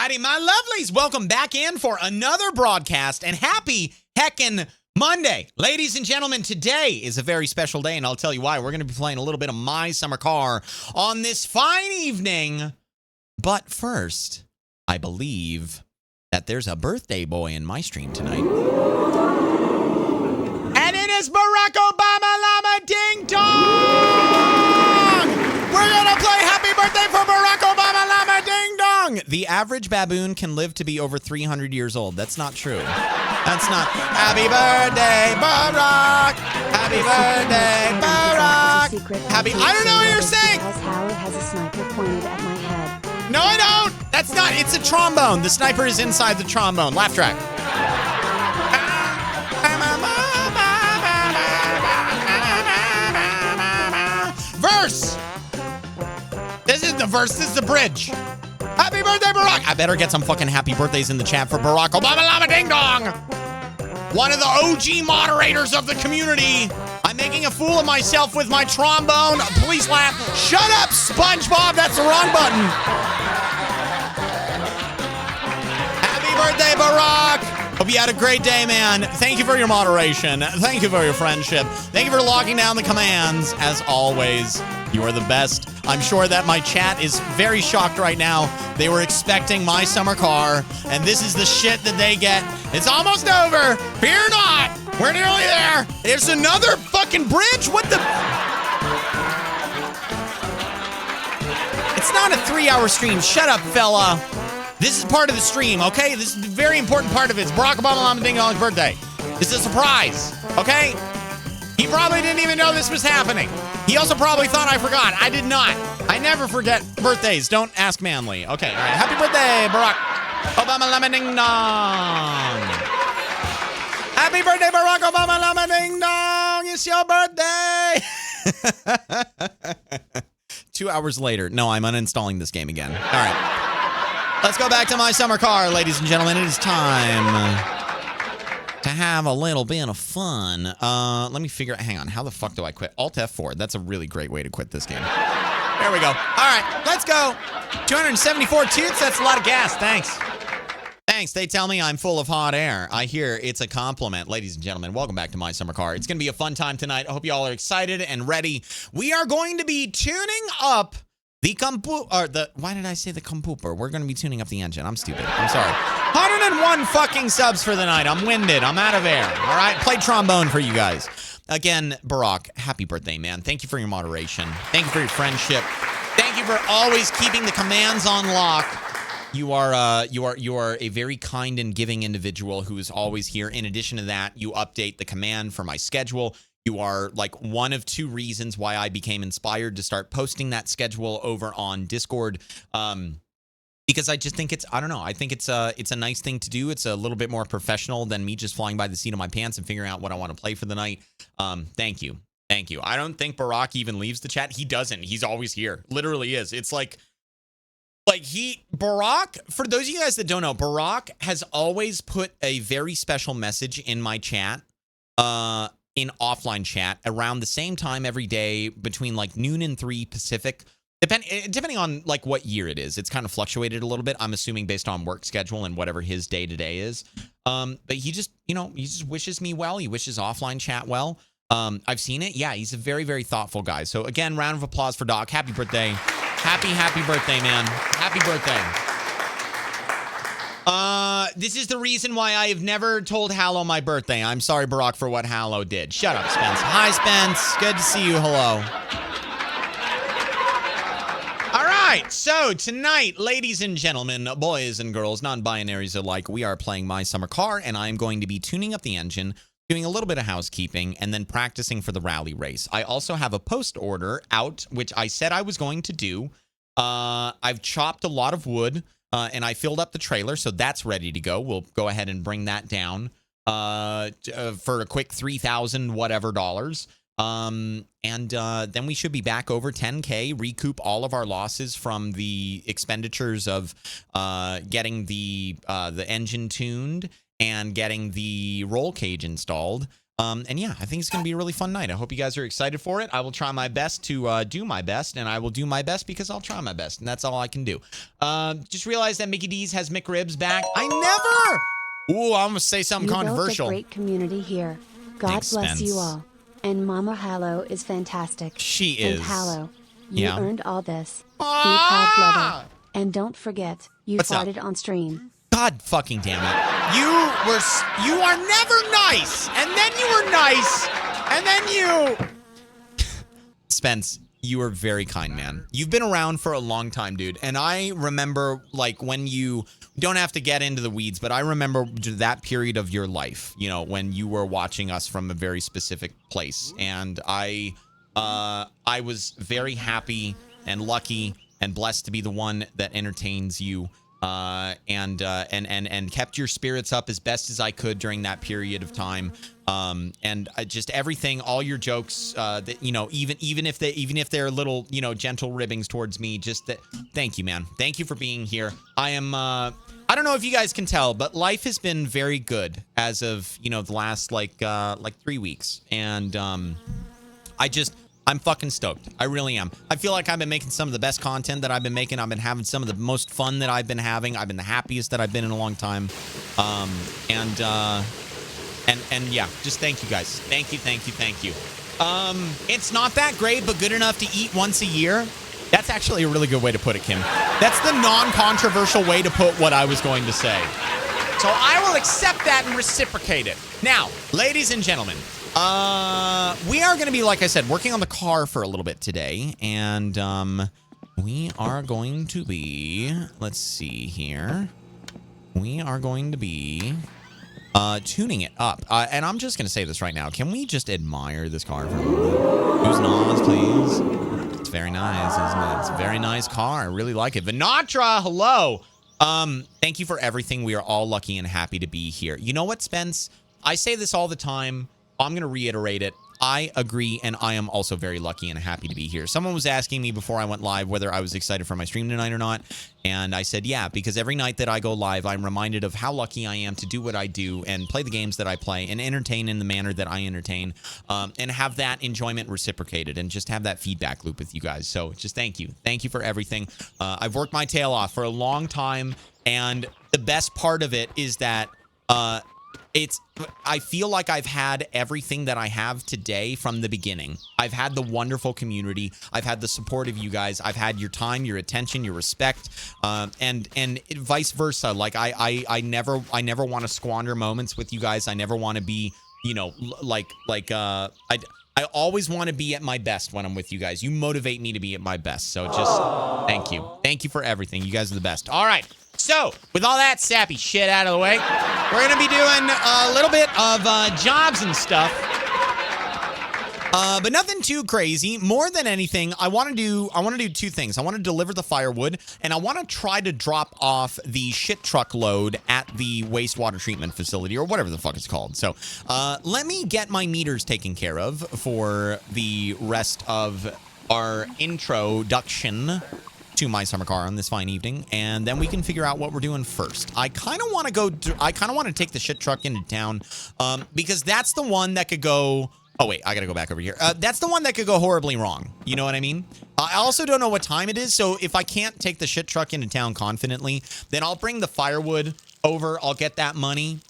Alrighty, my lovelies, welcome back in for another broadcast, and happy heckin' Monday. Ladies and gentlemen, today is a very special day, and I'll tell you why. We're going to be playing a little bit of My Summer Car on this fine evening. But first, I believe that there's a birthday boy in my stream tonight. And it is Barack Obama Llama Ding Dong! We're going to play Happy Birthday for Barack Obama Llama Ding Dong! The average baboon can live to be over 300 years old. That's not true. That's not. Happy birthday, Barack! Happy birthday, Barack! Happy. I don't know what you're saying! HaLLoW has a sniper pointed at my head. No, I don't! That's not. It's a trombone. The sniper is inside the trombone. Laugh track. Verse! This is the verse. This is the bridge. Happy birthday, Barack! I better get some fucking happy birthdays in the chat for Barack Obama Llama Ding Dong! One of the OG moderators of the community. I'm making a fool of myself with my trombone. Please laugh. Shut up, SpongeBob. That's the wrong button. Happy birthday, Barack! Hope you had a great day, man. Thank you for your moderation. Thank you for your friendship. Thank you for locking down the commands. As always, you are the best. I'm sure that my chat is very shocked right now. They were expecting My Summer Car, and this is the shit that they get. It's almost over. Fear not. We're nearly there. There's another fucking bridge. What the? It's not a 3-hour stream. Shut up, fella. This is part of the stream, okay? This is a very important part of it. It's Barack Obama Llama Ding Dong's birthday. It's a surprise, okay? He probably didn't even know this was happening. He also probably thought I forgot. I did not. I never forget birthdays. Don't ask Manly. Okay, all right. Happy birthday, Barack Obama Llama Ding Dong. Happy birthday, Barack Obama Llama Ding Dong. It's your birthday. 2 hours later. No, I'm uninstalling this game again. All right. Let's go back to My Summer Car, ladies and gentlemen. It is time to have a little bit of fun. Let me figure out, hang on, how the fuck do I quit? Alt F4, that's a really great way to quit this game. There we go. All right, let's go. 274 toots, that's a lot of gas, thanks. Thanks, they tell me I'm full of hot air. I hear it's a compliment. Ladies and gentlemen, welcome back to My Summer Car. It's gonna be a fun time tonight. I hope you all are excited and ready. We are going to be tuning up the why did I say the computer? We're going to be tuning up the engine. I'm stupid. I'm sorry. 101 fucking subs for the night. I'm winded. I'm out of air. All right? Play trombone for you guys. Again, Barack, happy birthday, man. Thank you for your moderation. Thank you for your friendship. Thank you for always keeping the commands on lock. You are a very kind and giving individual who is always here. In addition to that, you update the command for my schedule. You are like one of two reasons why I became inspired to start posting that schedule over on Discord. Because I just think I don't know. I think it's a nice thing to do. It's a little bit more professional than me just flying by the seat of my pants and figuring out what I want to play for the night. Thank you. Thank you. I don't think Barack even leaves the chat. He doesn't. He's always here. Literally is. It's Barack, for those of you guys that don't know, Barack has always put a very special message in my chat. In offline chat around the same time every day between like noon and 3 Pacific, depending on like what year it is. It's kind of fluctuated a little bit. I'm assuming based on work schedule and whatever his day to day is. But he just, he just wishes me well. He wishes offline chat well. I've seen it. Yeah, he's a very, very thoughtful guy. So again, round of applause for Doc. Happy birthday. Happy birthday, man. Happy birthday. This is the reason why I have never told HaLLoW my birthday. I'm sorry, Barack, for what HaLLoW did. Shut up, Spence. Hi, Spence. Good to see you. Hello. All right. So tonight, ladies and gentlemen, boys and girls, non-binaries alike, we are playing My Summer Car, and I am going to be tuning up the engine, doing a little bit of housekeeping, and then practicing for the rally race. I also have a post order out, which I said I was going to do. I've chopped a lot of wood. And I filled up the trailer, so that's ready to go. We'll go ahead and bring that down for a quick $3,000 whatever dollars. And then we should be back over 10K, recoup all of our losses from the expenditures of getting the engine tuned and getting the roll cage installed. And yeah, I think it's going to be a really fun night. I hope you guys are excited for it. I will try my best to do my best, and I will do my best because I'll try my best, and that's all I can do. Just realized that Mickey D's has McRibs back. I never... Ooh, I'm going to say something controversial. You built a great community here. God Thanks, bless Spence. you all. And Mama HaLLoW is fantastic. She is. And HaLLoW, you Yeah. earned all this. Ah! Be proud, brother. And don't forget, you What's up? farted on stream. God fucking damn it. You are never nice. And then you were nice. And then you... Spence, you are very kind, man. You've been around for a long time, dude. And I remember, like, when you... Don't have to get into the weeds, but I remember that period of your life, you know, when you were watching us from a very specific place. And I was very happy and lucky and blessed to be the one that entertains you. And kept your spirits up as best as I could during that period of time. And just everything, all your jokes, that, you know, even if they're little, you know, gentle ribbings towards me, just that. Thank you, man. Thank you for being here. I am, I don't know if you guys can tell, but life has been very good as of, you know, the last like 3 weeks. And, I'm fucking stoked. I really am. I feel like I've been making some of the best content that I've been making. I've been having some of the most fun that I've been having. I've been the happiest that I've been in a long time. And yeah, just thank you guys. Thank you. It's not that great, but good enough to eat once a year. That's actually a really good way to put it, Kim. That's the non-controversial way to put what I was going to say. So I will accept that and reciprocate it. Now, ladies and gentlemen, we are going to be, like I said, working on the car for a little bit today, and we are going to be, let's see here, we are going to be tuning it up, and I'm just going to say this right now. Can we just admire this car for a moment? Who's Nas, please? It's very nice, isn't it? It's a very nice car. I really like it. Vinatra, hello. Thank you for everything. We are all lucky and happy to be here. You know what, Spence? I say this all the time. I'm going to reiterate it. I agree, and I am also very lucky and happy to be here. Someone was asking me before I went live whether I was excited for my stream tonight or not, and I said yeah, because every night that I go live, I'm reminded of how lucky I am to do what I do and play the games that I play and entertain in the manner that I entertain, and have that enjoyment reciprocated and just have that feedback loop with you guys. So just thank you. Thank you for everything. I've worked my tail off for a long time, and the best part of it is that I feel like I've had everything that I have today from the beginning. I've had the wonderful community. I've had the support of you guys. I've had your time, your attention, your respect, and vice versa. Like I never want to squander moments with you guys. I never want to be, you know, I always want to be at my best when I'm with you guys. You motivate me to be at my best. So just thank you. Thank you for everything. You guys are the best. All right. So, with all that sappy shit out of the way, we're going to be doing a little bit of jobs and stuff. But nothing too crazy. More than anything, I want to do two things. I want to deliver the firewood, and I want to try to drop off the shit truck load at the wastewater treatment facility, or whatever the fuck it's called. So, let me get my meters taken care of for the rest of our introduction to my summer car on this fine evening, and then we can figure out what we're doing first. I kind of want to take the shit truck into town, because that's the one that could go... Oh, wait, I gotta go back over here. That's the one that could go horribly wrong. You know what I mean? I also don't know what time it is, so if I can't take the shit truck into town confidently, then I'll bring the firewood over, I'll get that money,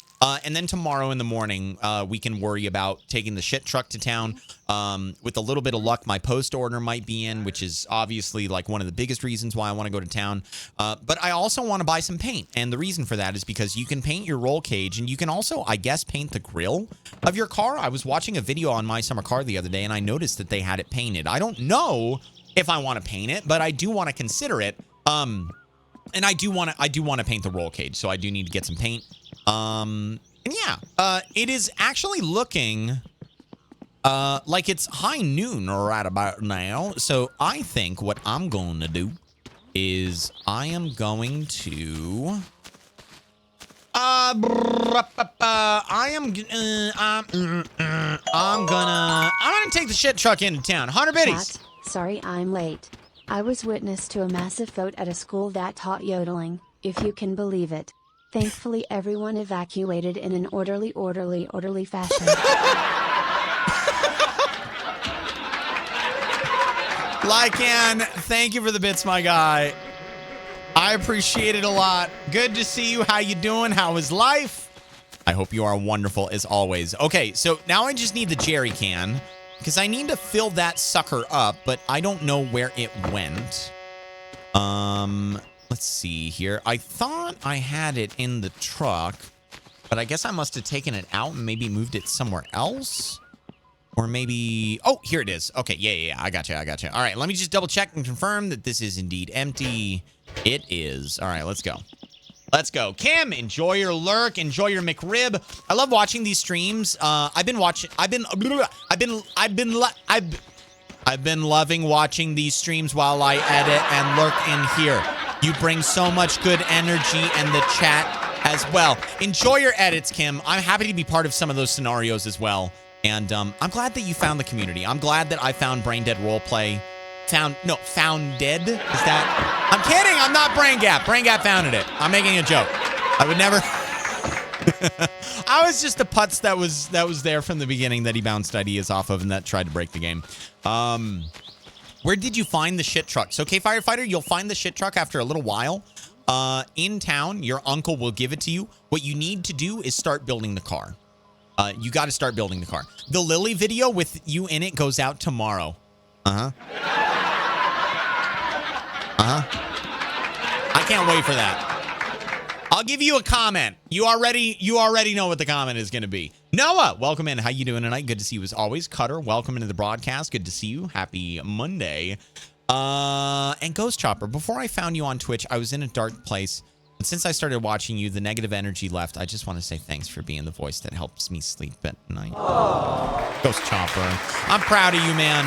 and then tomorrow in the morning, we can worry about taking the shit truck to town. With a little bit of luck, my post order might be in, which is obviously like one of the biggest reasons why I want to go to town. But I also want to buy some paint. And the reason for that is because you can paint your roll cage, and you can also, I guess, paint the grill of your car. I was watching a video on My Summer Car the other day, and I noticed that they had it painted. I don't know if I want to paint it, but I do want to consider it. And I do want to paint the roll cage, so I do need to get some paint. And yeah, it is actually looking like it's high noon right about now. So I think what I'm going to do is I am going to I'm gonna take the shit truck into town. 100 biddies. Chat, sorry I'm late. I was witness to a massive vote at a school that taught yodeling, if you can believe it. Thankfully everyone evacuated in an orderly fashion. Lycan, thank you for the bits, my guy. I appreciate it a lot. Good to see you. How you doing? How is life? I hope you are wonderful as always. Okay, so now I just need the jerry can because I need to fill that sucker up, but I don't know where it went. Let's see here. I thought I had it in the truck, but I guess I must have taken it out and maybe moved it somewhere else. Or maybe, oh, here it is. Okay, yeah, I got you. All right, let me just double check and confirm that this is indeed empty. It is. All right, let's go. Let's go. Kim, enjoy your lurk, enjoy your McRib. I love watching these streams. I've been loving watching these streams while I edit and lurk in here. You bring so much good energy in the chat as well. Enjoy your edits, Kim. I'm happy to be part of some of those scenarios as well. And I'm glad that you found the community. I'm glad that I found Brain Dead Roleplay. Found Dead? Is that? I'm kidding. I'm not Brain Gap. Brain Gap founded it. I'm making a joke. I would never. I was just a putz that was there from the beginning that he bounced ideas off of and that tried to break the game. Where did you find the shit truck? So, okay, Firefighter, you'll find the shit truck after a little while. In town, your uncle will give it to you. What you need to do is start building the car. You got to start building the car. The Lily video with you in it goes out tomorrow. I can't wait for that. I'll give you a comment. You already know what the comment is going to be. Noah, welcome in. How you doing tonight? Good to see you as always. Cutter, welcome into the broadcast. Good to see you. Happy Monday. And Ghost Chopper, before I found you on Twitch, I was in a dark place. And since I started watching you, the negative energy left. I just want to say thanks for being the voice that helps me sleep at night. Aww. Ghost Chopper. I'm proud of you, man.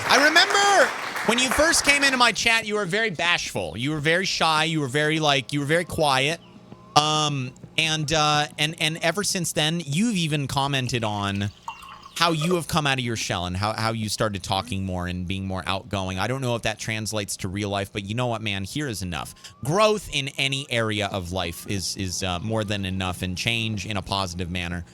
I remember when you first came into my chat, you were very bashful. You were very shy. You were very quiet. And ever since then, you've even commented on how you have come out of your shell and how you started talking more and being more outgoing. I don't know if that translates to real life, but you know what, man? Here is enough. Growth in any area of life is more than enough, and change in a positive manner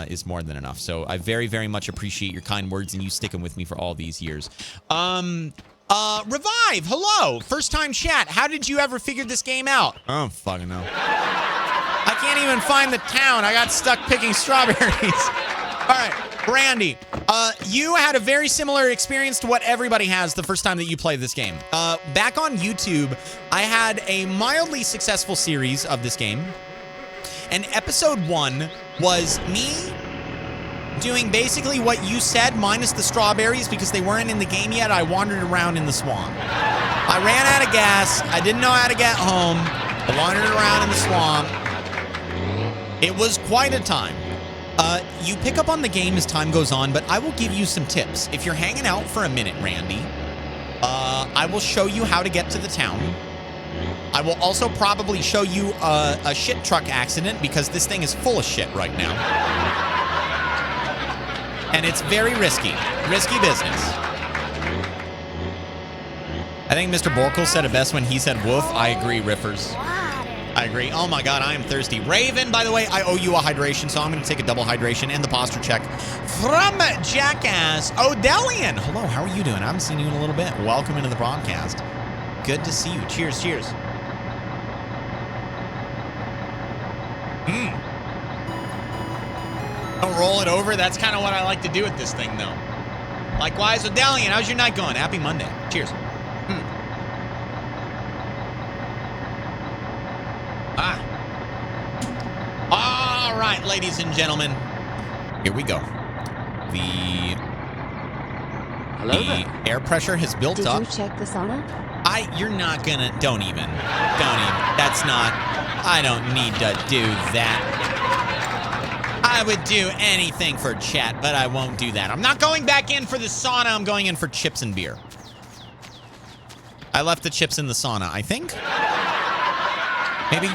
is more than enough. So I very, very much appreciate your kind words and you sticking with me for all these years. Revive, hello, first time chat. How did you ever figure this game out? I don't fucking know. I can't even find the town. I got stuck picking strawberries. All right, Brandy, you had a very similar experience to what everybody has the first time that you played this game. Back on YouTube, I had a mildly successful series of this game. And episode 1 was me doing basically what you said, minus the strawberries, because they weren't in the game yet. I wandered around in the swamp. I ran out of gas. I didn't know how to get home. I wandered around in the swamp. It was quite a time. You pick up on the game as time goes on, but I will give you some tips. If you're hanging out for a minute, Randy, I will show you how to get to the town. I will also probably show you a shit truck accident because this thing is full of shit right now. And it's very risky. Risky business. I think Mr. Borkel said it best when he said woof. I agree, Riffers. I agree. Oh my God, I am thirsty. Raven, by the way, I owe you a hydration, so I'm going to take a double hydration and the posture check from Jackass Odelian. Hello, how are you doing? I haven't seen you in a little bit. Welcome into the broadcast. Good to see you. Cheers, cheers. Don't roll it over. That's kind of what I like to do with this thing, though. Likewise, Odelian, how's your night going? Happy Monday. Cheers. All right, ladies and gentlemen, here we go. The air pressure has built up. Did you check the sauna? You're not gonna, don't even, that's not, I don't need to do that. I would do anything for chat, but I won't do that. I'm not going back in for the sauna, I'm going in for chips and beer. I left the chips in the sauna, I think. Maybe.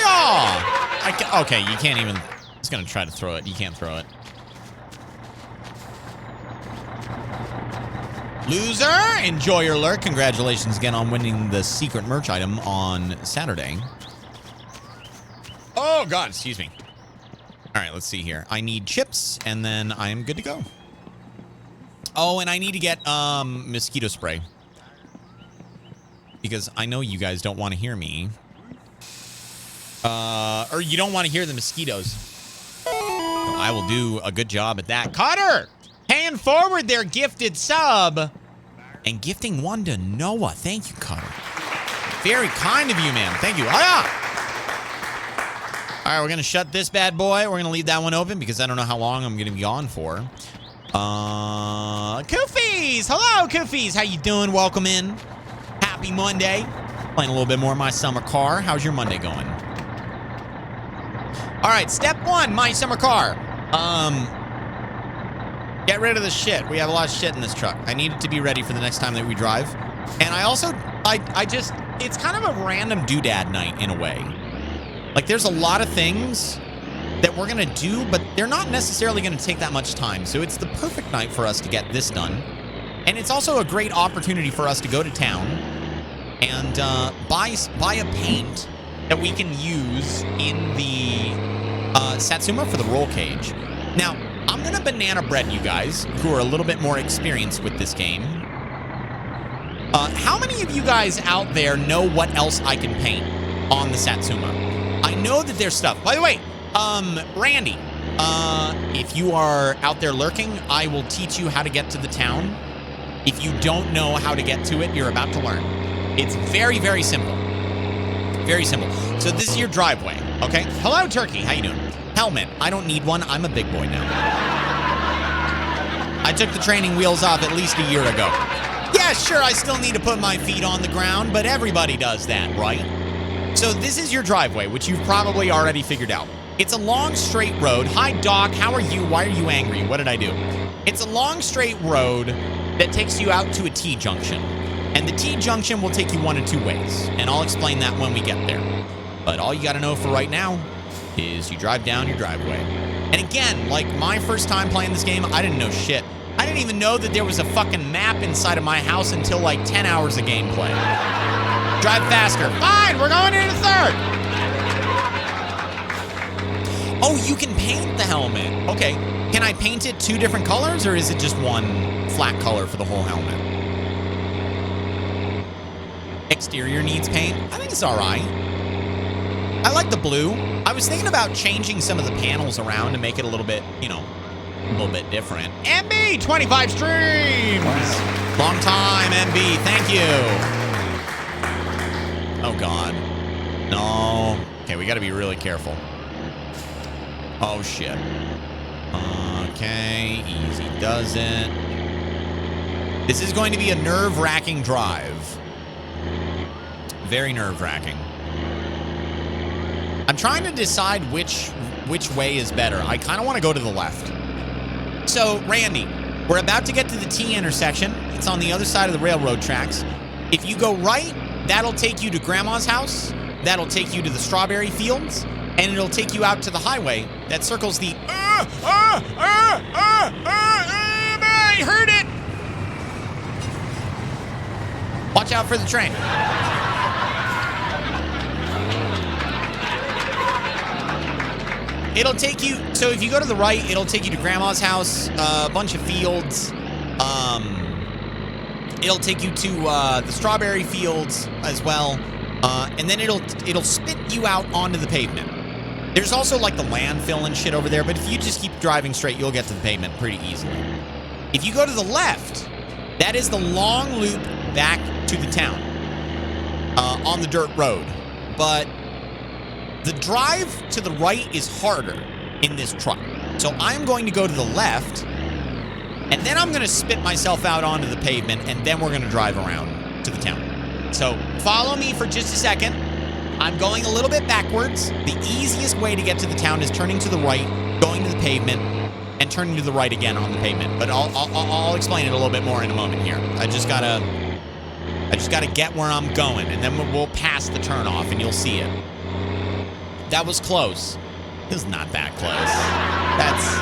Oh, okay, you can't even, I was gonna try to throw it. You can't throw it. Loser, enjoy your lurk. Congratulations again on winning the secret merch item on Saturday. Oh, God, excuse me. All right, let's see here. I need chips, and then I am good to go. Oh, and I need to get mosquito spray. Because I know you guys don't want to hear me. Or you don't want to hear the mosquitoes. So I will do a good job at that. Cutter! Paying forward their gifted sub. And gifting one to Noah. Thank you, Cutter. Very kind of you, man. Thank you. All right, we're going to shut this bad boy. We're going to leave that one open because I don't know how long I'm going to be on for. Koofies! Hello, Koofies! How you doing? Welcome in. Happy Monday. Playing a little bit more of My Summer Car. How's your Monday going? All right, step one, My Summer Car. Get rid of the shit. We have a lot of shit in this truck. I need it to be ready for the next time that we drive. And I also, it's kind of a random doodad night in a way. Like, there's a lot of things that we're going to do, but they're not necessarily going to take that much time. So it's the perfect night for us to get this done. And it's also a great opportunity for us to go to town and buy a paint that we can use in the Satsuma for the roll cage. Now, I'm going to banana bread you guys who are a little bit more experienced with this game. How many of you guys out there know what else I can paint on the Satsuma? I know that there's stuff. By the way, Randy, if you are out there lurking, I will teach you how to get to the town. If you don't know how to get to it, you're about to learn. It's very, very simple. Very simple. So this is your driveway, okay? Hello, Turkey. How you doing? Helmet. I don't need one. I'm a big boy now. I took the training wheels off at least a year ago. Yeah, sure, I still need to put my feet on the ground, but everybody does that, right? So this is your driveway, which you've probably already figured out. It's a long, straight road. Hi, Doc. How are you? Why are you angry? What did I do? It's a long, straight road that takes you out to a T-junction. And the T-junction will take you one of two ways. And I'll explain that when we get there. But all you got to know for right now is you drive down your driveway. And again, like my first time playing this game, I didn't know shit. I didn't even know that there was a fucking map inside of my house until like 10 hours of gameplay. Drive faster. Fine, we're going into third. Oh, you can paint the helmet. Okay. Can I paint it two different colors, or is it just one flat color for the whole helmet? Exterior needs paint. I think it's all right. I like the blue. I was thinking about changing some of the panels around to make it a little bit, you know, a little bit different. MB, 25 streams. Wow. Long time, MB. Thank you. Oh, God. No. Okay, we got to be really careful. Oh, shit. Okay, easy does it. This is going to be a nerve-wracking drive. Very nerve-wracking. I'm trying to decide which way is better. I kind of want to go to the left. So, Randy, we're about to get to the T intersection. It's on the other side of the railroad tracks. If you go right, that'll take you to Grandma's house. That'll take you to the strawberry fields. And it'll take you out to the highway that circles the... I heard it! Watch out for the train. It'll take you... So if you go to the right, it'll take you to Grandma's house, a bunch of fields. It'll take you to the strawberry fields as well. And then it'll spit you out onto the pavement. There's also like the landfill and shit over there, but if you just keep driving straight, you'll get to the pavement pretty easily. If you go to the left, that is the long loop back to the town on the dirt road. But the drive to the right is harder in this truck. So I'm going to go to the left, and then I'm going to spit myself out onto the pavement, and then we're going to drive around to the town. So follow me for just a second. I'm going a little bit backwards. The easiest way to get to the town is turning to the right, going to the pavement, and turning to the right again on the pavement. But I'll explain it a little bit more in a moment here. I just gotta get where I'm going, and then we'll pass the turnoff, and you'll see it. That was close. It was not that close. That's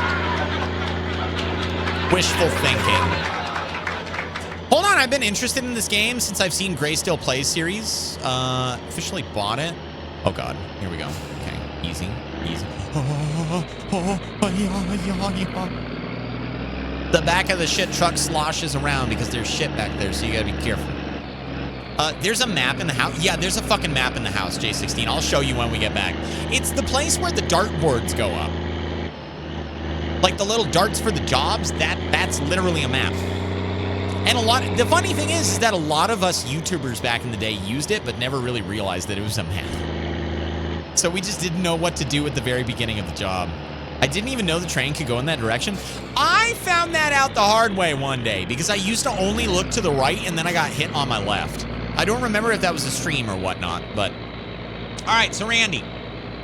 wishful thinking. Hold on, I've been interested in this game since I've seen Gray Still Plays series. Officially bought it. Oh, God. Here we go. Okay. Easy. Easy. The back of the shit truck sloshes around because there's shit back there, so you gotta be careful. There's a map in the house. Yeah, there's a fucking map in the house, J16. I'll show you when we get back. It's the place where the dartboards go up. Like the little darts for the jobs, that's literally a map. And the funny thing is that a lot of us YouTubers back in the day used it, but never really realized that it was a map. So we just didn't know what to do at the very beginning of the job. I didn't even know the train could go in that direction. I found that out the hard way one day because I used to only look to the right and then I got hit on my left. I don't remember if that was a stream or whatnot, but... All right, so Randy,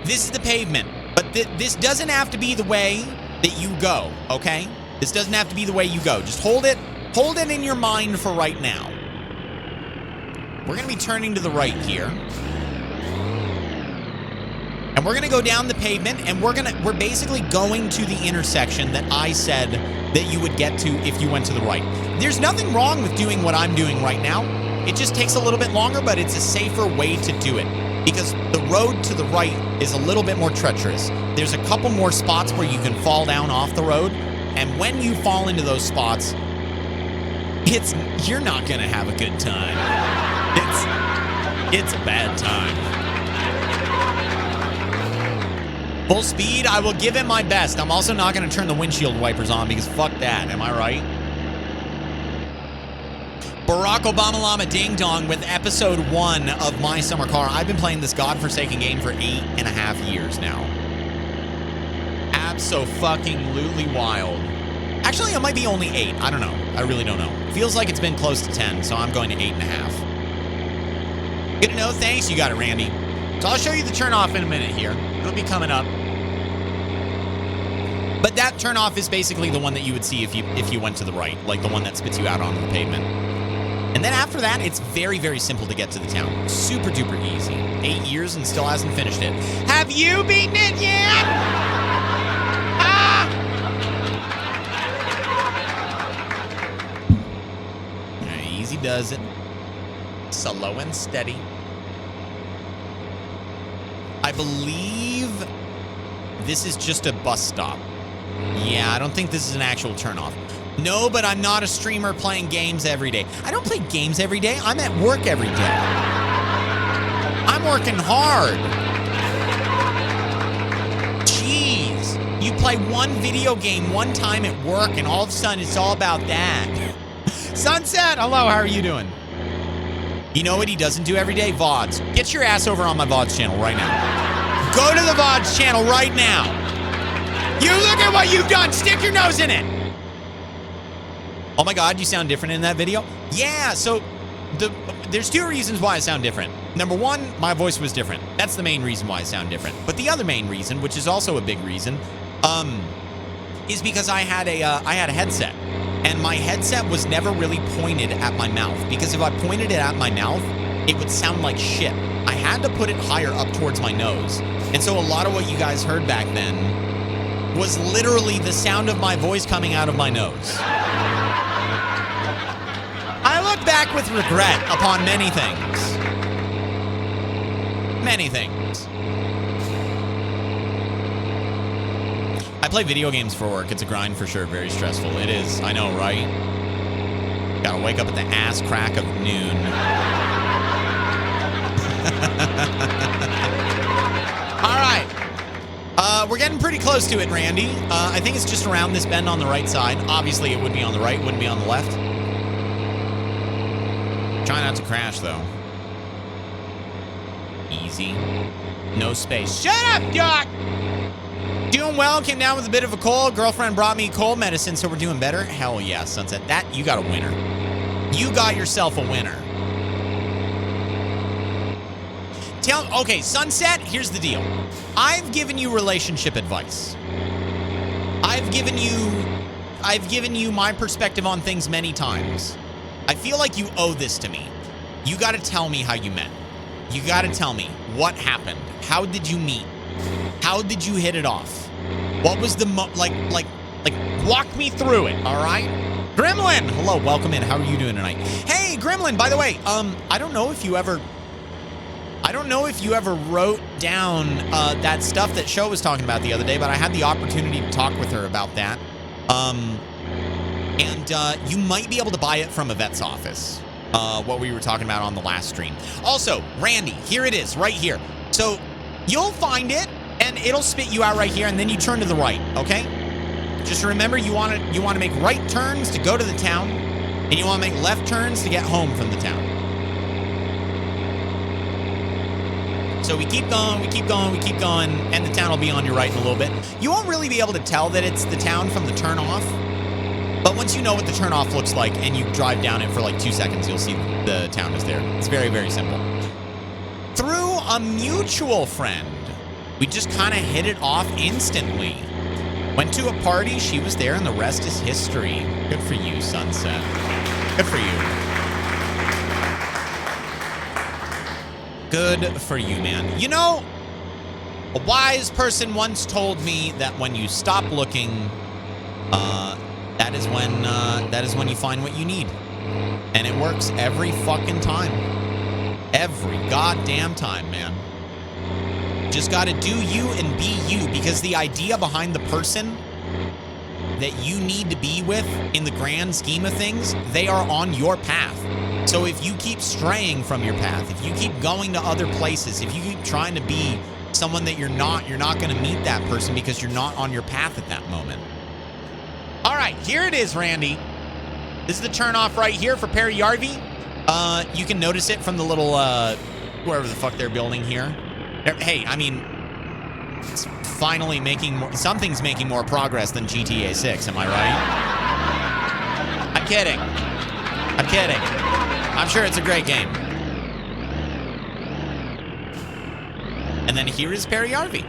this is the pavement, but this doesn't have to be the way that you go, okay? This doesn't have to be the way you go. Just hold it in your mind for right now. We're gonna be turning to the right here. And we're gonna go down the pavement, and we're basically going to the intersection that I said that you would get to if you went to the right. There's nothing wrong with doing what I'm doing right now. It just takes a little bit longer, but it's a safer way to do it because the road to the right is a little bit more treacherous. There's a couple more spots where you can fall down off the road, and when you fall into those spots, you're not gonna have a good time. It's a bad time. Full speed, I will give it my best. I'm also not going to turn the windshield wipers on because fuck that. Am I right? Barack Obama Llama Ding Dong with episode 1 of My Summer Car. I've been playing this godforsaken game for 8.5 years now. Abso-fucking-lutely wild. Actually, it might be only 8. I don't know. I really don't know. Feels like it's been close to 10, so I'm going to 8.5. Good to know. Thanks. You got it, Randy. So I'll show you the turnoff in a minute here. It'll be coming up. But that turnoff is basically the one that you would see if you went to the right, like the one that spits you out onto the pavement. And then after that, it's very, very simple to get to the town. Super duper easy. 8 years and still hasn't finished it. Have you beaten it yet? Ah! Easy does it. Slow and steady. I believe this is just a bus stop. Yeah, I don't think this is an actual turnoff. No, but I'm not a streamer playing games every day. I don't play games every day. I'm at work every day. I'm working hard. Jeez. You play one video game one time at work, and all of a sudden it's all about that. Sunset, hello, how are you doing? You know what he doesn't do every day? VODs. Get your ass over on my VODs channel right now. Go to the VODs channel right now. You look at what you've done. Stick your nose in it. Oh my God, you sound different in that video? Yeah, so there's 2 reasons why I sound different. Number 1, my voice was different. That's the main reason why I sound different. But the other main reason, which is also a big reason, is because I had a headset. And my headset was never really pointed at my mouth, because if I pointed it at my mouth, it would sound like shit. I had to put it higher up towards my nose. And so a lot of what you guys heard back then was literally the sound of my voice coming out of my nose. I look back with regret upon many things. Many things. I play video games for work. It's a grind for sure. Very stressful. It is. I know, right? Gotta wake up at the ass crack of noon. All right. We're getting pretty close to it, Randy. I think it's just around this bend on the right side. Obviously, it would be on the right. Wouldn't be on the left. Try not to crash, though. Easy. No space. Shut up, Doc! Doing well, came down with a bit of a cold. Girlfriend brought me cold medicine, so we're doing better. Hell yeah, Sunset. That, you got a winner. You got yourself a winner. Okay, Sunset, here's the deal. I've given you relationship advice. I've given you my perspective on things many times. I feel like you owe this to me. You got to tell me how you met. You got to tell me what happened. How did you meet? How did you hit it off? What was the walk me through it, all right? Gremlin, hello, welcome in. How are you doing tonight? Hey, Gremlin, by the way, I don't know if you ever wrote down that stuff that Show was talking about the other day, but I had the opportunity to talk with her about that. And you might be able to buy it from a vet's office. What we were talking about on the last stream. Also, Randy, here it is, right here. So you'll find it, and it'll spit you out right here, and then you turn to the right, okay? Just remember, you want to make right turns to go to the town, and you want to make left turns to get home from the town. So we keep going, we keep going, we keep going, and the town will be on your right in a little bit. You won't really be able to tell that it's the town from the turn-off, but once you know what the turn-off looks like and you drive down it for like 2 seconds, you'll see the town is there. It's very, very simple. Through a mutual friend, we just kind of hit it off instantly. Went to a party, she was there, and the rest is history. Good for you, Sunset. Good for you. Good for you, man. You know, a wise person once told me that when you stop looking, that is when you find what you need. And it works every fucking time. Every goddamn time, man. Just gotta do you and be you, because the idea behind the person that you need to be with in the grand scheme of things, they are on your path. So if you keep straying from your path, if you keep going to other places, if you keep trying to be someone that you're not going to meet that person because you're not on your path at that moment. All right, here it is, Randy. This is the turnoff right here for Perry Yarvey. You can notice it from the little, wherever the fuck they're building here. Hey, I mean, it's finally something's making more progress than GTA 6, am I right? I'm kidding. I'm kidding. I'm sure it's a great game. And then here is Perry Yarvey.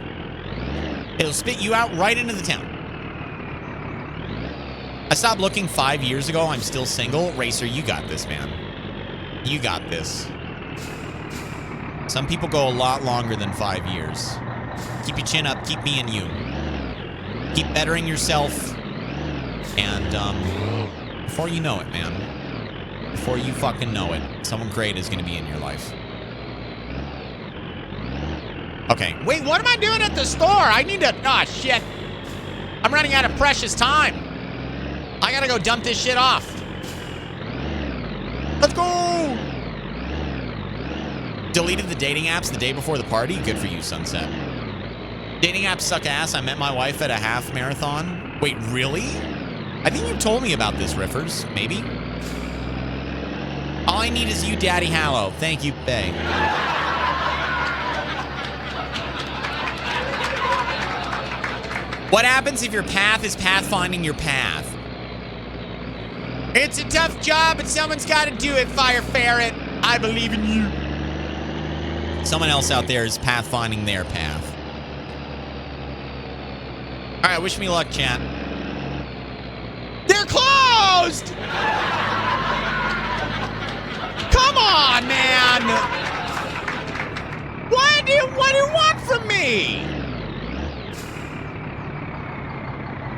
It'll spit you out right into the town. I stopped looking 5 years ago. I'm still single. Racer, you got this, man. You got this. Some people go a lot longer than 5 years. Keep your chin up. Keep being you. Keep bettering yourself. And before you know it, man. Before you fucking know it, someone great is going to be in your life. Okay. Wait, what am I doing at the store? I need to... Oh, shit. I'm running out of precious time. I got to go dump this shit off. Let's go. Deleted the dating apps the day before the party. Good for you, Sunset. Dating apps suck ass. I met my wife at a half marathon. Wait, really? I think you told me about this, Riffers. Maybe? All I need is you, Daddy HaLLoW. Thank you, Bay. What happens if your path is pathfinding your path? It's a tough job, but someone's got to do it, Fire Ferret. I believe in you. Someone else out there is pathfinding their path. All right, wish me luck, chat. They're closed! Come on, man! What do you want from me?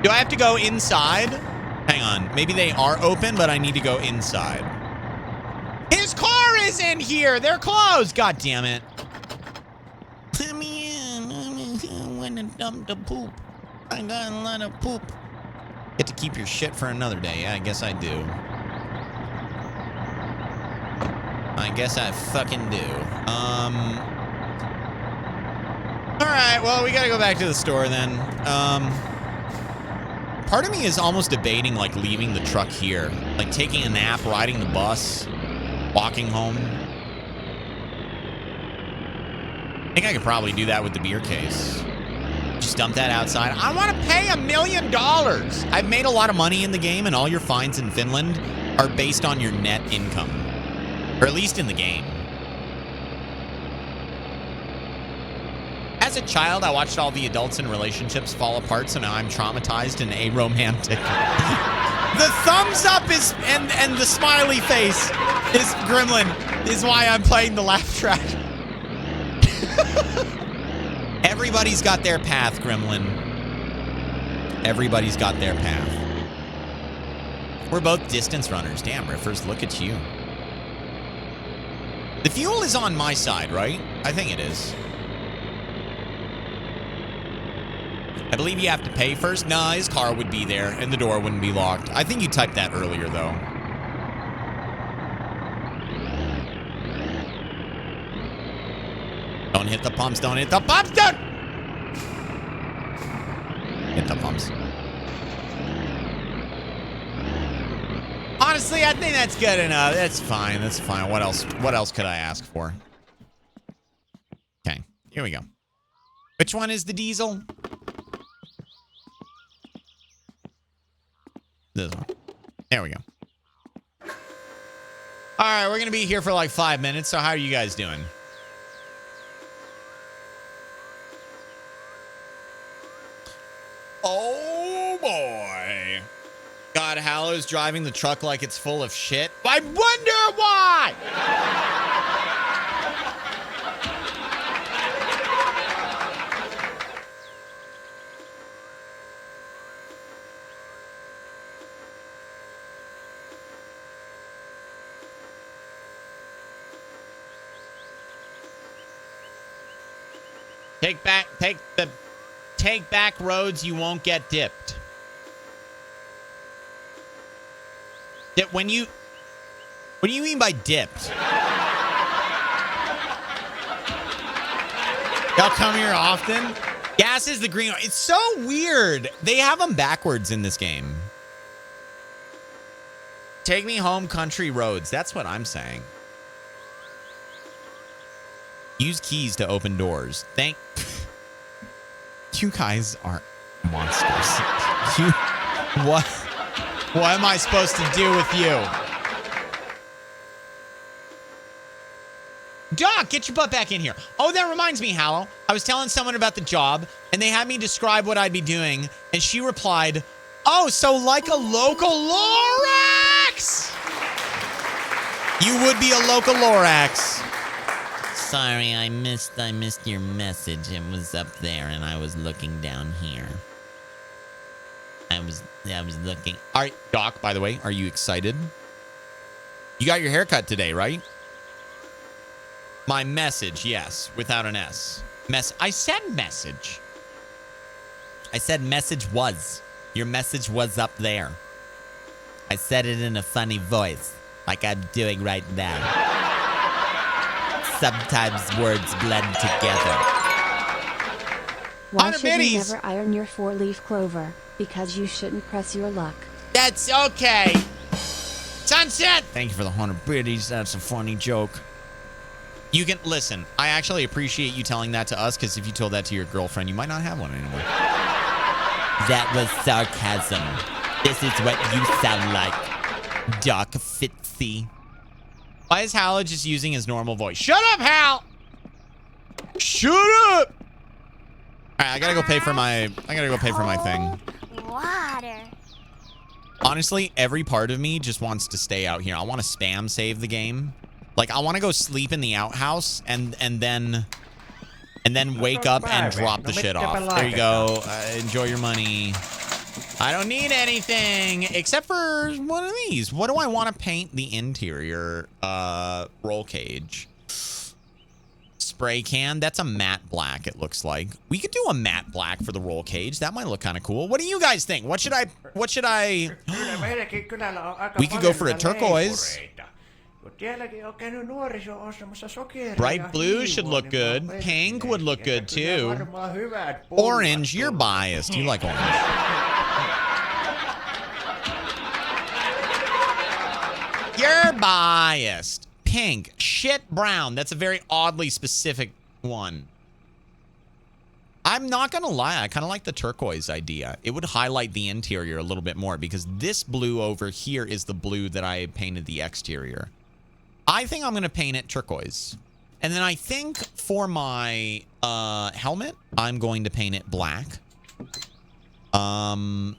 Do I have to go inside? Hang on. Maybe they are open, but I need to go inside. His car is in here! They're closed! God damn it. Put me in. I went and dumped the poop. I got a lot of poop. Get to keep your shit for another day. Yeah, I guess I do. I guess I fucking do. Alright, well, we gotta go back to the store then. Part of me is almost debating, like, leaving the truck here. Like, taking a nap, riding the bus, walking home. I think I could probably do that with the beer case. Just dump that outside. I want to pay $1 million. I've made a lot of money in the game, and all your fines in Finland are based on your net income. Or at least in the game. As a child, I watched all the adults in relationships fall apart, so now I'm traumatized and aromantic. The thumbs up is and the smiley face is Gremlin is why I'm playing the laugh track. Everybody's got their path, Gremlin. Everybody's got their path. We're both distance runners. Damn, Riffers, look at you. The fuel is on my side, right? I think it is. I believe you have to pay first. Nah, his car would be there and the door wouldn't be locked. I think you typed that earlier, though. Don't hit the pumps. Don't hit the pumps. Don't hit the pumps. Honestly, I think that's good enough. That's fine. That's fine. What else? What else could I ask for? Okay, here we go. Which one is the diesel? This one. There we go. All right, we're going to be here for like 5 minutes. So how are you guys doing? Oh, boy. God, HaLLoW's driving the truck like it's full of shit. I wonder why! Take back roads you won't get dipped. What do you mean by dipped? Y'all come here often? Gas is the green. It's so weird. They have them backwards in this game. Take me home, country roads. That's what I'm saying. Use keys to open doors. You guys are monsters. What am I supposed to do with you? Doc, get your butt back in here. Oh, that reminds me, HaLLoW. I was telling someone about the job, and they had me describe what I'd be doing, and she replied, oh, so like a local Lorax! You would be a local Lorax. Sorry, I missed your message. It was up there, and I was looking down here. I was looking. All right, Doc, by the way, are you excited? You got your haircut today, right? My message, yes, without an S. I said message. I said message was. Your message was up there. I said it in a funny voice, like I'm doing right now. Sometimes words blend together. Why should you never iron your 4-leaf clover? Because you shouldn't press your luck. That's okay. Sunset! Thank you for the 100 biddies. That's a funny joke. You can listen. I actually appreciate you telling that to us, because if you told that to your girlfriend, you might not have one anymore. That was sarcasm. This is what you sound like, Doc Fitzy. Why is HaLLoW just using his normal voice? Shut up, Hal! Shut up! All right, I gotta go pay for my thing. Water. Honestly, every part of me just wants to stay out here. I want to spam save the game. Like, I want to go sleep in the outhouse and then wake up and drop the shit off. There you go. Enjoy your money. I don't need anything except for one of these. What do I want to paint the interior? Roll cage. Spray can. That's a matte black, it looks like. We could do a matte black for the roll cage. That might look kind of cool. What do you guys think? What should I... We could go for a turquoise. Bright blue should look good. Pink would look good too. Orange, you're biased. You like orange. You're biased. Pink, shit brown. That's a very oddly specific one. I'm not gonna lie, I kind of like the turquoise idea. It would highlight the interior a little bit more, because this blue over here is the blue that I painted the exterior. I think I'm gonna paint it turquoise. And then I think for my helmet, I'm going to paint it black. And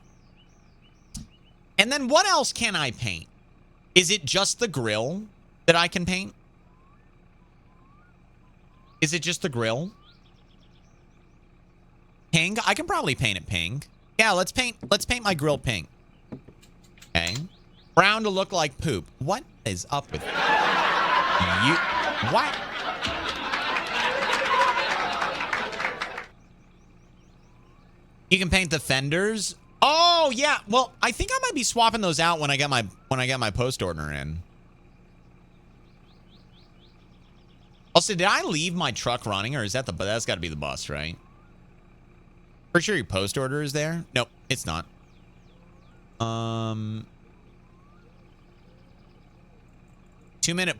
then what else can I paint? Is it just the grill that I can paint? Is it just the grill? Pink? I can probably paint it pink. Yeah, let's paint my grill pink. Okay. Brown to look like poop. What is up with you? What? You can paint the fenders. Oh yeah. Well, I think I might be swapping those out when I get my post order in. Also, did I leave my truck running, or is that that's got to be the bus, right? For sure, your post order is there. Nope, it's not. 2-minute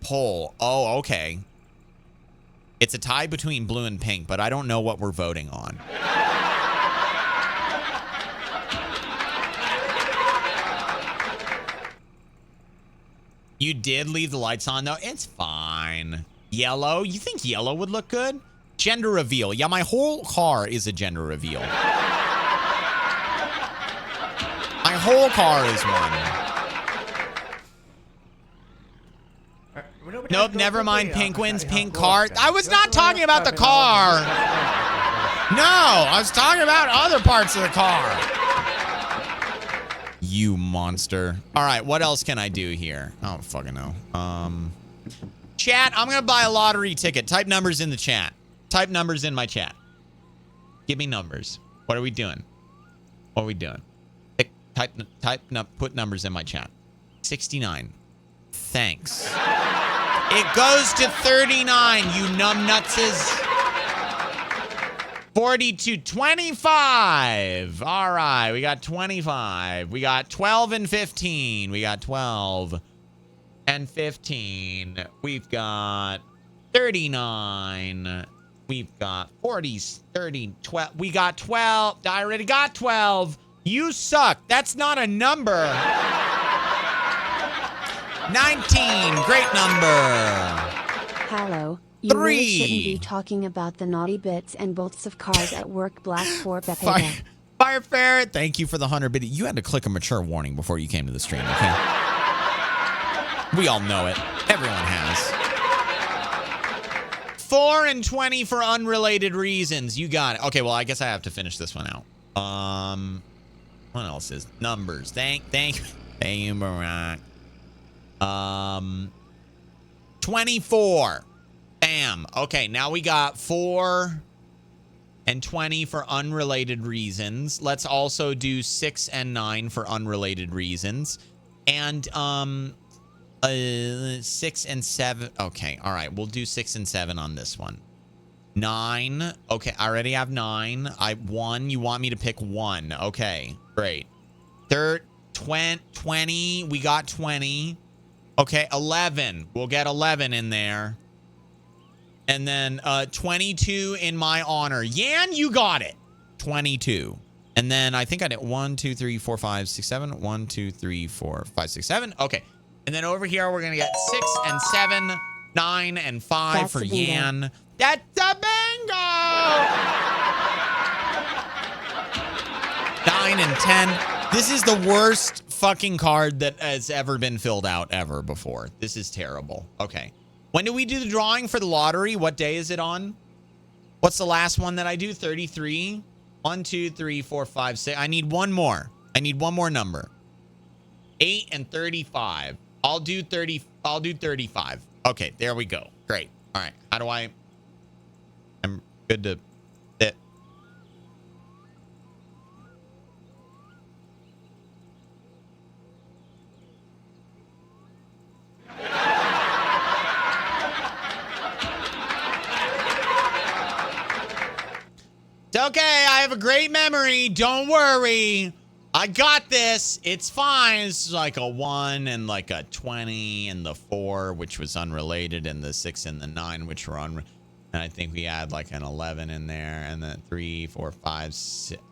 poll. Oh, okay. It's a tie between blue and pink, but I don't know what we're voting on. You did leave the lights on, though. It's fine. Yellow. You think yellow would look good? Gender reveal. Yeah, my whole car is a gender reveal. My whole car is one. Nope, never mind. Pink wins. Pink car. I was not talking about the car. No, I was talking about other parts of the car. You monster. All right, what else can I do here? I don't fucking know. Chat, I'm going to buy a lottery ticket. Type numbers in the chat. Type numbers in my chat. Give me numbers. What are we doing? What are we doing? Put numbers in my chat. 69. Thanks. It goes to 39, you numbnutses. 42, 25. All right, we got 25. We got 12 and 15. We got 12 and 15. We've got 39. We've got 40, 30, 12. We got 12. I already got 12. You suck. That's not a number. 19. Great number. HaLLoW. You really shouldn't be talking about the naughty bits and bolts of cars at work. Black for Pepe. Fire Ferret, thank you for the 100 biddy. You had to click a mature warning before you came to the stream, okay? We all know it. Everyone has. 4 and 20 for unrelated reasons. You got it. Okay, well, I guess I have to finish this one out. What else is numbers? Thank you, Barack. 24. Bam. Okay, now we got 4 and 20 for unrelated reasons. Let's also do 6 and 9 for unrelated reasons. And 6 and 7. Okay, all right. We'll do 6 and 7 on this one. 9. Okay, I already have 9. 1. You want me to pick 1. Okay, great. 20. We got 20. Okay, 11. We'll get 11 in there. And then 22 in my honor. Yan, you got it. 22. And then I think I did 1, 2, 3, 4, 5, 6, 7. 1, 2, 3, 4, 5, 6, 7. Okay. And then over here, we're going to get 6 and 7, 9 and 5 That's for Yan. That's a bingo! 9 and 10. This is the worst fucking card that has ever been filled out ever before. This is terrible. Okay. When do we do the drawing for the lottery? What day is it on? What's the last one that I do? 33? 1, 2, 3, 4, 5, 6. I need one more. I need one more number. 8 and 35. I'll do 30. I'll do 35. Okay, there we go. Great. All right. How do I? I'm good to sit. It's okay. I have a great memory. Don't worry. I got this. It's fine. It's like a 1 and like a 20 and the 4, which was unrelated, and the 6 and the 9, which were unrelated. And I think we had like an 11 in there, and then 3, 4, 5, 6,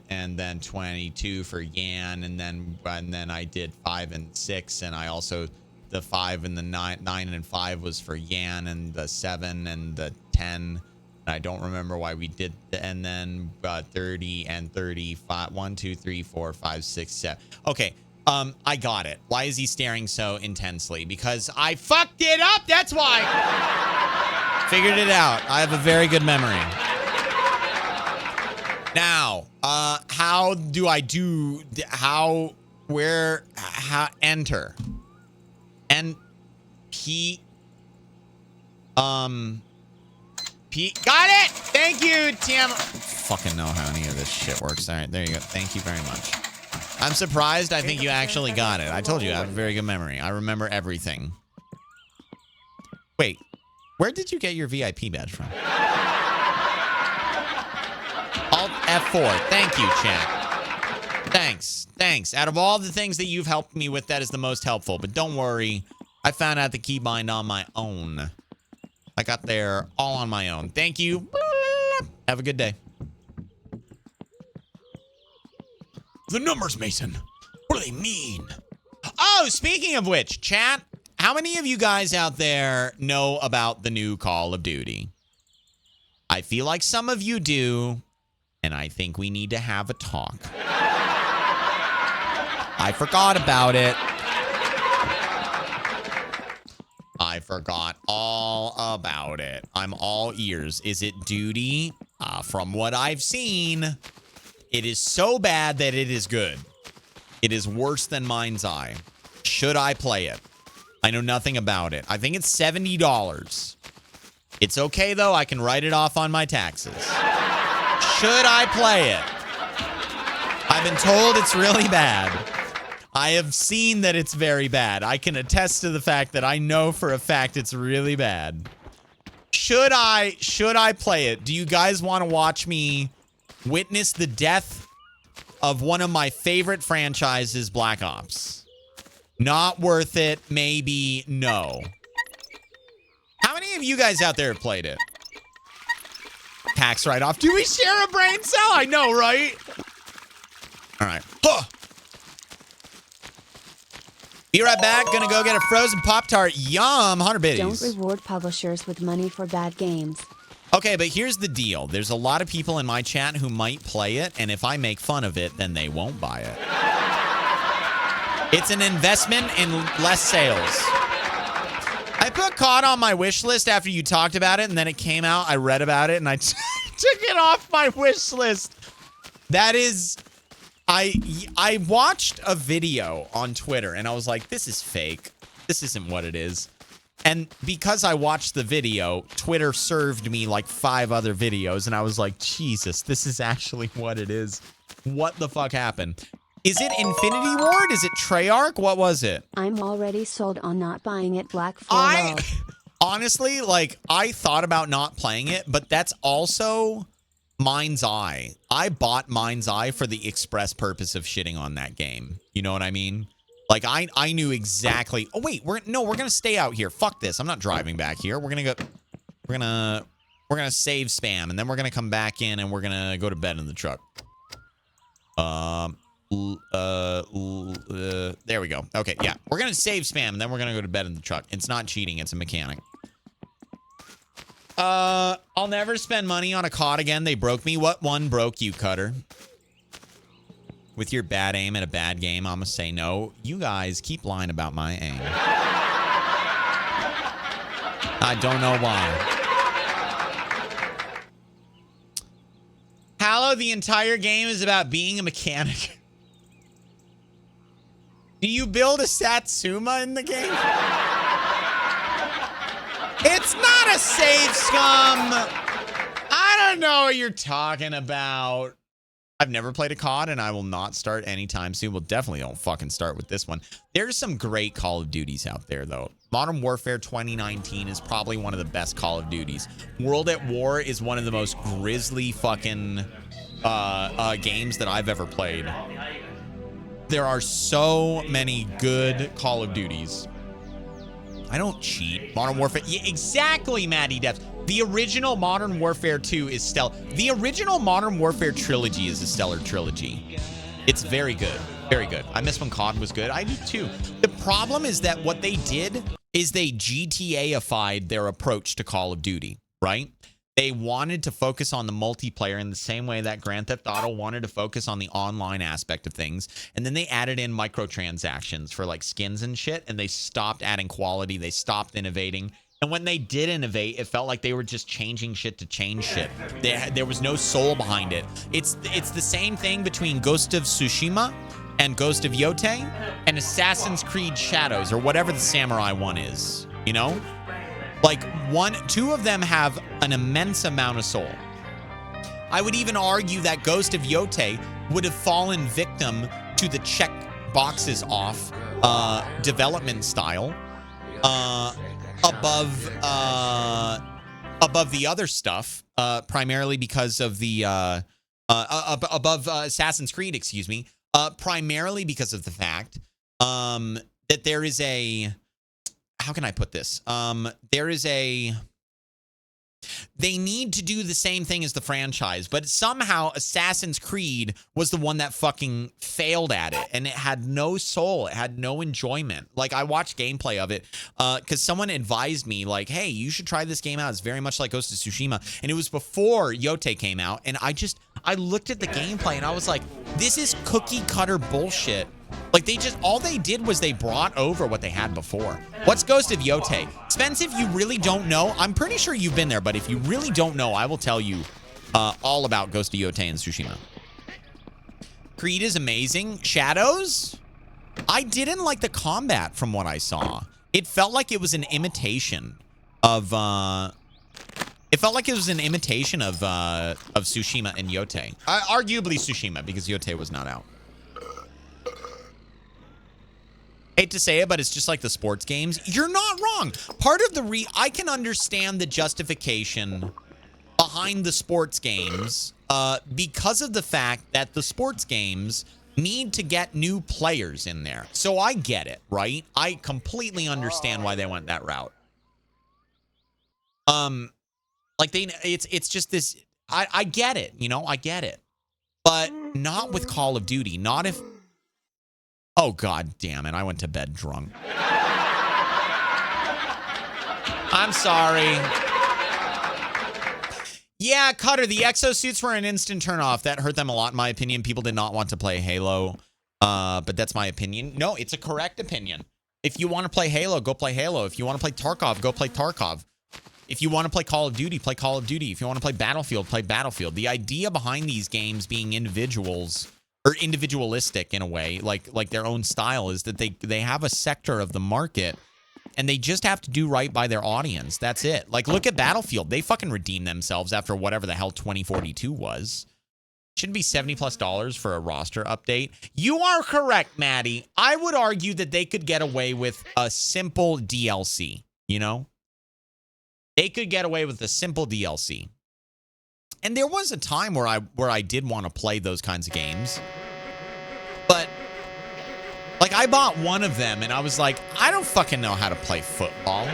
and then 22 for Yan, and then I did 5 and 6, and I also the 5 and the 9 and 5 was for Yan, and the 7 and the 10. I don't remember why we did, and then 30 and 35. 1, 2, 3, 4, 5, 6, 7. Okay, I got it. Why is he staring so intensely? Because I fucked it up. That's why. Figured it out. I have a very good memory. Now, how do I do? How? Where? How? Enter. And he. Got it! Thank you, Tim. Fucking know how any of this shit works. All right, there you go. Thank you very much. I'm surprised. I think you actually got it. I told you I have a very good memory. I remember everything. Wait, where did you get your VIP badge from? Alt F4. Thank you, chat. Thanks. Out of all the things that you've helped me with, that is the most helpful. But don't worry, I found out the keybind on my own. I got there all on my own. Thank you. Have a good day. The numbers, Mason. What do they mean? Oh, speaking of which, chat, how many of you guys out there know about the new Call of Duty? I feel like some of you do, and I think we need to have a talk. I forgot about it. I forgot all about it. I'm all ears. Is it duty? From what I've seen, it is so bad that it is good. It is worse than Mind's Eye. Should I play it? I know nothing about it. I think it's $70. It's okay, though. I can write it off on my taxes. Should I play it? I've been told it's really bad. I have seen that it's very bad. I can attest to the fact that I know for a fact it's really bad. Should I play it? Do you guys want to watch me witness the death of one of my favorite franchises, Black Ops? Not worth it. Maybe no. How many of you guys out there have played it? Tax write-off. Do we share a brain cell? I know, right? All right. Huh. Be right back. Gonna go get a frozen Pop-Tart. Yum. 100 biddies. Don't reward publishers with money for bad games. Okay, but here's the deal. There's a lot of people in my chat who might play it, and if I make fun of it, then they won't buy it. It's an investment in less sales. I put COD on my wish list after you talked about it, and then it came out. I read about it, and I took it off my wish list. That is... I watched a video on Twitter, and I was like, this is fake. This isn't what it is. And because I watched the video, Twitter served me like 5 other videos, and I was like, Jesus, this is actually what it is. What the fuck happened? Is it Infinity Ward? Is it Treyarch? What was it? I'm already sold on not buying it, Black for love. Honestly, like, I thought about not playing it, but that's also Mind's Eye. I bought Mind's Eye for the express purpose of shitting on that game. You know what I mean? Like, I knew exactly. Oh, wait, we're going to stay out here. Fuck this. I'm not driving back here. We're going to save spam, and then we're going to come back in, and we're going to go to bed in the truck. There we go. Okay, yeah. We're going to save spam, and then we're going to go to bed in the truck. It's not cheating. It's a mechanic. I'll never spend money on a COD again. They broke me. What one broke you, Cutter? With your bad aim at a bad game, I'm going to say no. You guys keep lying about my aim. I don't know why. HaLLoW, the entire game is about being a mechanic. Do you build a Satsuma in the game? It's not a save, scum. I don't know what you're talking about. I've never played a COD, and I will not start anytime soon. Well, definitely don't fucking start with this one. There's some great Call of Duties out there, though. Modern Warfare 2019 is probably one of the best Call of Duties. World at War is one of the most grisly fucking games that I've ever played. There are so many good Call of Duties. I don't cheat. Modern Warfare. Yeah, exactly, Maddie Depth. The original Modern Warfare 2 is stellar. The original Modern Warfare trilogy is a stellar trilogy. It's very good. Very good. I miss when COD was good. I do too. The problem is that what they did is they GTA-ified their approach to Call of Duty, right? They wanted to focus on the multiplayer in the same way that Grand Theft Auto wanted to focus on the online aspect of things. And then they added in microtransactions for like skins and shit. And they stopped adding quality. They stopped innovating. And when they did innovate, it felt like they were just changing shit to change shit. There was no soul behind it. It's the same thing between Ghost of Tsushima and Ghost of Yotei and Assassin's Creed Shadows, or whatever the samurai one is, you know? Like, two of them have an immense amount of soul. I would even argue that Ghost of Yote would have fallen victim to the check boxes off development style above the other stuff, primarily because of the above Assassin's Creed, excuse me, primarily because of the fact that there is a, how can I put this? They need to do the same thing as the franchise, but somehow Assassin's Creed was the one that fucking failed at it, and it had no soul. It had no enjoyment. Like, I watched gameplay of it because someone advised me, like, hey, you should try this game out. It's very much like Ghost of Tsushima, and it was before Yote came out, and I looked at the gameplay, and I was like, this is cookie cutter bullshit. Like, all they did was they brought over what they had before. What's Ghost of Yote? Spence, if you really don't know, I'm pretty sure you've been there, but if you really don't know, I will tell you all about Ghost of Yote and Tsushima. Creed is amazing. Shadows? I didn't like the combat from what I saw. It felt like it was an imitation of Tsushima and Yote. Arguably Tsushima, because Yote was not out. Hate to say it, but it's just like the sports games. You're not wrong. Part of the I can understand the justification behind the sports games because of the fact that the sports games need to get new players in there. So I get it, right? I completely understand why they went that route. Like it's just this. I get it, you know, I get it, but not with Call of Duty. Not if. Oh, God damn it. I went to bed drunk. I'm sorry. Yeah, Cutter, the exosuits were an instant turnoff. That hurt them a lot, in my opinion. People did not want to play Halo, but that's my opinion. No, it's a correct opinion. If you want to play Halo, go play Halo. If you want to play Tarkov, go play Tarkov. If you want to play Call of Duty, play Call of Duty. If you want to play Battlefield, play Battlefield. The idea behind these games being individuals... or individualistic in a way, like their own style, is that they have a sector of the market and they just have to do right by their audience. That's it. Like, look at Battlefield. They fucking redeemed themselves after whatever the hell 2042 was. Shouldn't be $70+ for a roster update. You are correct, Maddie. I would argue that they could get away with a simple DLC, you know? They could get away with a simple DLC. And there was a time where I did want to play those kinds of games. But, like, I bought one of them, and I was like, I don't fucking know how to play football.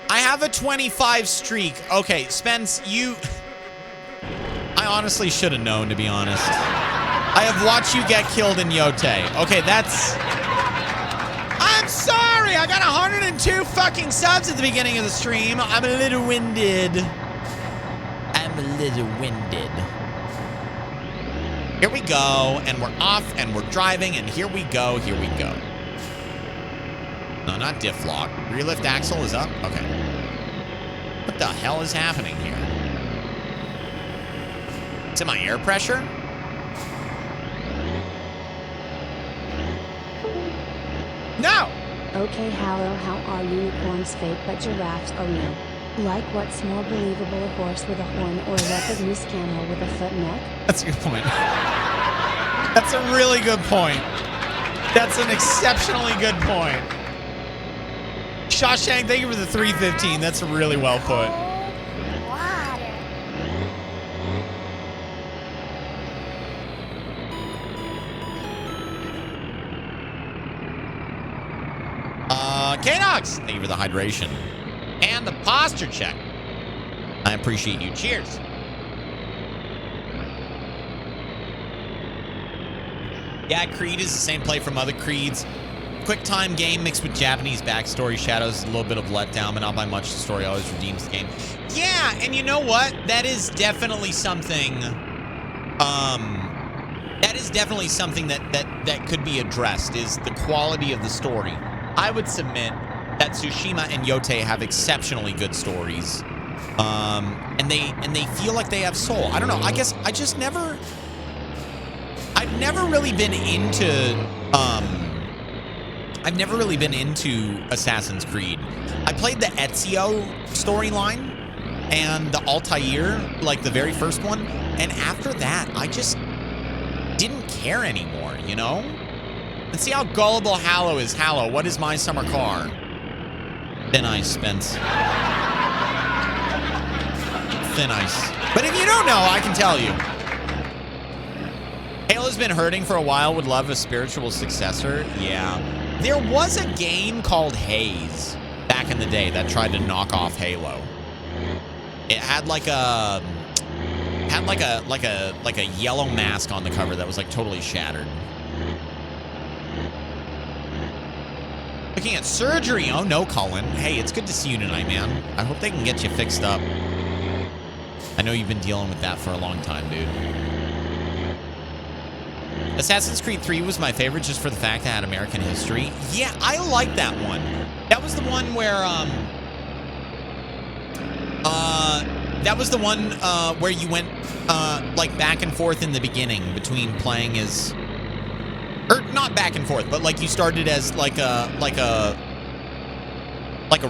I have a 25 streak. Okay, Spence, I honestly should have known, to be honest. I have watched you get killed in Yote. Okay, I'm sorry, I got 102 fucking subs at the beginning of the stream. I'm a little winded. Here we go, and we're off, and we're driving, and here we go. No, not diff lock. Rear lift axle is up? Okay. What the hell is happening here? Is it my air pressure? No! Okay, HaLLoW, how are unicorns fake but giraffes are real? Like, what's more believable, a horse with a horn or a leopard moose camel with a foot neck? That's a good point. That's a really good point. That's an exceptionally good point. Shawshank, thank you for the 315. That's really well put. K-Nox, thank you for the hydration. And the posture check. I appreciate you. Cheers. Yeah, Creed is the same play from other Creeds. Quick time game mixed with Japanese backstory. Shadows, a little bit of letdown, but not by much. The story always redeems the game. Yeah, and you know what? That is definitely something. That is definitely something that could be addressed. Is the quality of the story. I would submit that Tsushima and Yote have exceptionally good stories, and they feel like they have soul. I don't know. I guess I just never. I've never really been into Assassin's Creed. I played the Ezio storyline and the Altair, like the very first one, and after that, I just didn't care anymore, you know? Let's see how gullible HaLLoW is. HaLLoW, what is my summer car? Thin ice, Spence. Thin ice. But if you don't know, I can tell you. Halo's been hurting for a while, would love a spiritual successor. Yeah. There was a game called Haze back in the day that tried to knock off Halo. It had like a yellow mask on the cover that was like totally shattered. Looking at surgery. Oh no, Colin. Hey, it's good to see you tonight, man. I hope they can get you fixed up. I know you've been dealing with that for a long time, dude. Assassin's Creed 3 was my favorite just for the fact that it had American history. Yeah, I like that one. That was the one where where you went like back and forth in the beginning between playing as, or not back and forth, but like you started as like a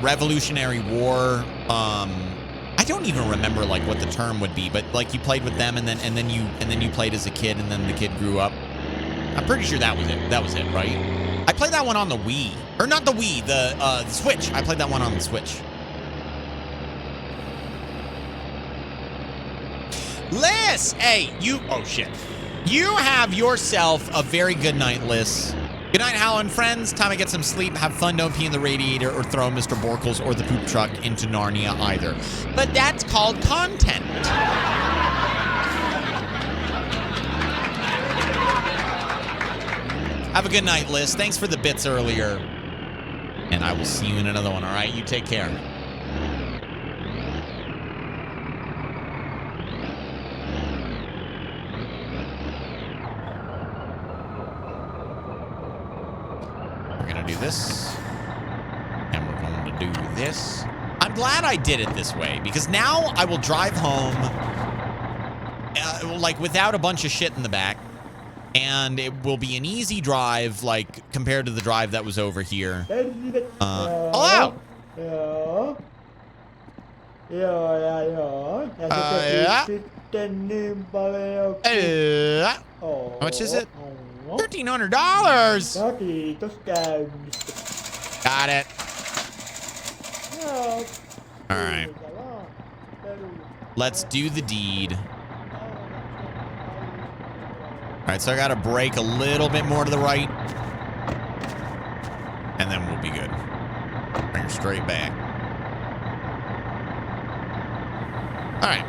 Revolutionary War. I don't even remember like what the term would be, but like you played with them and then you played as a kid and then the kid grew up. I'm pretty sure that was it. That was it, right? I played that one on the Wii, or not the Wii, the Switch. I played that one on the Switch. Liz, hey, oh shit. You have yourself a very good night, Liz. Good night, HaLLoW and friends. Time to get some sleep. Have fun. Don't pee in the radiator or throw Mr. Borkles or the poop truck into Narnia either. But that's called content. Have a good night, Liz. Thanks for the bits earlier. And I will see you in another one, all right? You take care. We're going to do this. And we're going to do this. I'm glad I did it this way, because now I will drive home like without a bunch of shit in the back. And it will be an easy drive, like, compared to the drive that was over here. HaLLoW! How much is it? $1,300! Got it. Alright. Let's do the deed. All right, so I got to brake a little bit more to the right. And then we'll be good. Bring her straight back. All right.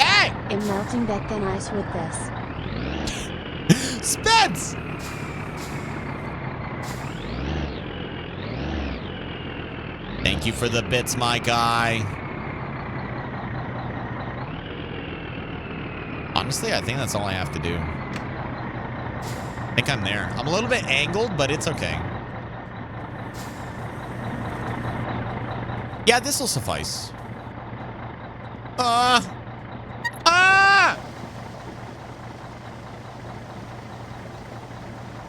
Hey! I'm melting back thin ice with this. Spence! Thank you for the bits, my guy. Honestly, I think that's all I have to do. I think I'm there. I'm a little bit angled, but it's okay. Yeah, this will suffice.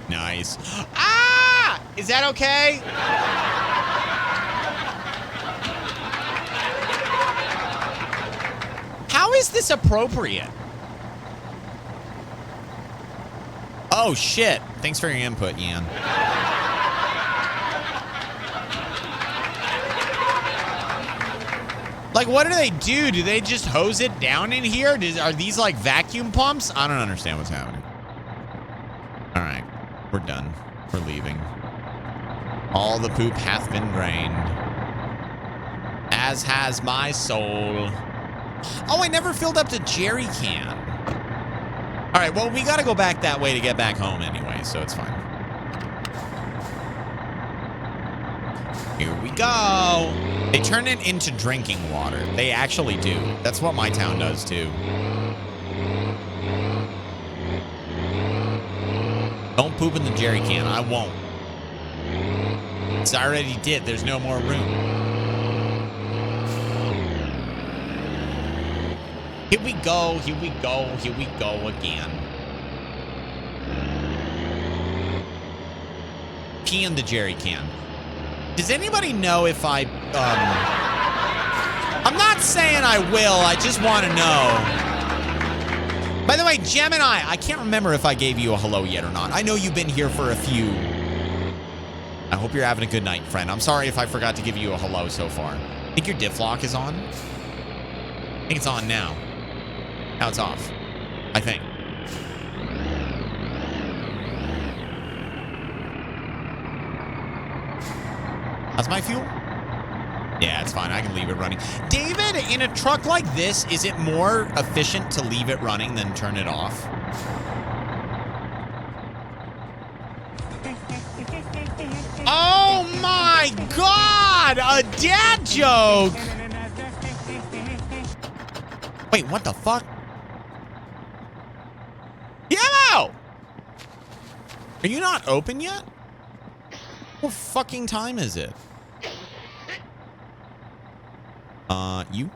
Nice. Ah! Is that okay? How is this appropriate? Oh, shit. Thanks for your input, Ian. Like, what do they do? Do they just hose it down in here? Are these, like, vacuum pumps? I don't understand what's happening. All right. We're done. We're leaving. All the poop hath been drained. As has my soul. Oh, I never filled up the jerry can. All right, well, we got to go back that way to get back home anyway, so it's fine. Here we go. They turn it into drinking water. They actually do. That's what my town does, too. Don't poop in the jerry can. I won't. I already did. There's no more room. Here we go, here we go, here we go again. Pee in the jerry can. Does anybody know if I'm not saying I will, I just want to know. By the way, Gemini, I can't remember if I gave you a hello yet or not. I know you've been here for a few. I hope you're having a good night, friend. I'm sorry if I forgot to give you a hello so far. I think your diff lock is on. I think it's on now. Now it's off. I think. How's my fuel? Yeah, it's fine. I can leave it running. David, in a truck like this, is it more efficient to leave it running than turn it off? Oh my God! A dad joke! Wait, what the fuck? Yellow! Are you not open yet? What fucking time is it? You?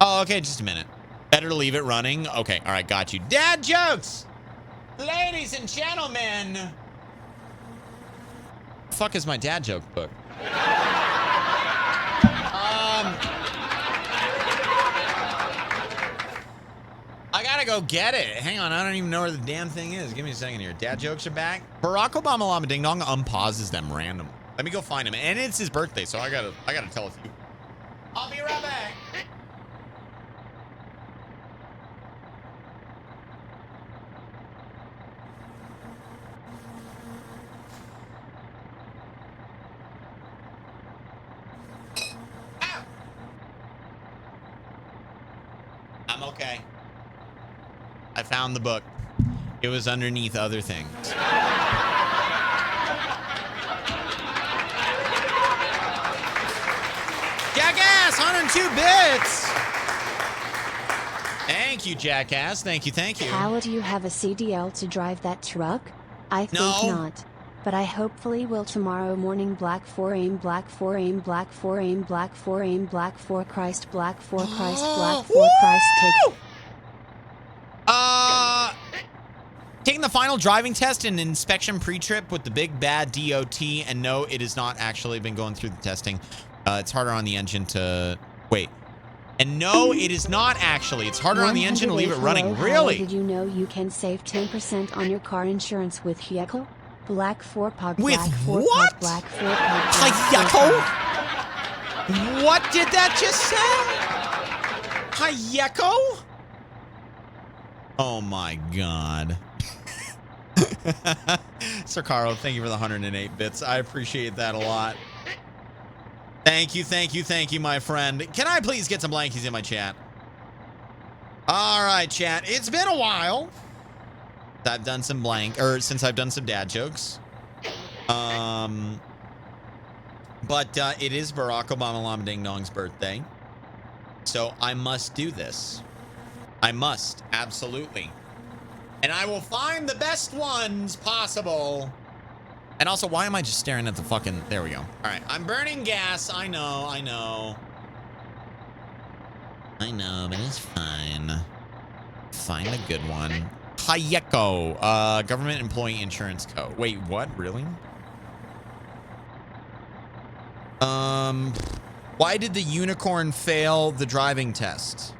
Oh, okay, just a minute. Better to leave it running? Okay, all right, got you. Dad jokes! Ladies and gentlemen! The fuck is my dad joke book? I gotta go get it. Hang on, I don't even know where the damn thing is. Give me a second here. Dad jokes are back. Barack Obama Llama Ding Dong unpauses them random. Let me go find him. And it's his birthday, so I gotta tell a few. I'll be right back. Ow. I'm okay. I found the book. It was underneath other things. Jackass, 102 bits. Thank you, Jackass. Thank you, thank you. HaLLoW, do you have a CDL to drive that truck? I think not. But I hopefully will tomorrow morning. Black 4 aim, black 4 aim, black 4 aim, black 4 aim, black 4 Christ, black 4 Christ, black 4 Christ, take. Taking the final driving test and inspection pre-trip with the big bad DOT, and no, it has not actually been going through the testing. It's harder on the engine to wait. And no, it is not actually. It's harder on the engine to leave it running. Really? Did you know you can save 10% on your car insurance with HaLLoW? Black 4 Pog. With black 4 what? Pog, black 4 Pog. HaLLoW? What did that just say? HaLLoW? Oh my God. Sir Caro, thank you for the 108 bits. I appreciate that a lot. Thank you, thank you, thank you, my friend. Can I please get some blankies in my chat? All right, chat. It's been a while. I've done some since I've done some dad jokes. But it is Barack Obama Llama Ding Dong's birthday. So I must do this. I must, absolutely. And I will find the best ones possible. And also, why am I just staring at the fucking... There we go. All right, I'm burning gas. I know, I know. I know, but it's fine. Find a good one. HaLLoW, Government Employee Insurance Co. Wait, what? Really? Why did the unicorn fail the driving test?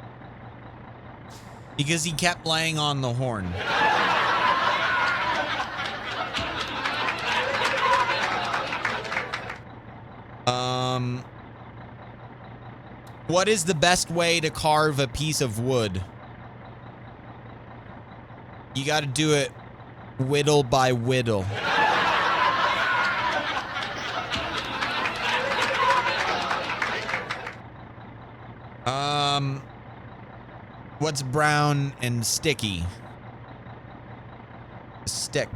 Because he kept laying on the horn. What is the best way to carve a piece of wood? You got to do it whittle by whittle. What's brown and sticky? Stick.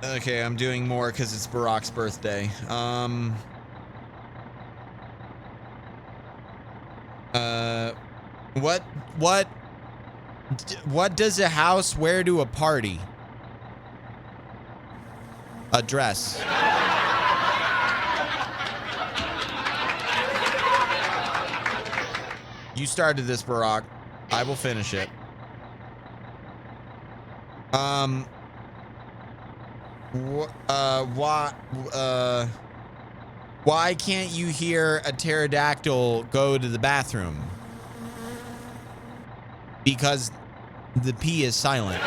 Okay, I'm doing more because it's Barack's birthday. What does a house wear to a party? A dress. You started this, Barack. I will finish it. Why can't you hear a pterodactyl go to the bathroom? Because the P is silent.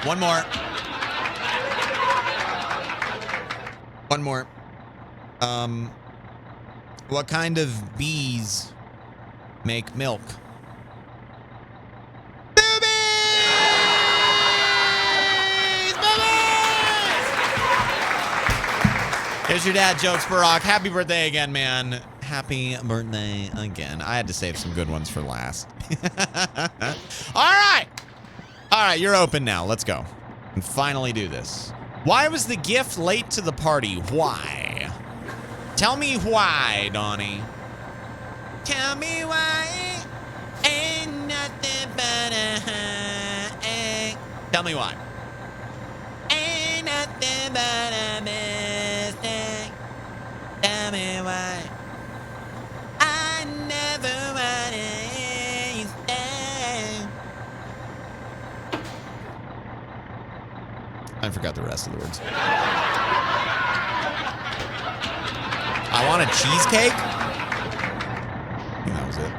One more. One more. What kind of bees make milk? Boobies! Boobies! Here's your dad jokes, Barack. Happy birthday again, man. Happy birthday again. I had to save some good ones for last. All right. All right, you're open now. Let's go and finally do this. Why was the gift late to the party? Why? Tell me why, Donnie. Tell me why. Ain't nothing but a Tell me why. Ain't nothing but a mistake. Tell me why. I never wanted you stay. I forgot the rest of the words. I want a cheesecake? I think that was it.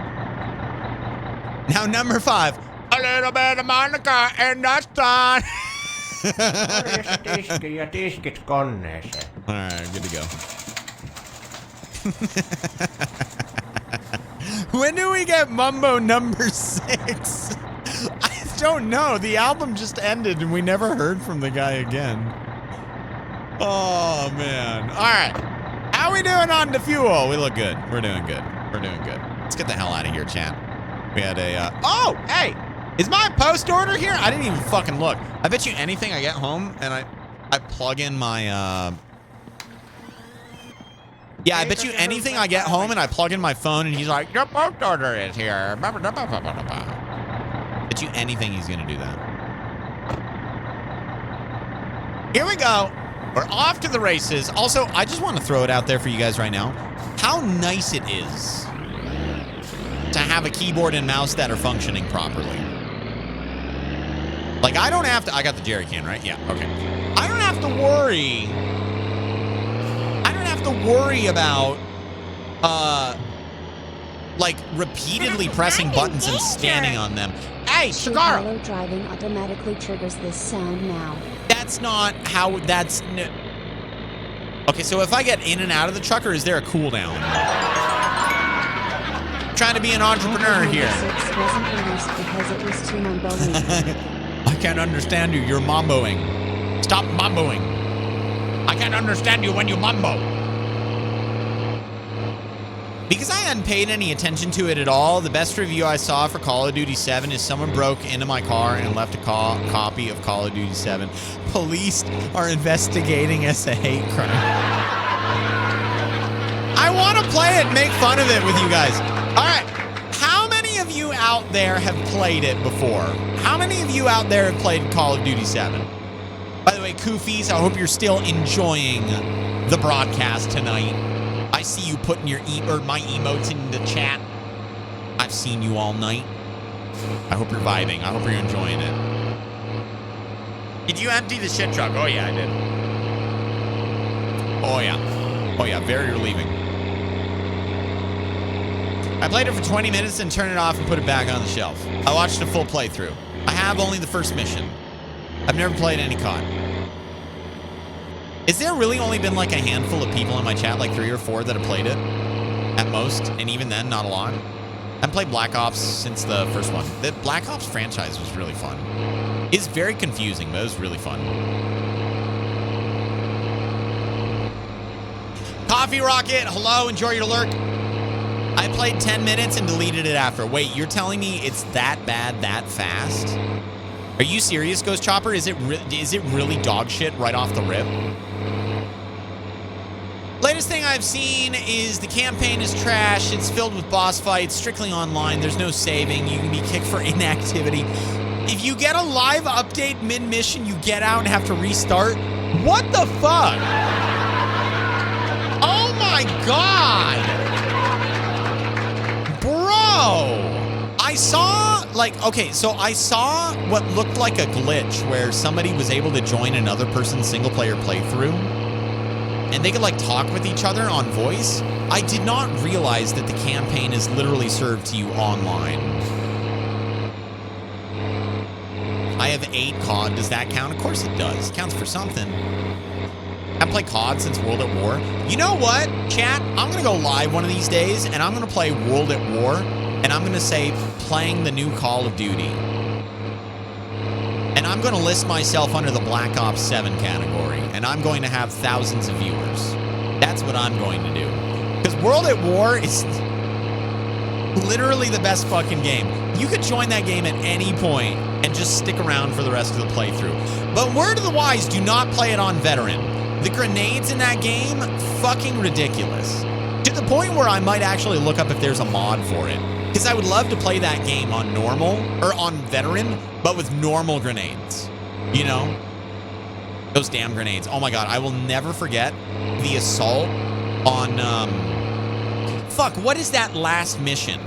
Now, number 5. A little bit of Monica and that's done. Ja tiskit koneeseen. All right, good to go. When do we get Mumbo number 6? I don't know. The album just ended and we never heard from the guy again. Oh, man. All right. How we doing on the fuel? We look good. We're doing good. We're doing good. Let's get the hell out of here, chat. We had a, oh, hey, is my post order here? I didn't even fucking look. I bet you anything I get home and I plug in my, yeah, I bet you anything I get home and I plug in my phone and he's like, your post order is here. Bet you anything he's gonna do that. Here we go. We're off to the races. Also, I just want to throw it out there for you guys right now. How nice it is to have a keyboard and mouse that are functioning properly. Like, I don't have to... I got the jerry can, right? Yeah, okay. I don't have to worry... I don't have to worry about, like, repeatedly pressing buttons and standing on them. Hey, Shigara! HaLLoW driving automatically triggers this sound now. That's not how... That's... Okay, so if I get in and out of the truck, or is there a cooldown? I'm trying to be an entrepreneur here. 6 wasn't released because it was too mumbo-y. I can't understand you. You're mamboing. Stop mamboing. I can't understand you when you mambo. Because I hadn't paid any attention to it at all, the best review I saw for Call of Duty 7 is someone broke into my car and left a copy of Call of Duty 7. Police are investigating as a hate crime. I want to play it and make fun of it with you guys. All right. How many of you out there have played it before? How many of you out there have played Call of Duty 7? By the way, Koofies, I hope you're still enjoying the broadcast tonight. I see you putting your my emotes in the chat. I've seen you all night. I hope you're vibing. I hope you're enjoying it. Did you empty the shit truck? Oh, yeah, I did. Oh, yeah. Oh, yeah, very relieving. I played it for 20 minutes and turned it off and put it back on the shelf. I watched a full playthrough. I have only the first mission. I've never played any COD. Is there really only been like a handful of people in my chat, like 3 or 4 that have played it? At most, and even then, not a lot. I've played Black Ops since the first one. The Black Ops franchise was really fun. It's very confusing, but it was really fun. Coffee Rocket, hello, enjoy your lurk. I played 10 minutes and deleted it after. Wait, you're telling me it's that bad that fast? Are you serious, Ghost Chopper? Is it really dog shit right off the rip? Latest thing I've seen is the campaign is trash. It's filled with boss fights, strictly online. There's no saving. You can be kicked for inactivity. If you get a live update mid-mission, you get out and have to restart. What the fuck? Oh my god! Bro! I saw, like, okay, so I saw what looked like a glitch where somebody was able to join another person's single-player playthrough, and they could, like, talk with each other on voice. I did not realize that the campaign is literally served to you online. I have 8 COD. Does that count? Of course it does. It counts for something. I've played COD since World at War. You know what, chat? I'm going to go live one of these days, and I'm going to play World at War, and I'm going to say playing the new Call of Duty. And I'm going to list myself under the Black Ops 7 category, and I'm going to have thousands of viewers. That's what I'm going to do. Because World at War is literally the best fucking game. You could join that game at any point and just stick around for the rest of the playthrough. But word of the wise, do not play it on veteran. The grenades in that game, fucking ridiculous. To the point where I might actually look up if there's a mod for it. Because I would love to play that game on normal, or on veteran, but with normal grenades. You know? Those damn grenades. Oh my god, I will never forget the assault on, fuck, what is that last mission?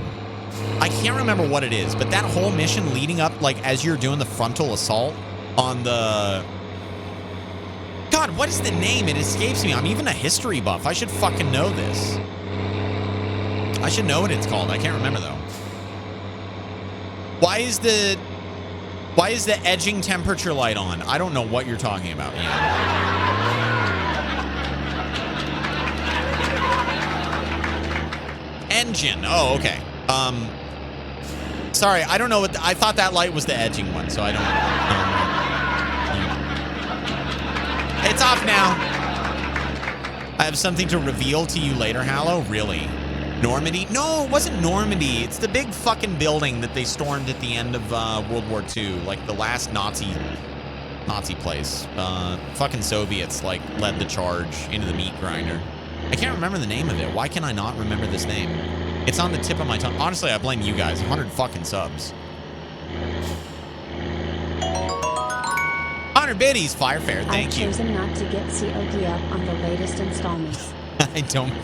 I can't remember what it is, but that whole mission leading up, like, as you're doing the frontal assault on the... God, what is the name? It escapes me. I'm even a history buff. I should fucking know this. I should know what it's called. I can't remember, though. Why is the edging temperature light on? I don't know what you're talking about, Ian. Engine. Oh, okay. Sorry, I don't know what... I thought that light was the edging one, so I don't... It's off now. I have something to reveal to you later, HaLLoW. Really? Normandy? No, it wasn't Normandy. It's the big fucking building that they stormed at the end of World War II. Like, the last Nazi place. Fucking Soviets, like, led the charge into the meat grinder. I can't remember the name of it. Why can I not remember this name? It's on the tip of my tongue. Honestly, I blame you guys. 100 fucking subs. 100 biddies, Firefair. Thank you. I've chosen not to get COD up on the latest installments. I don't...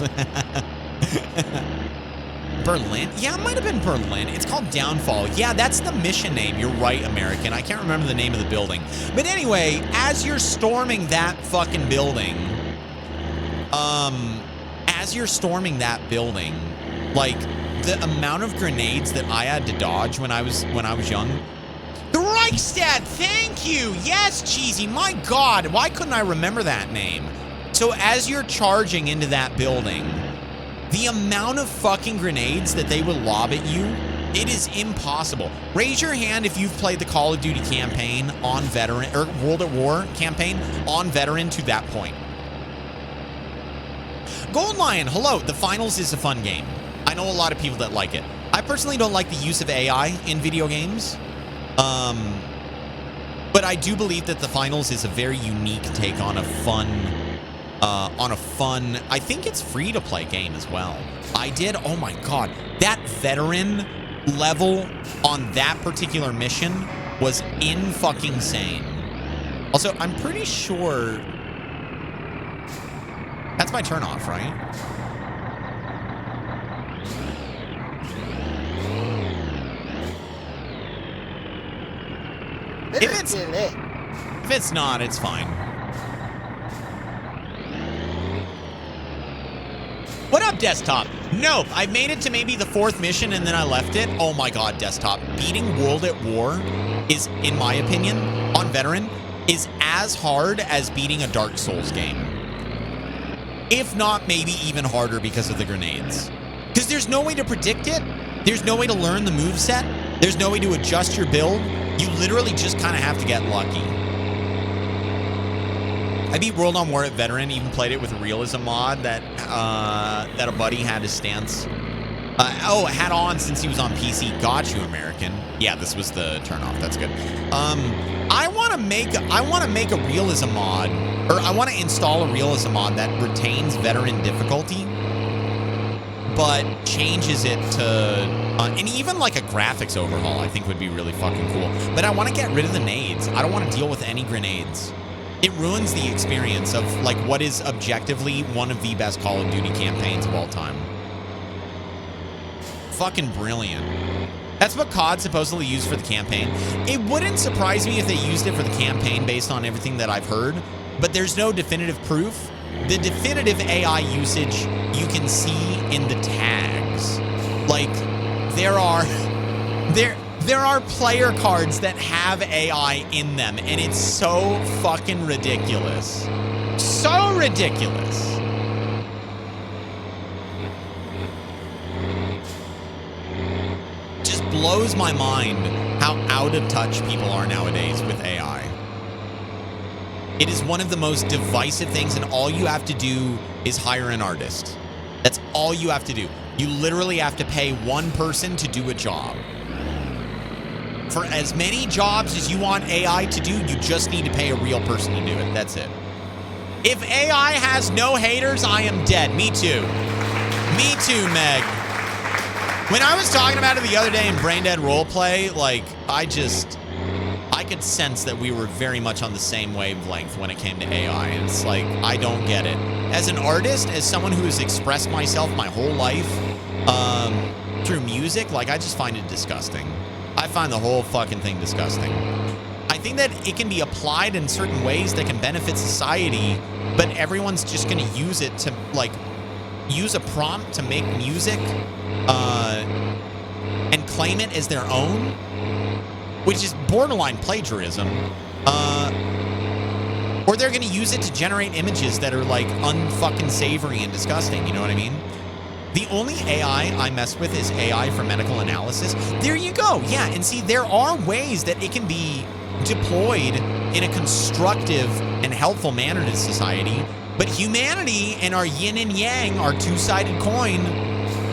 Berlin? Yeah, it might have been Berlin. It's called Downfall. Yeah, that's the mission name. You're right, American. I can't remember the name of the building. But anyway, as you're storming that fucking building... like, the amount of grenades that I had to dodge when I was young. The Reichstag, thank you. Yes, Cheesy. My God, why couldn't I remember that name? So as you're charging into that building, the amount of fucking grenades that they will lob at you, it is impossible. Raise your hand if you've played the Call of Duty campaign on veteran, or World at War campaign on veteran to that point. Gold Lion, hello. The Finals is a fun game. I know a lot of people that like it. I personally don't like the use of AI in video games. But I do believe that the Finals is a very unique take on a fun, I think it's free to play game as well. Oh my God, that veteran level on that particular mission was in-fucking sane. Also, I'm pretty sure that's my turn off, right? If it's not, it's fine. What up, Desktop? Nope, I made it to maybe the 4th mission and then I left it. Oh my God, Desktop. Beating World at War is, in my opinion, on veteran, is as hard as beating a Dark Souls game. If not, maybe even harder because of the grenades. Because there's no way to predict it. There's no way to learn the moveset. There's no way to adjust your build. You literally just kind of have to get lucky. I beat World on War at Veteran, even played it with a realism mod that that a buddy had his stance. Had on since he was on PC. Got you, American. Yeah, this was the turnoff. That's good. I want to make a realism mod, or I want to install a realism mod that retains veteran difficulty, but changes it to, and even like a graphics overhaul, I think would be really fucking cool. But I want to get rid of the nades. I don't want to deal with any grenades. It ruins the experience of like what is objectively one of the best Call of Duty campaigns of all time. Fucking brilliant. That's what COD supposedly used for the campaign. It wouldn't surprise me if they used it for the campaign based on everything that I've heard, but there's no definitive proof. The definitive AI usage you can see in the tags. Like, there are player cards that have AI in them, and it's so fucking ridiculous. So ridiculous. Just blows my mind how out of touch people are nowadays with AI. It is one of the most divisive things, and all you have to do is hire an artist. That's all you have to do. You literally have to pay one person to do a job. For as many jobs as you want AI to do, you just need to pay a real person to do it. That's it. If AI has no haters, I am dead. Me too. Me too, Meg. When I was talking about it the other day in Brain Dead Roleplay, like, I could sense that we were very much on the same wavelength when it came to AI. And it's like, I don't get it. As an artist, as someone who has expressed myself my whole life through music, like, I just find it disgusting. I find the whole fucking thing disgusting. I think that it can be applied in certain ways that can benefit society, but everyone's just going to use it to, like, use a prompt to make music and claim it as their own, which is borderline plagiarism. Or they're going to use it to generate images that are, like, unfucking savory and disgusting. You know what I mean? The only AI I mess with is AI for medical analysis. There you go. Yeah, and see, there are ways that it can be deployed in a constructive and helpful manner to society. But humanity and our yin and yang, our two-sided coin,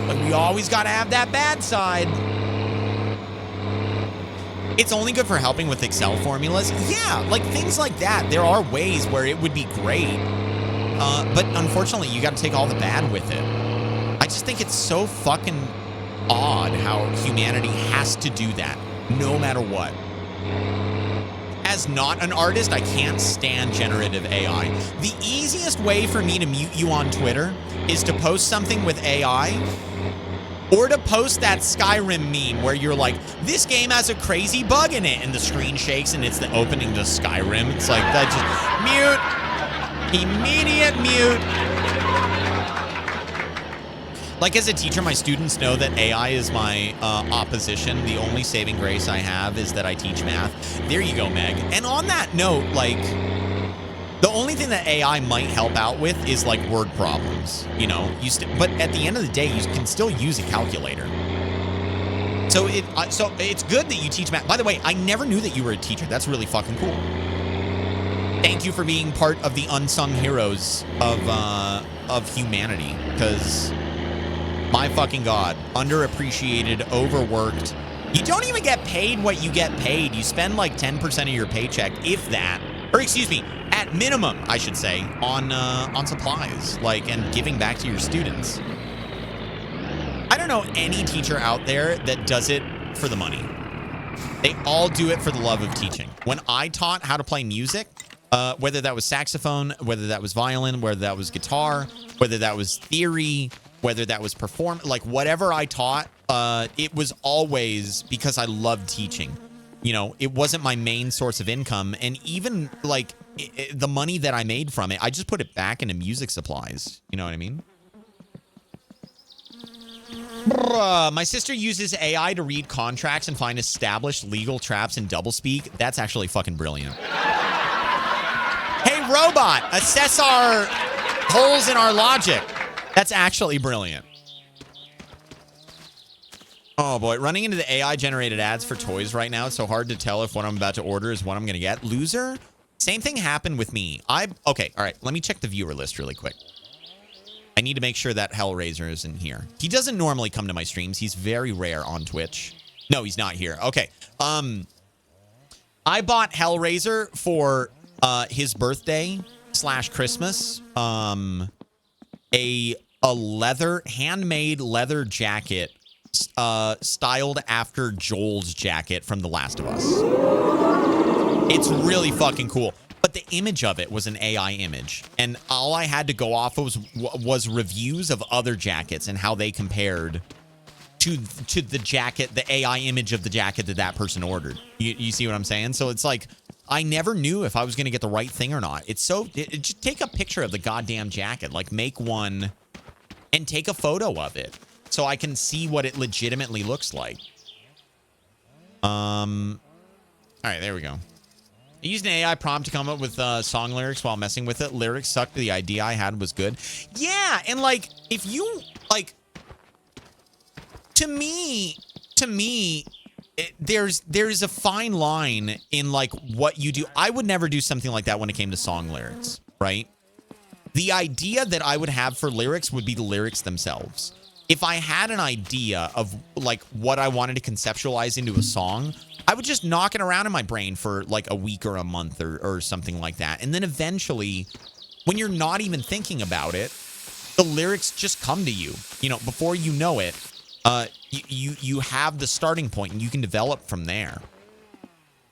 like, we always got to have that bad side. It's only good for helping with Excel formulas. Yeah, like things like that. There are ways where it would be great. But unfortunately, you got to take all the bad with it. I just think it's so fucking odd how humanity has to do that, no matter what. As not an artist, I can't stand generative AI. The easiest way for me to mute you on Twitter is to post something with AI, or to post that Skyrim meme where you're like, this game has a crazy bug in it, and the screen shakes and it's the opening to Skyrim. It's like, that just mute. Immediate mute. Like, as a teacher, my students know that AI is my opposition. The only saving grace I have is that I teach math. There you go, Meg. And on that note, like, the only thing that AI might help out with is, like, word problems, you know? But at the end of the day, you can still use a calculator. So it's good that you teach math. By the way, I never knew that you were a teacher. That's really fucking cool. Thank you for being part of the unsung heroes of humanity, because... my fucking God, underappreciated, overworked. You don't even get paid what you get paid. You spend like 10% of your paycheck, if that, or excuse me, at minimum, I should say, on supplies, like, and giving back to your students. I don't know any teacher out there that does it for the money. They all do it for the love of teaching. When I taught how to play music, whether that was saxophone, whether that was violin, whether that was guitar, whether that was theory, whether that was like, whatever I taught, it was always because I loved teaching. You know, it wasn't my main source of income. And even, like, the money that I made from it, I just put it back into music supplies. You know what I mean? My sister uses AI to read contracts and find established legal traps in doublespeak. That's actually fucking brilliant. Hey, robot, assess our holes in our logic. That's actually brilliant. Oh, boy. Running into the AI-generated ads for toys right now. It's so hard to tell if what I'm about to order is what I'm going to get. Loser? Same thing happened with me. Okay, all right. Let me check the viewer list really quick. I need to make sure that Hellraiser is in here. He doesn't normally come to my streams. He's very rare on Twitch. No, he's not here. Okay. I bought Hellraiser for his birthday / Christmas. A a handmade leather jacket styled after Joel's jacket from The Last of Us. It's really fucking cool. But the image of it was an AI image. And all I had to go off of was reviews of other jackets and how they compared to the jacket, the AI image of the jacket that person ordered. You see what I'm saying? So it's like, I never knew if I was going to get the right thing or not. Just take a picture of the goddamn jacket. Like, make one and take a photo of it so I can see what it legitimately looks like. All right, there we go. I used an AI prompt to come up with song lyrics while messing with it. Lyrics sucked. The idea I had was good. Yeah, and like, if you like, to me, there's a fine line in like what you do. I would never do something like that when it came to song lyrics, right? The idea that I would have for lyrics would be the lyrics themselves. If I had an idea of like what I wanted to conceptualize into a song, I would just knock it around in my brain for like a week or a month or something like that. And then eventually, when you're not even thinking about it, the lyrics just come to you. You know, before you know it, you have the starting point and you can develop from there.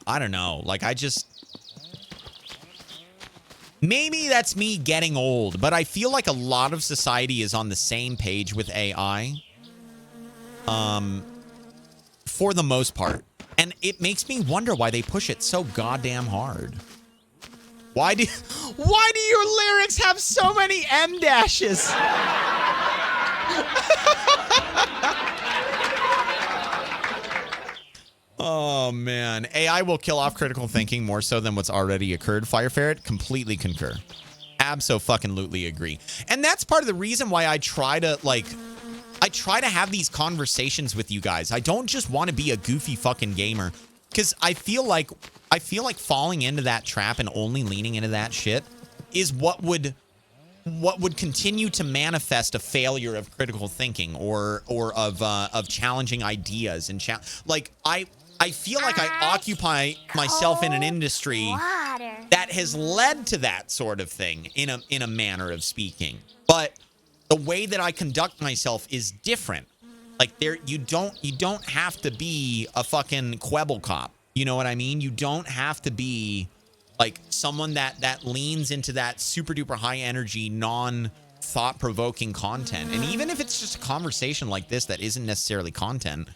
I don't know. Like, maybe that's me getting old, but I feel like a lot of society is on the same page with AI. For the most part. And it makes me wonder why they push it so goddamn hard. Why do your lyrics have so many M dashes? Oh, man. AI will kill off critical thinking more so than what's already occurred. Fire Ferret, completely concur. Abso-fucking-lutely agree. And that's part of the reason why I try to have these conversations with you guys. I don't just want to be a goofy fucking gamer, because I feel like falling into that trap and only leaning into that shit is what would continue to manifest a failure of critical thinking or of challenging ideas and I feel like I occupy myself in an industry that has led to that sort of thing in a manner of speaking. But the way that I conduct myself is different. Like, you don't have to be a fucking Quebble cop. You know what I mean? You don't have to be like someone that leans into that super duper high energy, non-thought provoking content. And even if it's just a conversation like this that isn't necessarily content,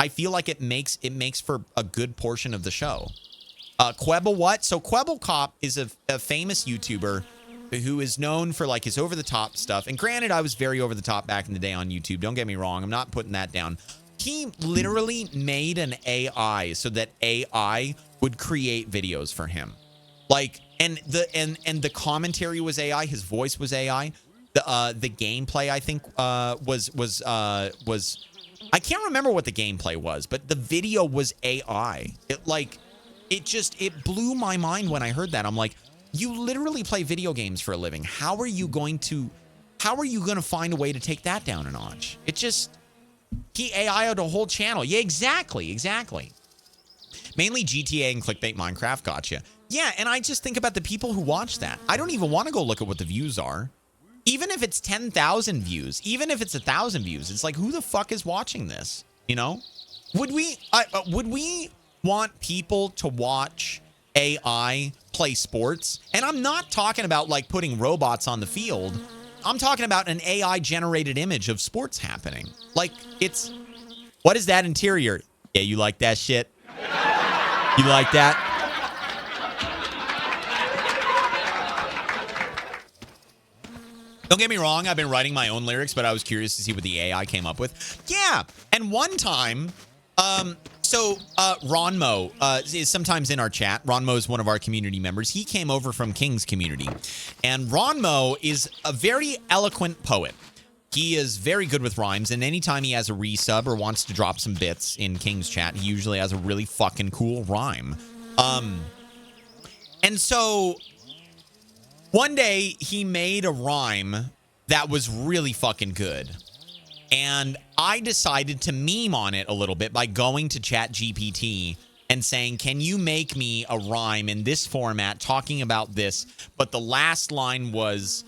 I feel like it makes for a good portion of the show. Quebble what? So Quebble Cop is a famous YouTuber who is known for like his over-the-top stuff. And granted, I was very over-the-top back in the day on YouTube. Don't get me wrong. I'm not putting that down. He literally made an AI so that AI would create videos for him. Like, and the commentary was AI. His voice was AI. The gameplay, I think, was I can't remember what the gameplay was, but the video was AI. It blew my mind when I heard that. I'm like, you literally play video games for a living. How are you going to find a way to take that down a notch? He AI'd a whole channel. Yeah, exactly. Mainly GTA and clickbait Minecraft. Gotcha. Yeah, and I just think about the people who watch that. I don't even want to go look at what the views are. Even if it's 10,000 views, even if it's 1,000 views, it's like, who the fuck is watching this? You know? Would we want people to watch AI play sports? And I'm not talking about like putting robots on the field. I'm talking about an AI generated image of sports happening. Like, what is that interior? Yeah, you like that shit? You like that? Don't get me wrong, I've been writing my own lyrics, but I was curious to see what the AI came up with. Yeah, and one time, Ronmo is sometimes in our chat. Ronmo is one of our community members. He came over from King's community. And Ronmo is a very eloquent poet. He is very good with rhymes, and anytime he has a resub or wants to drop some bits in King's chat, he usually has a really fucking cool rhyme. And so one day he made a rhyme that was really fucking good. And I decided to meme on it a little bit by going to ChatGPT and saying, can you make me a rhyme in this format talking about this? But the last line was,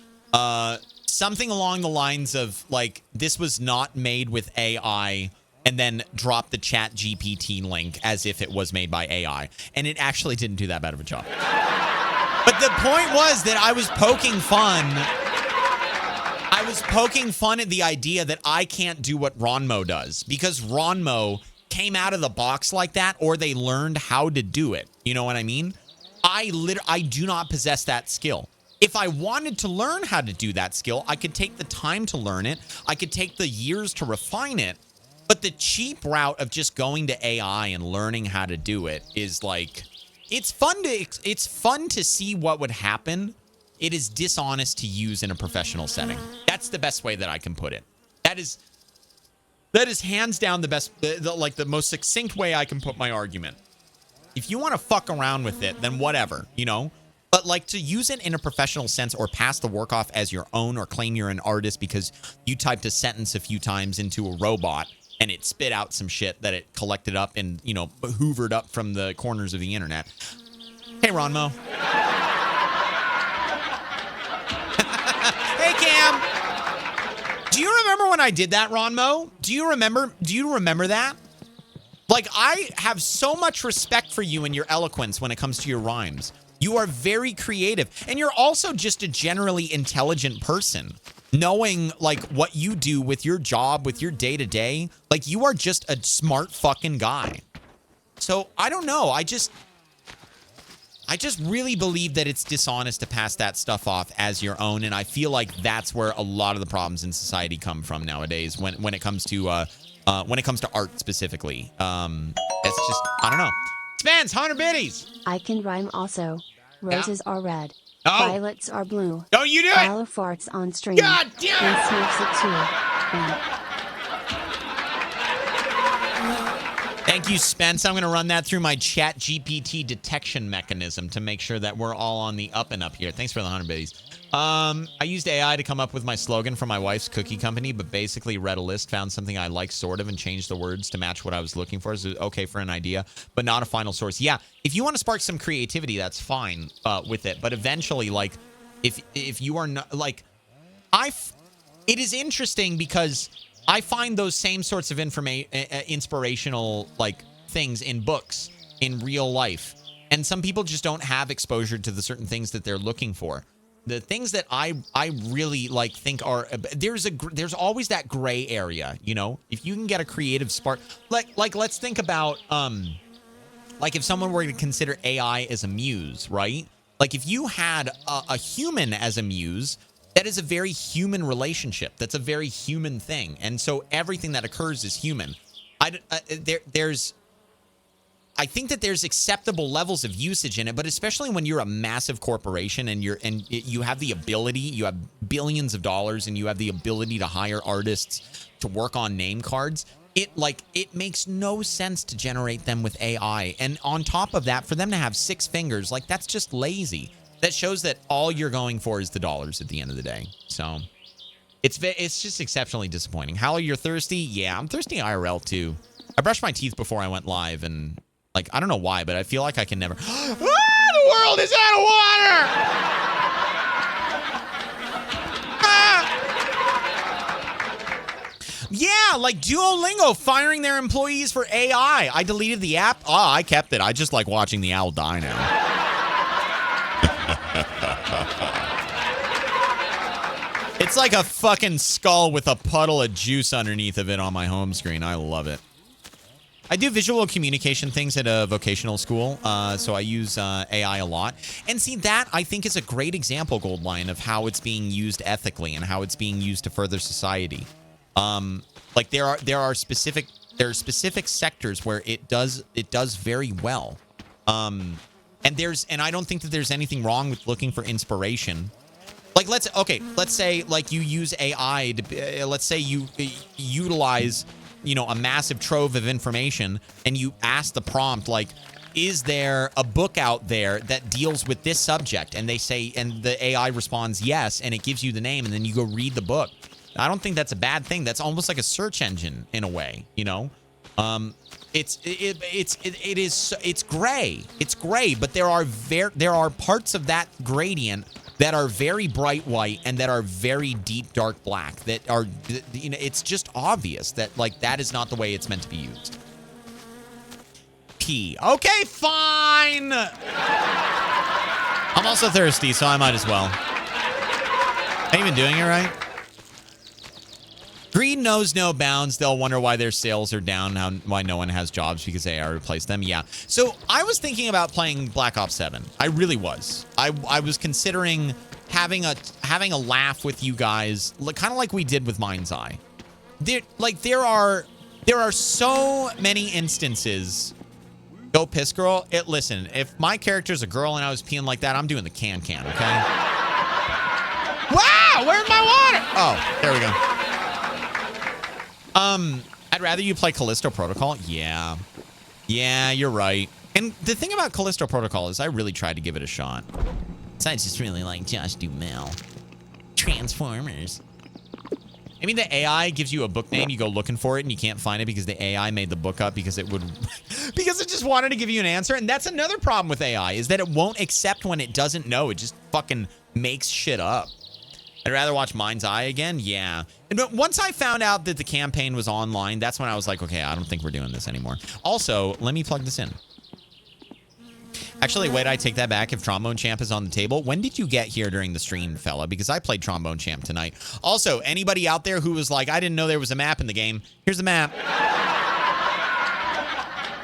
something along the lines of like, this was not made with AI, and then drop the chat GPT link as if it was made by AI. And it actually didn't do that bad of a job. But the point was that I was poking fun. I was poking fun at the idea that I can't do what Ronmo does, because Ronmo came out of the box like that, or they learned how to do it. You know what I mean? I do not possess that skill. If I wanted to learn how to do that skill, I could take the time to learn it. I could take the years to refine it. But the cheap route of just going to AI and learning how to do it is like, it's fun to see what would happen. It is dishonest to use in a professional setting. That's the best way that I can put it. That is hands down the best, the most succinct way I can put my argument. If you want to fuck around with it, then whatever, you know? But like, to use it in a professional sense, or pass the work off as your own, or claim you're an artist because you typed a sentence a few times into a robot and it spit out some shit that it collected up and, you know, hoovered up from the corners of the internet. Hey, Ronmo. Hey, Cam. Do you remember when I did that, Ronmo? Do you remember that? Like, I have so much respect for you and your eloquence when it comes to your rhymes. You are very creative, and you're also just a generally intelligent person. Knowing, like, what you do with your job, with your day-to-day, like, you are just a smart fucking guy. So, I don't know. I just really believe that it's dishonest to pass that stuff off as your own, and I feel like that's where a lot of the problems in society come from nowadays when it comes to art specifically. It's just, I don't know. Spence, 100 biddies. I can rhyme also. Roses are red. Oh. Violets are blue. Don't you do it. HaLLoW farts on stream. God damn it. And sniffs it too. Thank you, Spence. I'm going to run that through my chat GPT detection mechanism to make sure that we're all on the up and up here. Thanks for the 100 biddies. I used AI to come up with my slogan for my wife's cookie company, but basically read a list, found something I liked sort of, and changed the words to match what I was looking for. So okay for an idea, but not a final source. Yeah, if you want to spark some creativity, that's fine with it. But eventually, like, if you are not, like, it is interesting because I find those same sorts of inspirational, like, things in books, in real life. And some people just don't have exposure to the certain things that they're looking for. The things that I really like think are, there's always that gray area, you know? If you can get a creative spark, like let's think about like if someone were to consider AI as a muse, right? Like if you had a human as a muse, that is a very human relationship. That's a very human thing. And so everything that occurs is human. I think that there's acceptable levels of usage in it, but especially when you're a massive corporation and you have the ability, you have billions of dollars, and you have the ability to hire artists to work on name cards. It makes no sense to generate them with AI. And on top of that, for them to have 6 fingers, like, that's just lazy. That shows that all you're going for is the dollars at the end of the day. So it's just exceptionally disappointing. HaLLoW, you're thirsty? Yeah, I'm thirsty IRL too. I brushed my teeth before I went live, and like, I don't know why, but I feel like I can never. Ah, the world is out of water! Ah! Yeah, like Duolingo firing their employees for AI. I deleted the app. Oh, I kept it. I just like watching the owl die now. It's like a fucking skull with a puddle of juice underneath of it on my home screen. I love it. I do visual communication things at a vocational school, so I use AI a lot. And see, that I think is a great example, Goldline, of how it's being used ethically and how it's being used to further society. Like there are specific sectors where it does very well. And I don't think that there's anything wrong with looking for inspiration. Like let's say like you use AI to let's say you utilize, you know, a massive trove of information, and you ask the prompt, like, is there a book out there that deals with this subject? And they say, and the AI responds yes, and it gives you the name, and then you go read the book. I don't think that's a bad thing. That's almost like a search engine in a way, you know? It's gray. It's gray, but there are parts of that gradient that are very bright white and that are very deep dark black, that are, you know, it's just obvious that like that is not the way it's meant to be used. P. Okay, fine. I'm also thirsty, so I might as well. Am I even doing it right? Greed knows no bounds. They'll wonder why their sales are down, why no one has jobs because AI replaced them. Yeah. So I was thinking about playing Black Ops 7. I really was. I was considering having a laugh with you guys, kind of like we did with Mind's Eye. There are so many instances. Go piss, girl. Listen, if my character's a girl and I was peeing like that, I'm doing the can, okay? Wow, where's my water? Oh, there we go. I'd rather you play Callisto Protocol. Yeah. Yeah, you're right. And the thing about Callisto Protocol is I really tried to give it a shot. Besides just really like Josh Duhamel. Transformers. I mean, the AI gives you a book name, you go looking for it, and you can't find it because the AI made the book up because it would... because it just wanted to give you an answer. And that's another problem with AI, is that it won't accept when it doesn't know. It just fucking makes shit up. I'd rather watch Mind's Eye again. Yeah. But once I found out that the campaign was online, that's when I was like, okay, I don't think we're doing this anymore. Also, let me plug this in. Actually, wait, I take that back. If Trombone Champ is on the table, when did you get here during the stream, fella? Because I played Trombone Champ tonight. Also, anybody out there who was like, I didn't know there was a map in the game. Here's the map.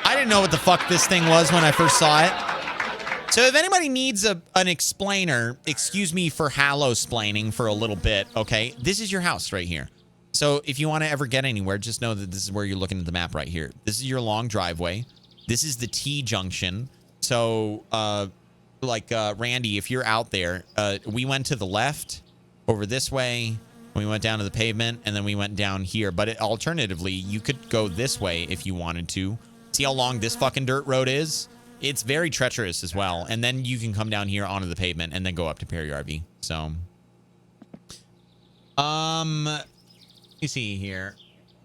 I didn't know what the fuck this thing was when I first saw it. So if anybody needs an explainer, excuse me for HaLLoW-splaining for a little bit, okay? This is your house right here. So if you want to ever get anywhere, just know that this is where you're looking at the map right here. This is your long driveway. This is the T-junction. So, Randy, if you're out there, we went to the left, over this way, we went down to the pavement, and then we went down here. But alternatively, you could go this way if you wanted to. See how long this fucking dirt road is? It's very treacherous as well. And then you can come down here onto the pavement and then go up to Perry RV. So, let me see here.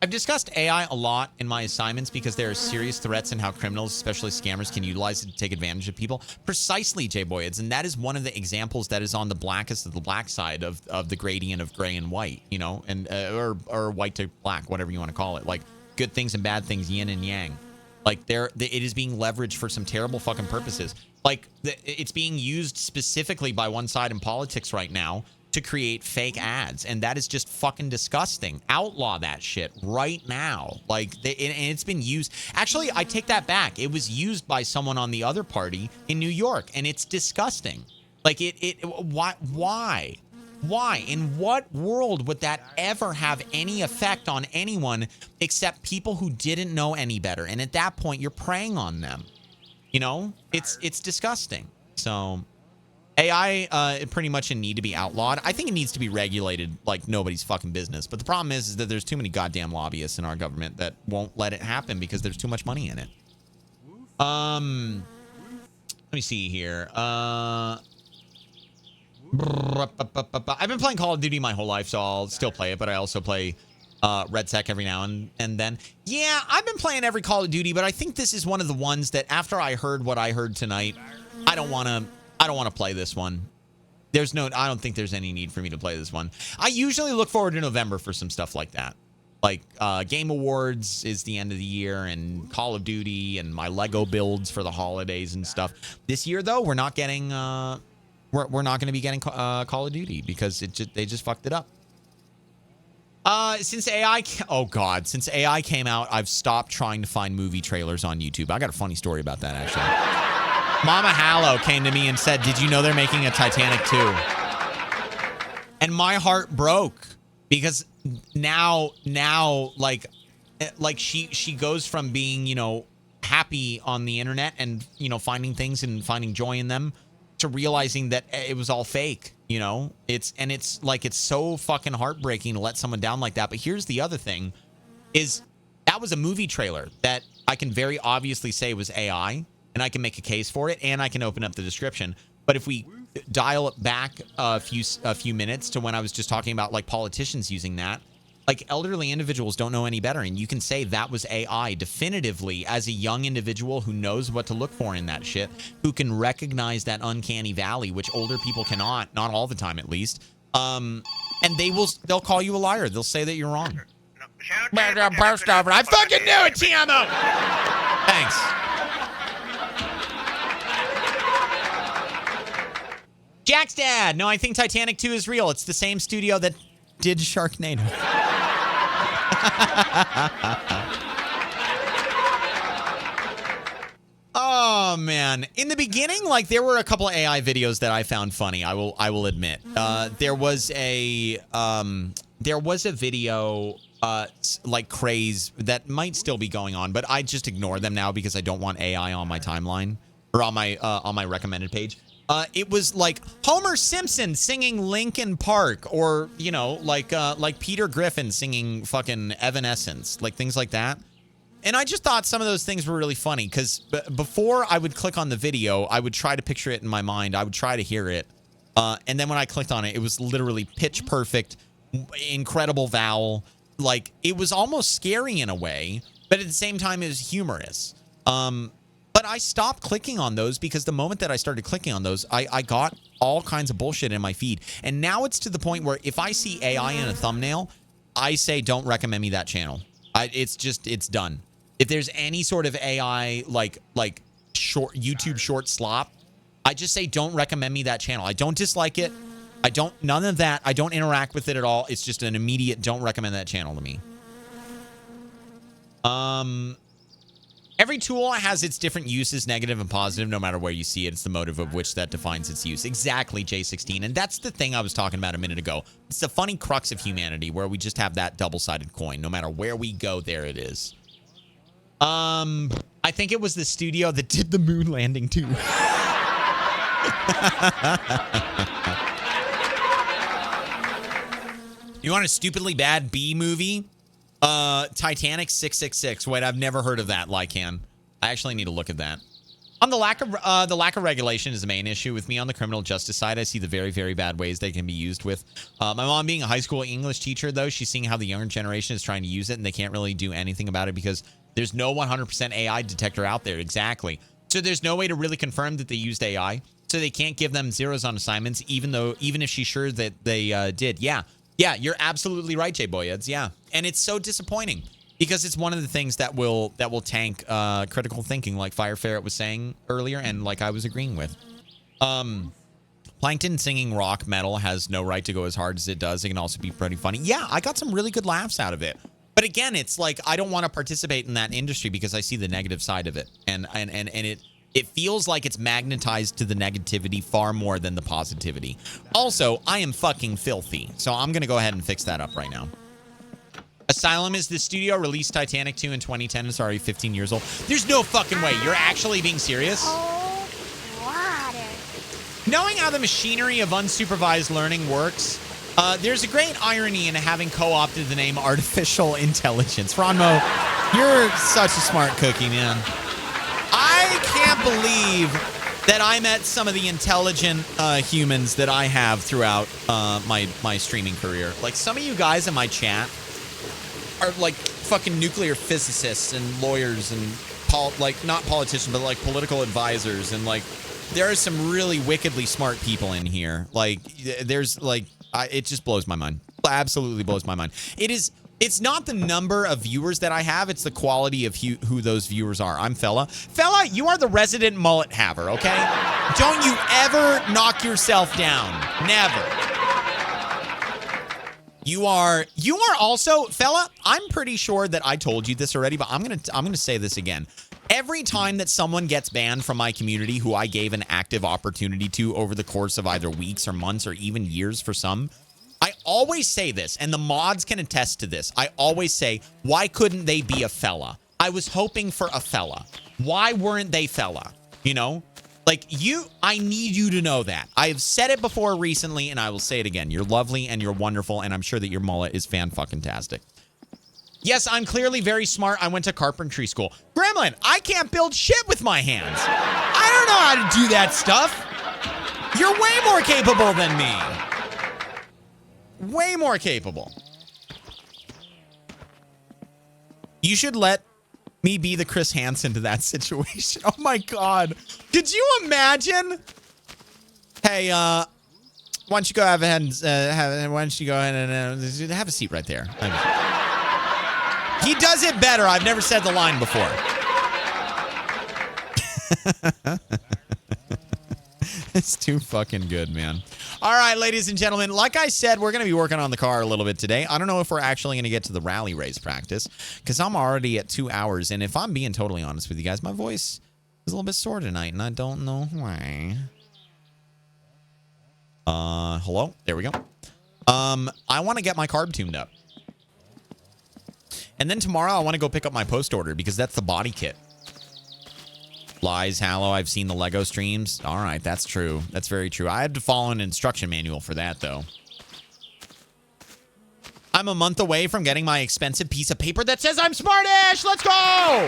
I've discussed AI a lot in my assignments because there are serious threats in how criminals, especially scammers, can utilize it to take advantage of people. Precisely, J-Boyeds. And that is one of the examples that is on the blackest of the black side of the gradient of gray and white, you know, and or white to black, whatever you want to call it. Like good things and bad things, yin and yang. Like it is being leveraged for some terrible fucking purposes. Like it's being used specifically by one side in politics right now to create fake ads, and that is just fucking disgusting. Outlaw that shit right now. Like, and it's been used. Actually, I take that back. It was used by someone on the other party in New York, and it's disgusting. Like, why? Why? In what world would that ever have any effect on anyone except people who didn't know any better? And at that point, you're preying on them. You know, it's disgusting. So AI pretty much in need to be outlawed. I think it needs to be regulated like nobody's fucking business. But the problem is that there's too many goddamn lobbyists in our government that won't let it happen because there's too much money in it. Let me see here. I've been playing Call of Duty my whole life, so I'll still play it. But I also play Red Sec every now and then. Yeah, I've been playing every Call of Duty, but I think this is one of the ones that after I heard what I heard tonight, I don't want to play this one. I don't think there's any need for me to play this one. I usually look forward to November for some stuff like that. Like Game Awards is the end of the year, and Call of Duty and my Lego builds for the holidays and stuff. This year though, we're not getting we're not going to be getting Call of Duty because they just fucked it up. Since AI came out, I've stopped trying to find movie trailers on YouTube. I got a funny story about that actually. Mama HaLLoW came to me and said, "Did you know they're making a Titanic 2?" And my heart broke because now like she goes from being, you know, happy on the internet and, you know, finding things and finding joy in them to realizing that it was all fake, you know? It's so fucking heartbreaking to let someone down like that. But here's the other thing is that was a movie trailer that I can very obviously say was AI. And I can make a case for it, and I can open up the description. But if we dial it back a few minutes to when I was just talking about like politicians using that, Like, elderly individuals don't know any better, and you can say that was AI definitively as a young individual who knows what to look for in that shit, who can recognize that uncanny valley, which older people cannot, not all the time at least. And they'll call you a liar. They'll say that you're wrong. Burst over. I fucking knew it, Tiamo. Thanks. Jack's dad. No, I think Titanic 2 is real. It's the same studio that did Sharknado. Oh man, in the beginning, like there were a couple of AI videos that I found funny. I will admit. There was a video like craze that might still be going on, but I just ignore them now because I don't want AI on my timeline or on my recommended page. It was like Homer Simpson singing Linkin Park, or you know, like Peter Griffin singing fucking Evanescence, like things like that. And I just thought some of those things were really funny because before I would click on the video, I would try to picture it in my mind. I would try to hear it. And then when I clicked on it, it was literally pitch perfect, incredible vowel. Like it was almost scary in a way, but at the same time, it was humorous. But I stopped clicking on those because the moment that I started clicking on those, I got all kinds of bullshit in my feed. And now it's to the point where if I see AI in a thumbnail, I say, don't recommend me that channel. It's done. If there's any sort of AI, like short YouTube short slop, I just say, don't recommend me that channel. I don't dislike it. None of that. I don't interact with it at all. It's just an immediate, don't recommend that channel to me. Every tool has its different uses, negative and positive, no matter where you see it. It's the motive of which that defines its use. Exactly, J16. And that's the thing I was talking about a minute ago. It's the funny crux of humanity where we just have that double-sided coin. No matter where we go, there it is. I think it was the studio that did the moon landing too. You want a stupidly bad B movie? Titanic 666. Wait, I've never heard of that, Lycan. I actually need to look at that. On the lack of regulation is the main issue with me on the criminal justice side. I see the very, very bad ways they can be used with. My mom being a high school English teacher, though, she's seeing how the younger generation is trying to use it, and they can't really do anything about it because there's no 100% AI detector out there. Exactly. So there's no way to really confirm that they used AI. So they can't give them zeros on assignments, even if she's sure that they did. Yeah, you're absolutely right, Jay Boyeds. Yeah, and it's so disappointing because it's one of the things that will tank critical thinking, like Fire Ferret was saying earlier, and like I was agreeing with. Plankton singing rock metal has no right to go as hard as it does. It can also be pretty funny. Yeah, I got some really good laughs out of it. But again, it's like I don't want to participate in that industry because I see the negative side of it, and it feels like it's magnetized to the negativity far more than the positivity. Also, I am fucking filthy, so I'm gonna go ahead and fix that up right now. Asylum is the studio released Titanic 2 in 2010. It's already 15 years old. There's no fucking way. You're actually being serious? Oh, water. Knowing how the machinery of unsupervised learning works, there's a great irony in having co-opted the name artificial intelligence. Ronmo, you're such a smart cookie, man. I can't believe that I met some of the intelligent humans that I have throughout my streaming career. Like some of you guys in my chat are like fucking nuclear physicists and lawyers and not politicians, but like political advisors, and like there are some really wickedly smart people in here. Like there's like it just blows my mind. Absolutely blows my mind. It's not the number of viewers that I have. It's the quality of who those viewers are. I'm Fella. Fella, you are the resident mullet haver, okay? Don't you ever knock yourself down. Never. You are also, Fella, I'm pretty sure that I told you this already, but I'm gonna say this again. Every time that someone gets banned from my community who I gave an active opportunity to over the course of either weeks or months or even years for some, I always say this, and the mods can attest to this. I always say, why couldn't they be a fella? I was hoping for a fella. Why weren't they fella? You know? Like, I need you to know that. I have said it before recently, and I will say it again. You're lovely, and you're wonderful, and I'm sure that your mullet is fan-fucking-tastic. Yes, I'm clearly very smart. I went to carpentry school. Gremlin, I can't build shit with my hands. I don't know how to do that stuff. You're way more capable than me. Way more capable. You should let me be the Chris Hansen to that situation. Oh my God. Could you imagine? Hey, why don't you go ahead and why don't you go ahead and have a seat right there? He does it better. I've never said the line before. It's too fucking good, man. All right, ladies and gentlemen, like I said, we're going to be working on the car a little bit today. I don't know if we're actually going to get to the rally race practice because I'm already at 2 hours. And if I'm being totally honest with you guys, my voice is a little bit sore tonight, and I don't know why. Hello? There we go. I want to get my carb tuned up. And then tomorrow I want to go pick up my post order because that's the body kit. Lies, HaLLoW, I've seen the Lego streams. All right, that's true. That's very true. I had to follow an instruction manual for that, though. I'm a month away from getting my expensive piece of paper that says I'm smartish. Let's go! I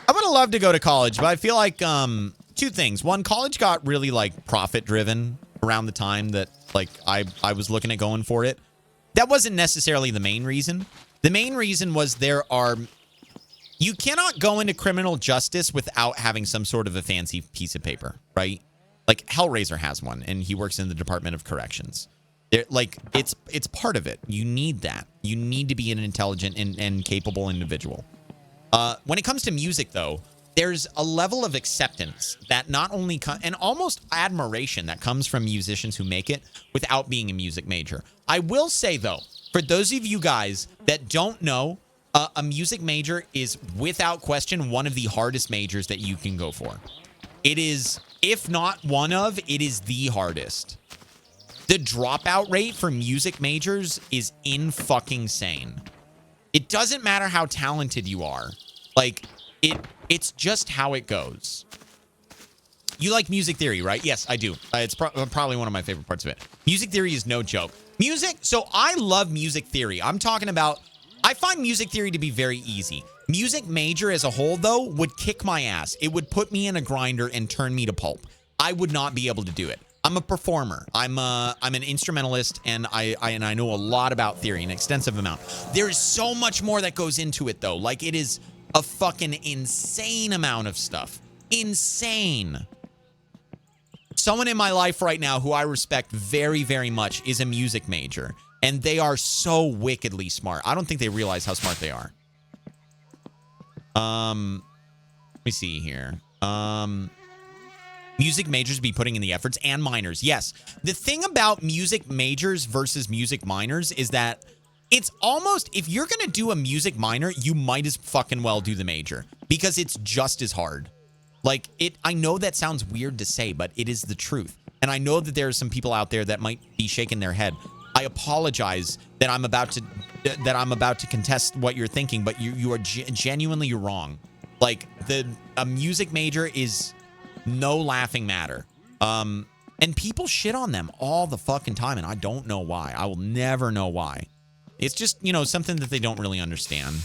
would have loved to go to college, but I feel like two things. One, college got really like profit driven around the time that like I was looking at going for it. That wasn't necessarily the main reason. The main reason was you cannot go into criminal justice without having some sort of a fancy piece of paper, right? Like Hellraiser has one, and he works in the Department of Corrections. It's part of it. You need that. You need to be an intelligent and capable individual. When it comes to music, though, there's a level of acceptance that not only and almost admiration that comes from musicians who make it without being a music major. I will say, though, for those of you guys that don't know, a music major is without question one of the hardest majors that you can go for. It is, if not one of, it is the hardest. The dropout rate for music majors is in-fucking-sane. It doesn't matter how talented you are. Like, it's just how it goes. You like music theory, right? Yes, I do. It's probably one of my favorite parts of it. Music theory is no joke. So I love music theory. I'm talking about, I find music theory to be very easy. Music major as a whole, though, would kick my ass. It would put me in a grinder and turn me to pulp. I would not be able to do it. I'm a performer. I'm an instrumentalist, and I know a lot about theory, an extensive amount. There is so much more that goes into it, though. Like, it is a fucking insane amount of stuff. Insane. Someone in my life right now who I respect very, very much is a music major. And they are so wickedly smart. I don't think they realize how smart they are. Let me see here. Music majors be putting in the efforts and minors. Yes. The thing about music majors versus music minors is that it's almost, if you're going to do a music minor, you might as fucking well do the major because it's just as hard. Like, I know that sounds weird to say, but it is the truth. And I know that there are some people out there that might be shaking their head. I apologize that I'm about to contest what you're thinking, but you are genuinely wrong. Like, a music major is no laughing matter. And people shit on them all the fucking time, and I don't know why. I will never know why. It's just, something that they don't really understand.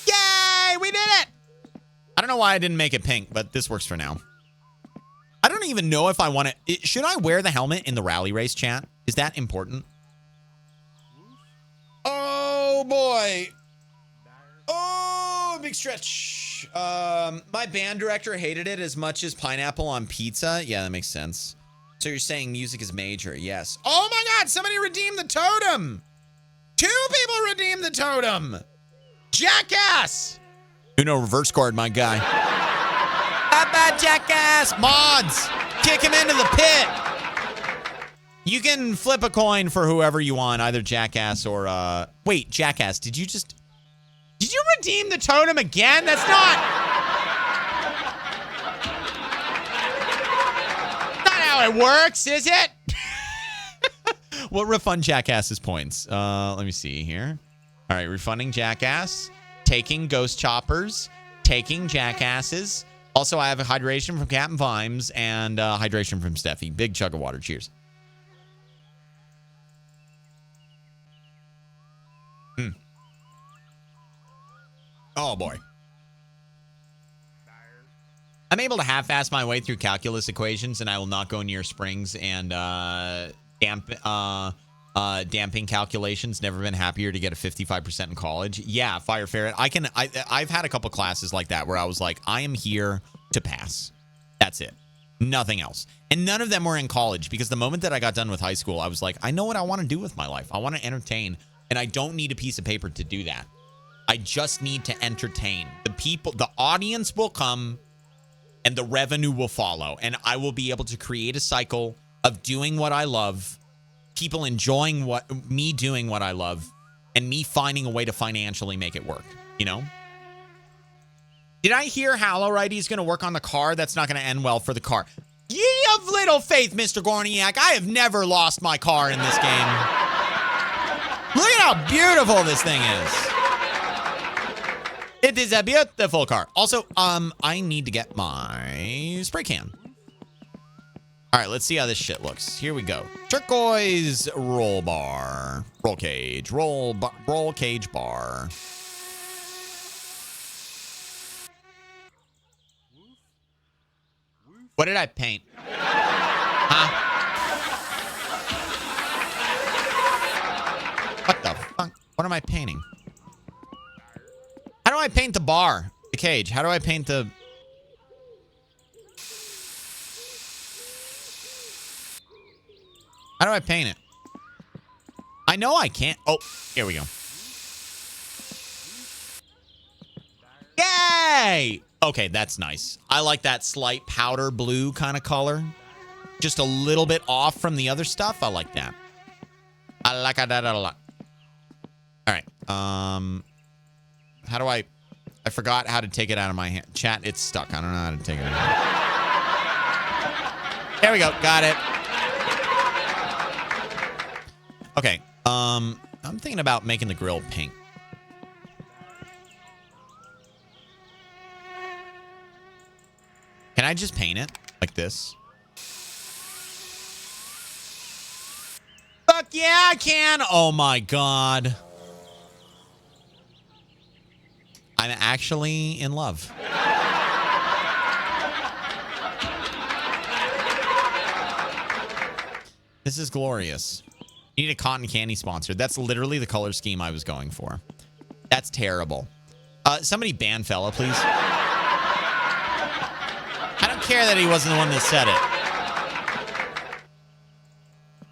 Yay! We did it! I don't know why I didn't make it pink, but this works for now. I don't even know if I want to... Should I wear the helmet in the rally race, chat? Is that important? Oh, boy. Oh, big stretch. My band director hated it as much as pineapple on pizza. Yeah, that makes sense. So you're saying music is major. Yes. Oh, my God. Somebody redeemed the totem. 2 people redeemed the totem. Jackass. Reverse card, my guy. How about Jackass? Mods, kick him into the pit. You can flip a coin for whoever you want, either Jackass or, wait, Jackass, did you redeem the totem again? That's not how it works, is it? We'll refund Jackass's points. Let me see here. All right, refunding Jackass, taking Ghost Choppers, taking Jackasses. Also, I have a hydration from Captain Vimes and hydration from Steffi. Big chug of water. Cheers. Oh, boy. I'm able to half-ass my way through calculus equations, and I will not go near springs and Damping calculations. Never been happier to get a 55% in college. Yeah, Fire Ferret. I've had a couple classes like that where I was like, I am here to pass. That's it. Nothing else. And none of them were in college because the moment that I got done with high school, I was like, I know what I want to do with my life. I want to entertain, and I don't need a piece of paper to do that. I just need to entertain. The audience will come and the revenue will follow, and I will be able to create a cycle of doing what I love, people enjoying me doing what I love, and me finding a way to financially make it work, you know? Did I hear HaLLoW right? He's going to work on the car? That's not going to end well for the car. Ye of little faith, Mr. Gorniak. I have never lost my car in this game. Look at how beautiful this thing is. It is a beautiful car. Also, I need to get my spray can. All right, let's see how this shit looks. Here we go. Turquoise roll bar. Roll cage. Roll cage bar. What did I paint? Huh? What the fuck? What am I painting? How do I paint the bar? The cage. How do I paint the... How do I paint it? I know I can't. Oh, here we go. Yay! Okay, that's nice. I like that slight powder blue kind of color. Just a little bit off from the other stuff. I like that. I like that a lot. All right. How do I forgot how to take it out of my hand. Chat, it's stuck. I don't know how to take it out. There we go. Got it. Okay. I'm thinking about making the grill pink. Can I just paint it like this? Fuck yeah, I can. Oh my God. I'm actually in love. This is glorious. You need a cotton candy sponsor. That's literally the color scheme I was going for. That's terrible. Somebody ban fella, please. I don't care that he wasn't the one that said it.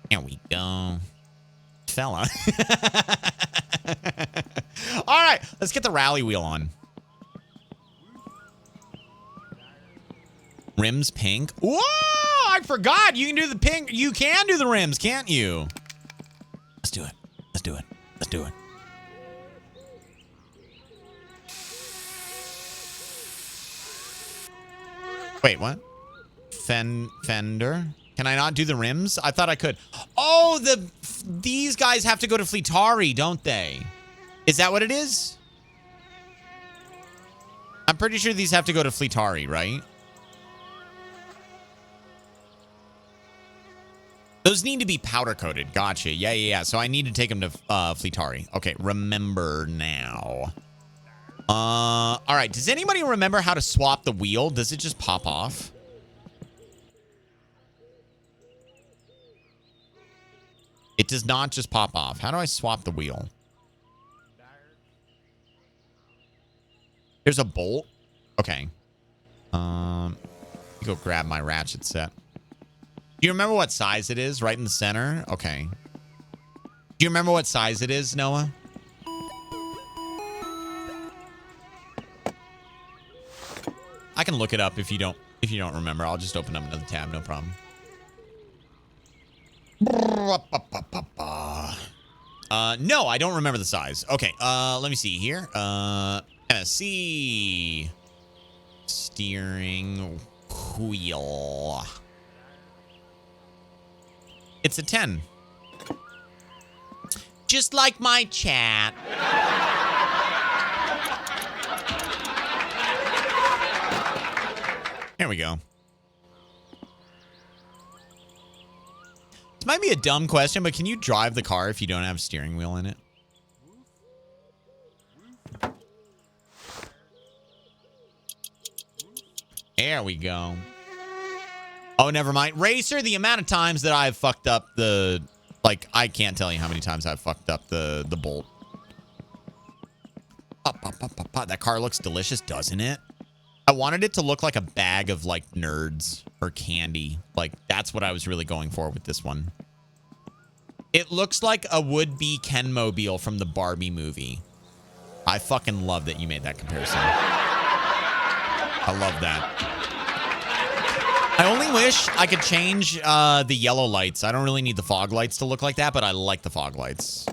There we go. Fella. All right, let's get the rally wheel on. Rims pink. Whoa, I forgot. You can do the pink. You can do the rims, can't you? Let's do it. Let's do it. Let's do it. Wait, what? Fender? Can I not do the rims? I thought I could. Oh, these guys have to go to Fleetari, don't they? Is that what it is? I'm pretty sure these have to go to Fleetari, right? Those need to be powder coated. Gotcha. Yeah. So I need to take them to Fleetari. Okay, remember now. All right. Does anybody remember how to swap the wheel? Does it just pop off? It does not just pop off. How do I swap the wheel? There's a bolt. Okay. Go grab my ratchet set. Do you remember what size it is? Right in the center? Okay. Do you remember what size it is, Noah? I can look it up if you don't remember. I'll just open up another tab, no problem. No, I don't remember the size. Okay, let me see here. MSC steering wheel. It's a 10. Just like my chat. There we go. This might be a dumb question, but can you drive the car if you don't have a steering wheel in it? There we go. Oh, never mind. Racer, the amount of times that I've fucked up the Like, I can't tell you how many times I've fucked up the bolt. That car looks delicious, doesn't it? I wanted it to look like a bag of, like, nerds or candy. Like, that's what I was really going for with this one. It looks like a would-be Ken Mobile from the Barbie movie. I fucking love that you made that comparison. I love that. I only wish I could change the yellow lights. I don't really need the fog lights to look like that, but I like the fog lights.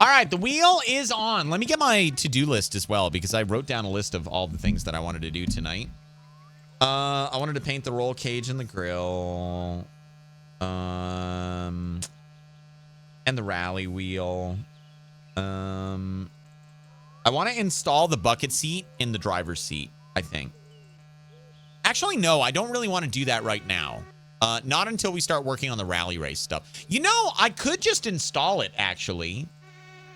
All right, the wheel is on. Let me get my to-do list as well, because I wrote down a list of all the things that I wanted to do tonight. I wanted to paint the roll cage and the grill. And the rally wheel. I want to install the bucket seat in the driver's seat, I think. Actually, no, I don't really want to do that right now. Not until we start working on the rally race stuff. You know, I could just install it, actually.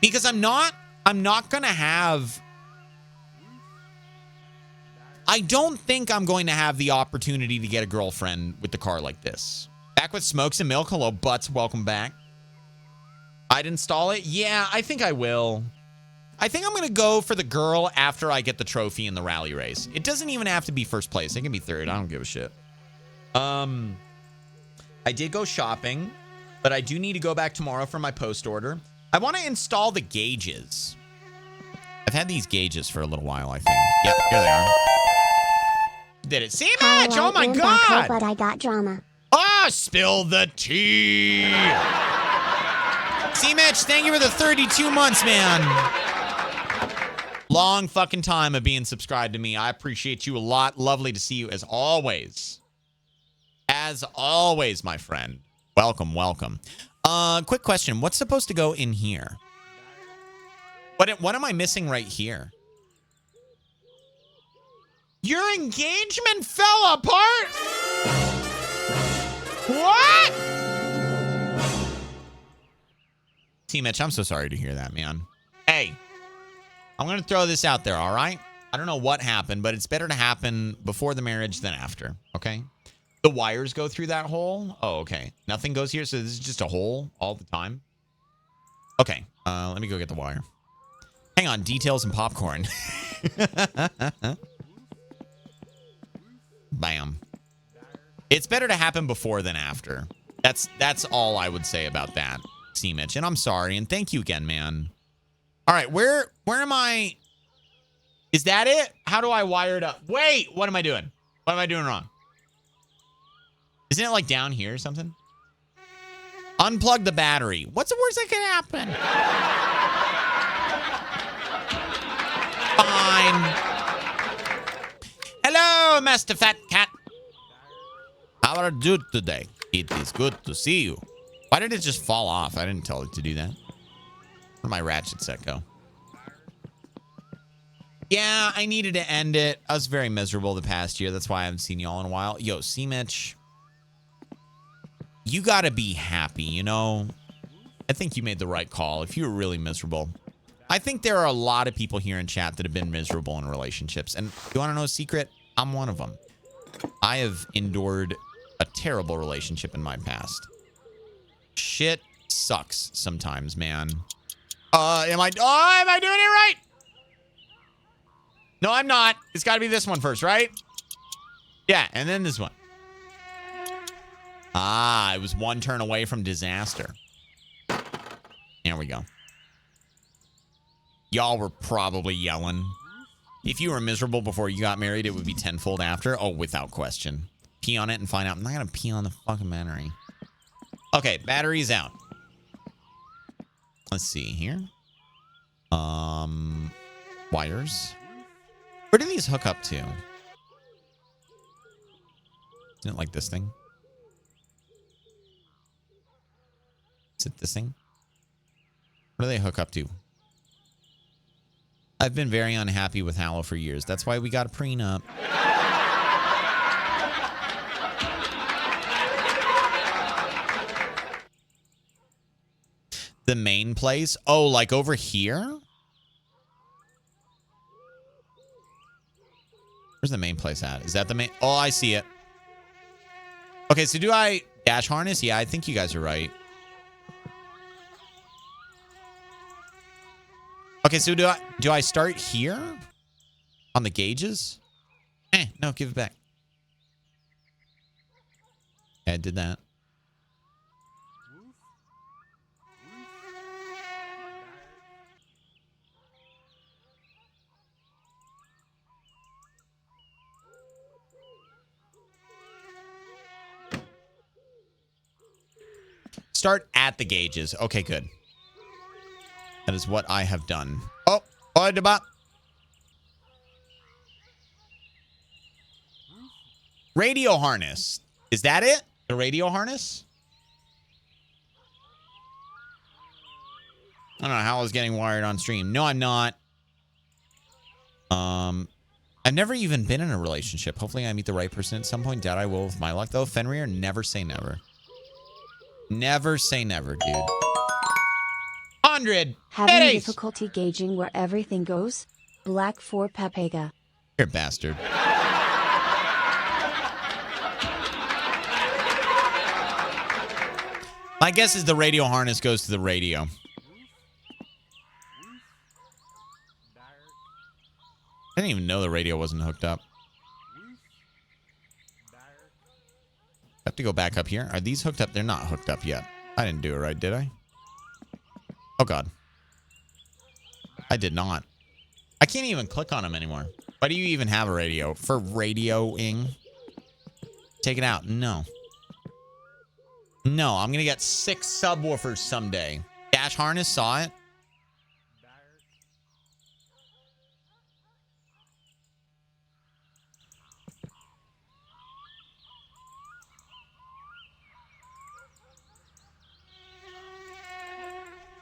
Because I'm not going to have... I don't think I'm going to have the opportunity to get a girlfriend with the car like this. Back with Smokes and Milk. Hello, Butts. Welcome back. I'd install it? Yeah, I think I will. I think I'm going to go for the girl after I get the trophy in the rally race. It doesn't even have to be first place. It can be third. I don't give a shit. I did go shopping, but I do need to go back tomorrow for my post order. I want to install the gauges. I've had these gauges for a little while, I think. Yep, here they are. Did it see match? Oh my god! But I got drama. Ah, spill the tea. C-Mitch, thank you for the 32 months, man. Long fucking time of being subscribed to me. I appreciate you a lot. Lovely to see you as always. As always, my friend. Welcome, welcome. Quick question. What's supposed to go in here? What am I missing right here? Your engagement fell apart? What? T-Mitch, I'm so sorry to hear that, man. Hey, I'm going to throw this out there, all right? I don't know what happened, but it's better to happen before the marriage than after, okay? The wires go through that hole? Oh, okay. Nothing goes here, so this is just a hole all the time? Okay, let me go get the wire. Hang on, details and popcorn. Bam. It's better to happen before than after. That's all I would say about that, C-Mitch. And I'm sorry, and thank you again, man. All right, where am I? Is that it? How do I wire it up? Wait, what am I doing? What am I doing wrong? Isn't it like down here or something? Unplug the battery. What's the worst that could happen? Fine. Hello, Master Fat Cat. How are you today? It is good to see you. Why did it just fall off? I didn't tell it to do that. Where'd my ratchet set go? Yeah, I needed to end it. I was very miserable the past year. That's why I haven't seen y'all in a while. Yo, C-Mitch. You gotta be happy, you know? I think you made the right call if you were really miserable. I think there are a lot of people here in chat that have been miserable in relationships. And you want to know a secret? I'm one of them. I have endured a terrible relationship in my past. Shit sucks sometimes, man. Am I doing it right? No, I'm not. It's got to be this one first, right? Yeah, and then this one. Ah, it was one turn away from disaster. There we go. Y'all were probably yelling. If you were miserable before you got married, it would be tenfold after. Oh, without question. Pee on it and find out. I'm not going to pee on the fucking battery. Okay, battery's out. Let's see here. Wires. Where do these hook up to? Isn't it like this thing? Is it this thing? Where do they hook up to? I've been very unhappy with HaLLoW for years. That's why we got a prenup. The main place? Oh, like over here? Where's the main place at? Is that the main? Oh, I see it. Okay, so do I Dash harness? Yeah, I think you guys are right. Okay, so do I start here? On the gauges? No, give it back. Yeah, I did that. Start at the gauges. Okay, good. That is what I have done. Oh, radio harness. Is that it? The radio harness? I don't know how I was getting wired on stream. No, I'm not. I've never even been in a relationship. Hopefully I meet the right person at some point. Doubt I will with my luck, though. Fenrir, never say never. Never say never, dude. 100. Having Pennies. difficulty gauging where everything goes? Black 4 Papega. You're a bastard. My guess is the radio harness goes to the radio. I didn't even know the radio wasn't hooked up. I have to go back up here. Are these hooked up? They're not hooked up yet. I didn't do it right, did I? Oh, God. I did not. I can't even click on them anymore. Why do you even have a radio? For radioing? Take it out. No. No, I'm going to get 6 subwoofers someday. Dash harness, saw it.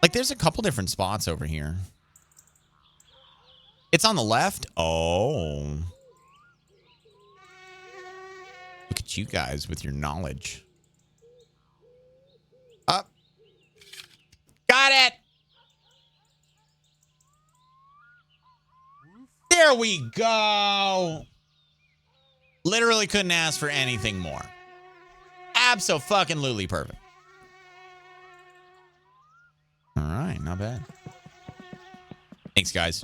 Like, there's a couple different spots over here. It's on the left? Oh. Look at you guys with your knowledge. Up. Got it. There we go. Literally couldn't ask for anything more. Abso-fucking-lutely perfect. All right, not bad. Thanks, guys.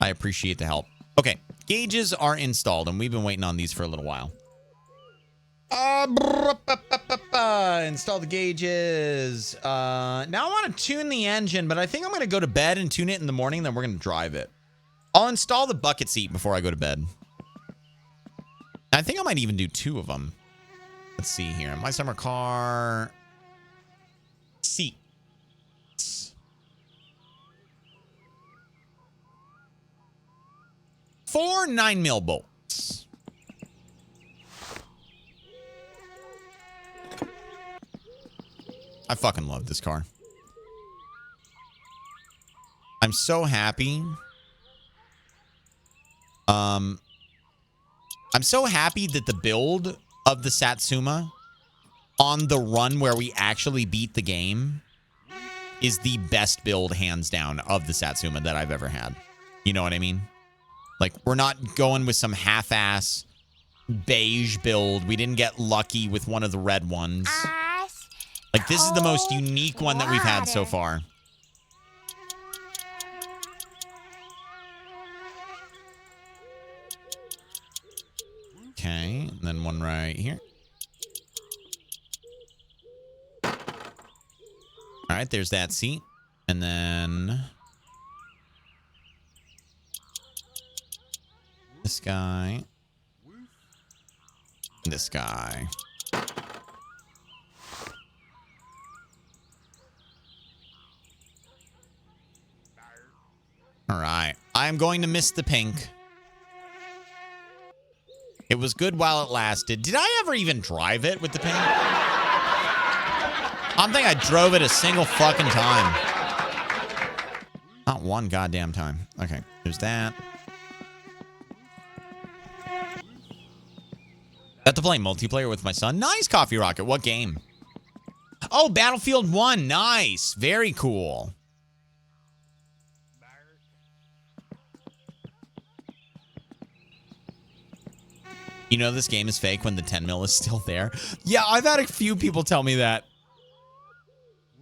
I appreciate the help. Okay, gauges are installed, and we've been waiting on these for a little while. Install the gauges. Now I want to tune the engine, but I think I'm going to go to bed and tune it in the morning, then we're going to drive it. I'll install the bucket seat before I go to bed. I think I might even do 2 of them. Let's see here. My summer car. Seat. 4 9mm bolts. I fucking love this car. I'm so happy. I'm so happy that the build of the Satsuma on the run where we actually beat the game is the best build, hands down, of the Satsuma that I've ever had. You know what I mean? Like, we're not going with some half-ass beige build. We didn't get lucky with one of the red ones. Like, this is the most unique one that we've had so far. Okay, and then one right here. All right, there's that seat. And then this guy. This guy. All right. I'm going to miss the pink. It was good while it lasted. Did I ever even drive it with the pink? I don't think I drove it a single fucking time. Not one goddamn time. Okay, there's that. Got to play multiplayer with my son. Nice, Coffee Rocket. What game? Oh, Battlefield 1. Nice. Very cool. You know this game is fake when the 10 mil is still there. Yeah, I've had a few people tell me that.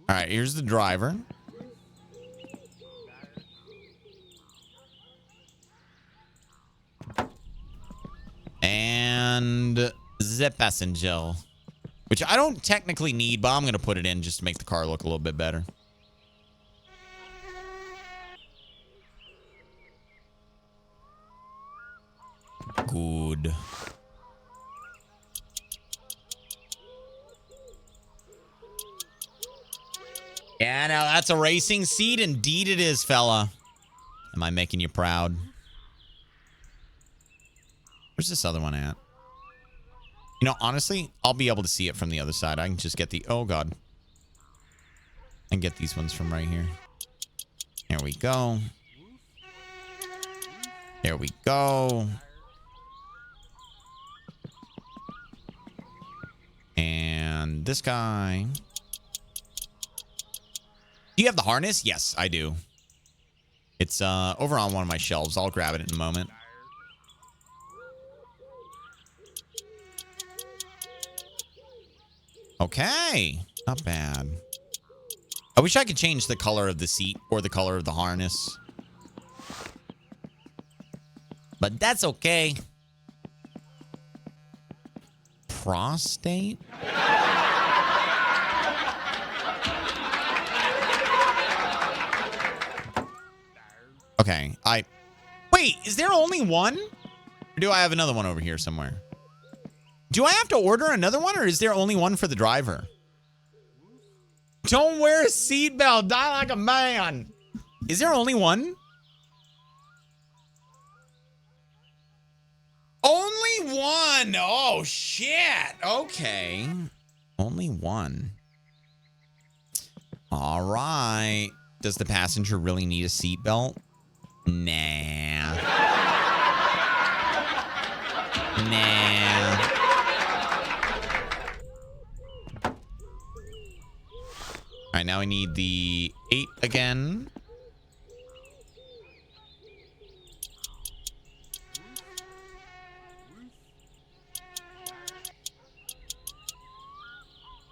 All right, here's the driver. And the passenger, which I don't technically need, but I'm going to put it in just to make the car look a little bit better. Good. Yeah, now that's a racing seat. Indeed it is, fella. Am I making you proud? Where's this other one at? You know, honestly, I'll be able to see it from the other side. I can just get the... Oh, God. And get these ones from right here. There we go. There we go. And this guy. Do you have the harness? Yes, I do. It's over on one of my shelves. I'll grab it in a moment. Okay. Not bad. I wish I could change the color of the seat or the color of the harness. But that's okay. Prostate? Okay, wait, is there only one? Or do I have another one over here somewhere? Do I have to order another one, or is there only one for the driver? Don't wear a seatbelt. Die like a man. Is there only one? Only one. Oh, shit. Okay. Only one. All right. Does the passenger really need a seatbelt? Nah. Nah. All right, now I need the 8 again.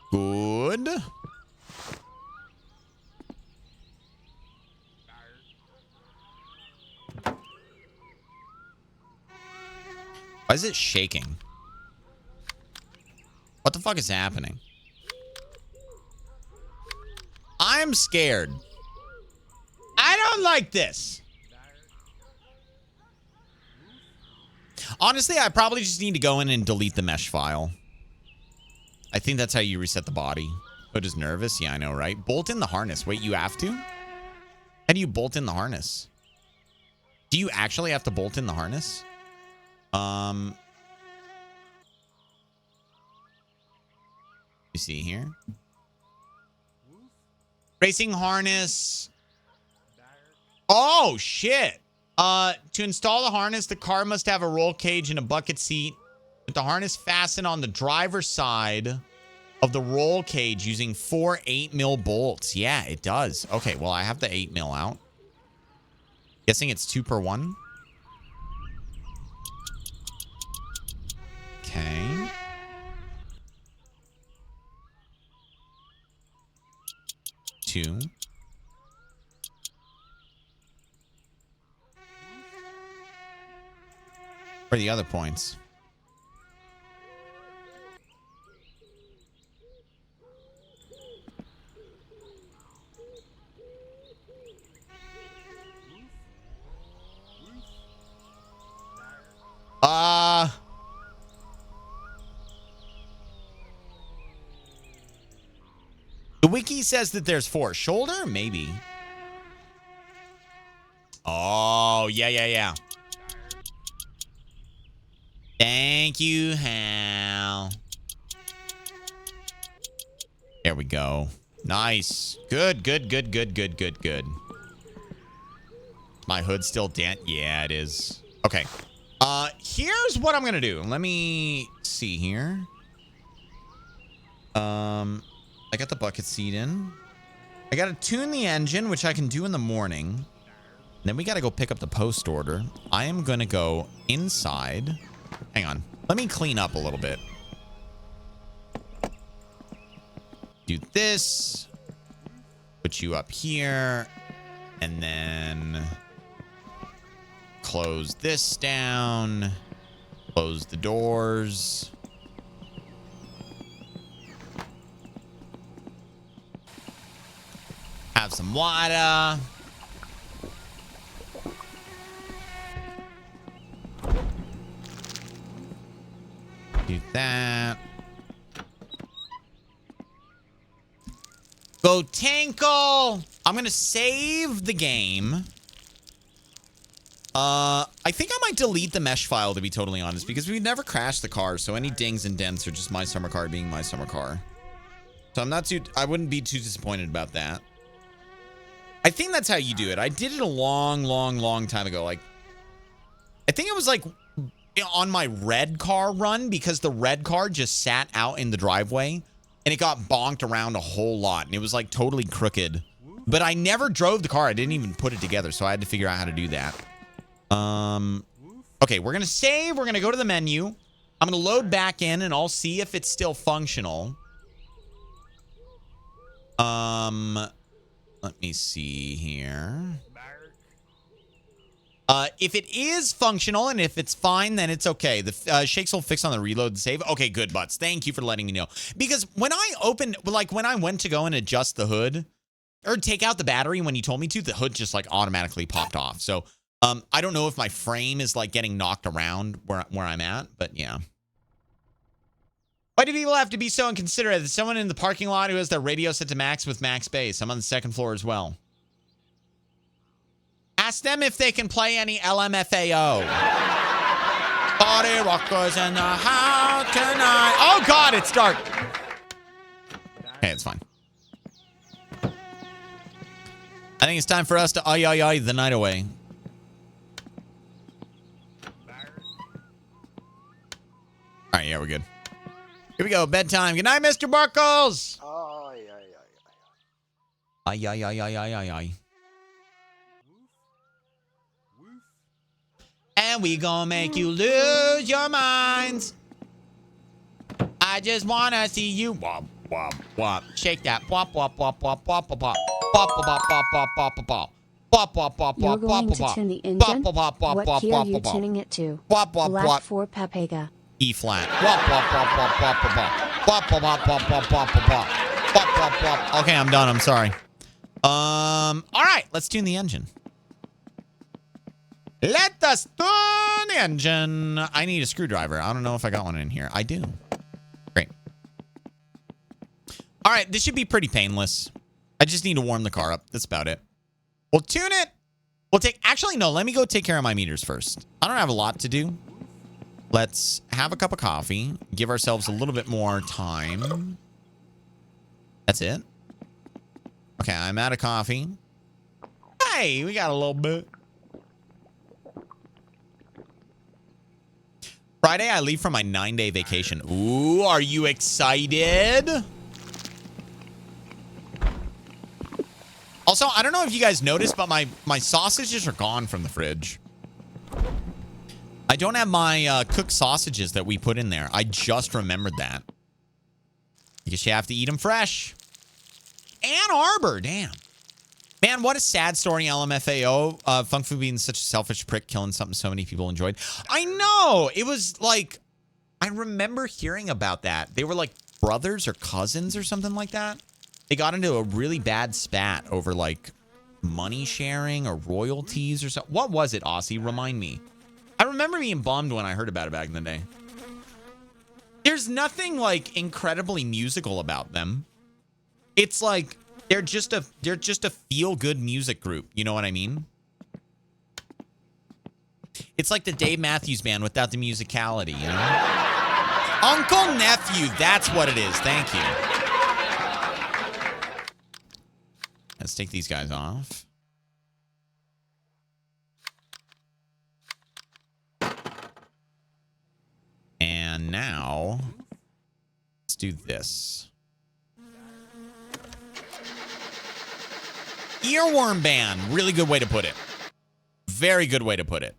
Good. Why is it shaking? What the fuck is happening? I'm scared. I don't like this. Honestly, I probably just need to go in and delete the mesh file. I think that's how you reset the body. But is nervous? Yeah, I know, right? Bolt in the harness. Wait, you have to? How do you bolt in the harness? Do you actually have to bolt in the harness? You see here? Racing harness. Oh, shit. To install the harness, the car must have a roll cage and a bucket seat with the harness fastened on the driver's side of the roll cage using 4 8mm bolts. Yeah, it does. Okay, well, I have the 8mm out. Guessing it's 2 per 1. Okay. Two. Where are the other points? The wiki says that there's 4. Shoulder? Maybe. Oh, yeah. Thank you, Hal. There we go. Nice. Good. My hood still dent? Yeah, it is. Okay. Here's what I'm gonna do. Let me see here. I got the bucket seat in. I gotta tune the engine, which I can do in the morning. Then we gotta go pick up the post order. I am gonna go inside. Hang on. Let me clean up a little bit. Do this. Put you up here. And then close this down. Close the doors. Have some water. Do that. Go Tinkle. I'm going to save the game. I think I might delete the mesh file, to be totally honest, because we never crashed the car. So any dings and dents are just my summer car being my summer car. So I wouldn't be too disappointed about that. I think that's how you do it. I did it a long time ago. Like, I think it was like on my red car run, because the red car just sat out in the driveway and it got bonked around a whole lot. And it was like totally crooked, but I never drove the car. I didn't even put it together. So I had to figure out how to do that. Okay, we're going to save. We're going to go to the menu. I'm going to load back in and I'll see if it's still functional. Let me see here. If it is functional and if it's fine, then it's okay. The shakes will fix on the reload and save. Okay, good, Butts. Thank you for letting me know. Because when I opened, like when I went to go and adjust the hood or take out the battery when you told me to, the hood just like automatically popped off. So I don't know if my frame is like getting knocked around where I'm at, but yeah. Why do people have to be so inconsiderate? There's someone in the parking lot who has their radio set to max with max bass. I'm on the second floor as well. Ask them if they can play any LMFAO. Party rockers in the house tonight. Oh, God, it's dark. Hey, it's fine. I think it's time for us to ay the night away. All right, yeah, we're good. Here we go, bedtime. Good night, Mr. Barkles. Ay. And we gonna make you lose your minds. I just wanna see you wop, wop, wop. Shake that wop, wop, wop, wop, wop, wop, wop. Wop, wop, wop, wop, wop, wop, wop. Wop, wop, wop, You're wop, going wop, to wop. tune the engine? Wop, wop, wop, What wop, key are wop, you wop, wop. tuning it to? Wop, wop, Black wop. 4 Papega. E flat. Wop, wop, wop, wop, wop, wop, wop. Wop, wop, wop, wop, wop, wop, wop. Wop, wop, wop. Okay, I'm done. I'm sorry. All right, let's tune the engine. Let us tune the engine. I need a screwdriver. I don't know if I got one in here. I do. Great. All right, this should be pretty painless. I just need to warm the car up. That's about it. We'll tune it. Actually, no, let me go take care of my meters first. I don't have a lot to do. Let's have a cup of coffee. Give ourselves a little bit more time. That's it. Okay, I'm out of coffee. Hey, we got a little bit. Friday, I leave for my 9-day vacation. Ooh, are you excited? Also, I don't know if you guys noticed, but my sausages are gone from the fridge. I don't have my cooked sausages that we put in there. I just remembered that. I guess you have to eat them fresh. Ann Arbor, damn. Man, what a sad story, LMFAO. Funk Fu being such a selfish prick, killing something so many people enjoyed. I know. It was like, I remember hearing about that. They were like brothers or cousins or something like that. They got into a really bad spat over like money sharing or royalties or something. What was it, Aussie? Remind me. I remember being bummed when I heard about it back in the day. There's nothing like incredibly musical about them. It's like they're just a feel-good music group. You know what I mean? It's like the Dave Matthews Band without the musicality, you know? Uncle Nephew, that's what it is. Thank you. Let's take these guys off. And now, let's do this. Earworm ban. Really good way to put it. Very good way to put it.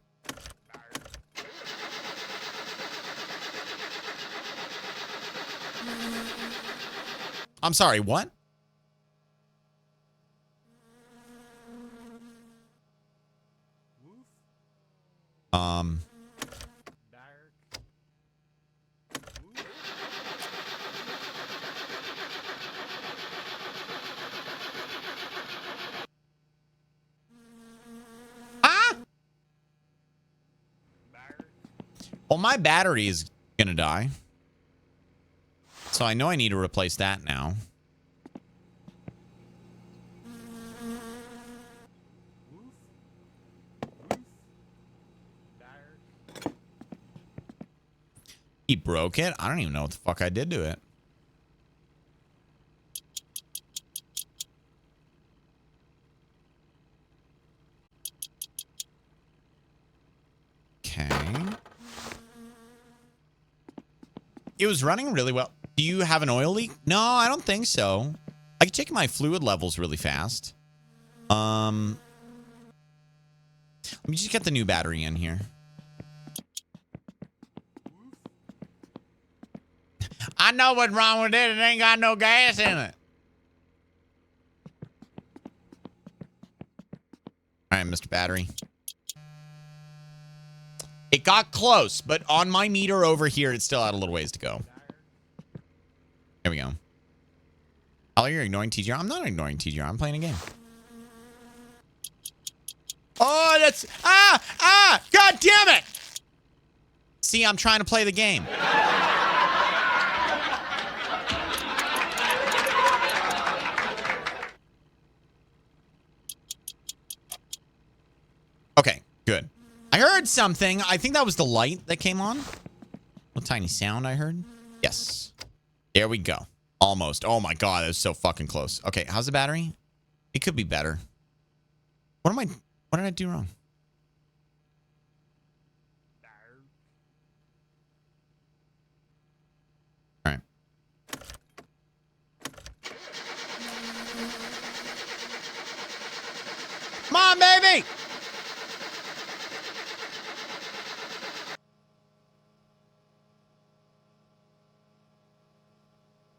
I'm sorry, what? Ah! Well, my battery is gonna die. So I know I need to replace that now. He broke it? I don't even know what the fuck I did to it. Okay. It was running really well. Do you have an oil leak? No, I don't think so. I can check my fluid levels really fast. Let me just get the new battery in here. I know what's wrong with it. It ain't got no gas in it. All right, Mr. Battery. It got close, but on my meter over here, it's still had a little ways to go. There we go. Oh, you're ignoring TGR? I'm not ignoring TGR. I'm playing a game. Oh, that's... God damn it! See, I'm trying to play the game. Okay, good. I heard something. I think that was the light that came on. What tiny sound I heard? Yes. There we go. Almost. Oh my god, that was so fucking close. Okay, how's the battery? It could be better. What did I do wrong? All right. Come on, baby!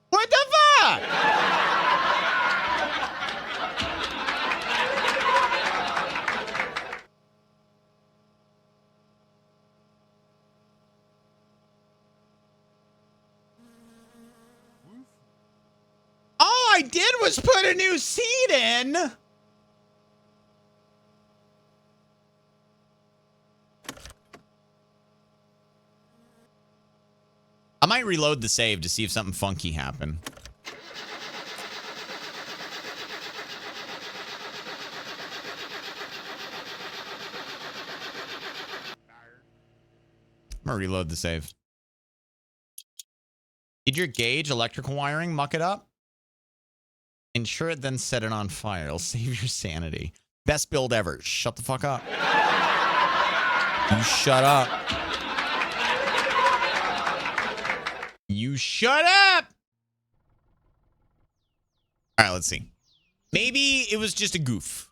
What the fuck? All I did was put a new seat in. I might reload the save to see if something funky happened. I'm gonna reload the save. Did your gauge electrical wiring muck it up? Ensure it, then set it on fire. It'll save your sanity. Best build ever. Shut the fuck up. You shut up. You shut up! All right, let's see. Maybe it was just a goof.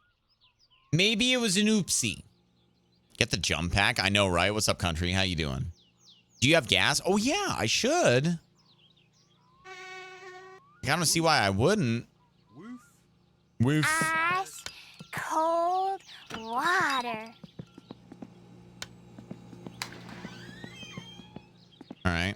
Maybe it was an oopsie. Get the jump pack. I know, right? What's up, country? How you doing? Do you have gas? Oh, yeah, I should. I don't see why I wouldn't. Woof. Ice cold water. All right.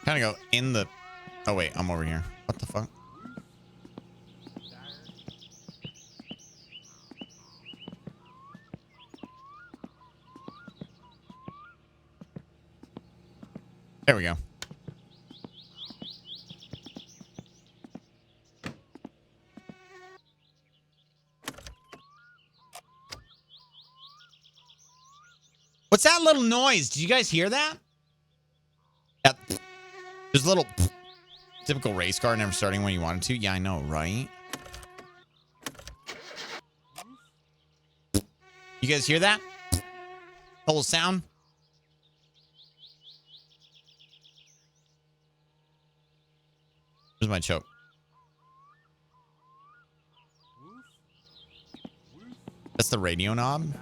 Kind of go in the... Oh, wait. I'm over here. What the fuck? There we go. What's that little noise? Did you guys hear that? There's a little typical race car never starting when you wanted to. Yeah, I know, right? You guys hear that? The little sound? Here's my choke. That's the radio knob.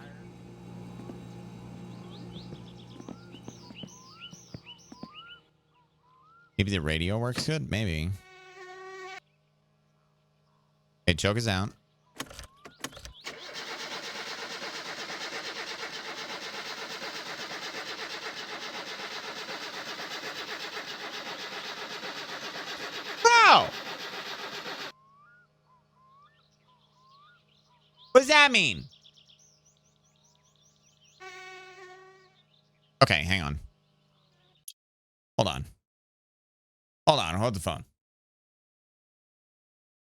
Maybe the radio works good? Maybe. Okay, choke is out. Bro! What does that mean? Okay, hang on. Hold on. Hold on, hold the phone.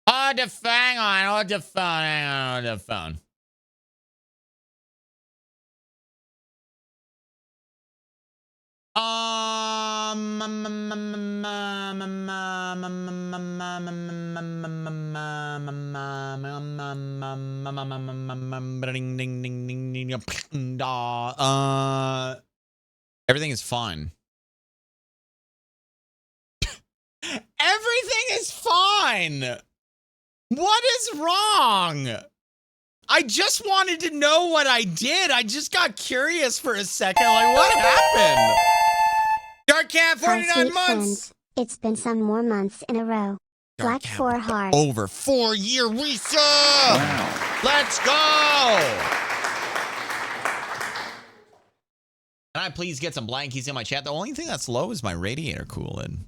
Hold the phone, hang on, hold the phone, hang on, hold the phone. Everything is fine. Everything is fine. What is wrong? I just wanted to know what I did. I just got curious for a second. Like, what happened? Dark Cat, 49 months. Friends. It's been some more months in a row. Dark Black Cat 4 with the hard. over 4-year resub. Wow. Let's go. Can I please get some blankies in my chat? The only thing that's low is my radiator cooling.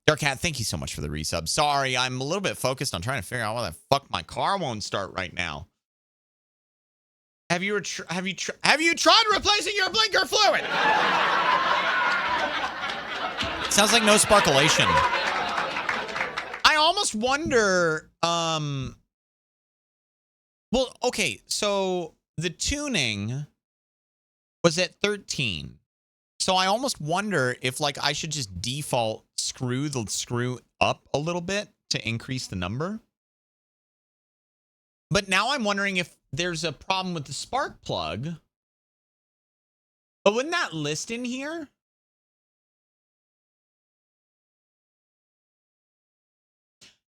Dark Cat, thank you so much for the resub. Sorry, I'm a little bit focused on trying to figure out why the fuck my car won't start right now. Have you tried replacing your blinker fluid? Sounds like no sparklation. I almost wonder, well, okay, so the tuning was at 13. So I almost wonder if, like, I should just default screw the screw up a little bit to increase the number. But now I'm wondering if there's a problem with the spark plug. But wouldn't that list in here?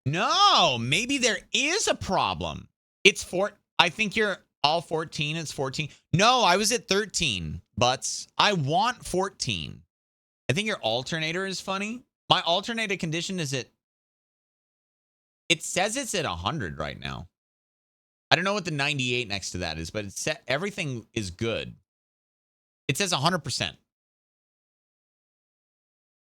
No, maybe there is a problem. It's I think you're all 14. It's 14. No, I was at 13, Butts. I want 14. I think your alternator is funny. My alternator condition is at, it says it's at 100 right now. I don't know what the 98 next to that is, but it's set, everything is good. It says 100%.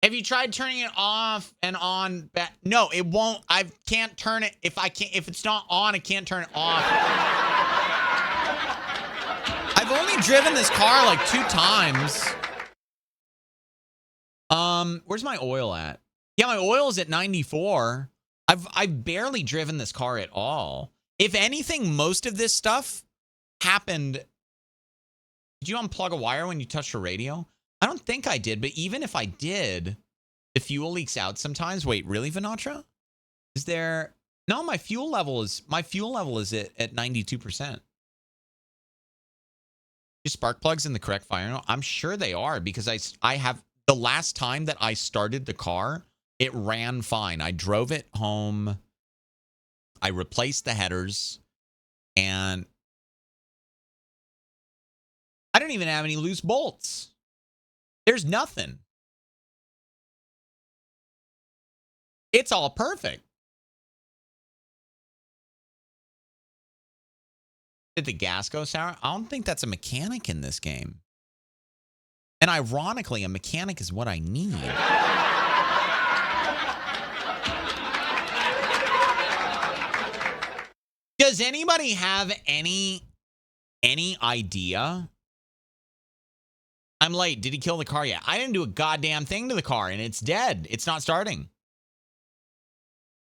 Have you tried turning it off and on? No, it won't. I can't turn it. If it's not on, I can't turn it off. I've only driven this car like 2 times. Where's my oil at? Yeah, my oil is at 94. I've barely driven this car at all. If anything, most of this stuff happened. Did you unplug a wire when you touched your radio? I don't think I did, but even if I did, the fuel leaks out sometimes. Wait, really, Vinatra? Is there? No, my fuel level is at 92%. Your spark plugs in the correct fire? I'm sure they are, because I have, the last time that I started the car, it ran fine. I drove it home. I replaced the headers, and I don't even have any loose bolts. There's nothing. It's all perfect. Did the gas go sour? I don't think that's a mechanic in this game. And ironically, a mechanic is what I need. Does anybody have any idea? I'm late. Did he kill the car yet? I didn't do a goddamn thing to the car, and it's dead. It's not starting.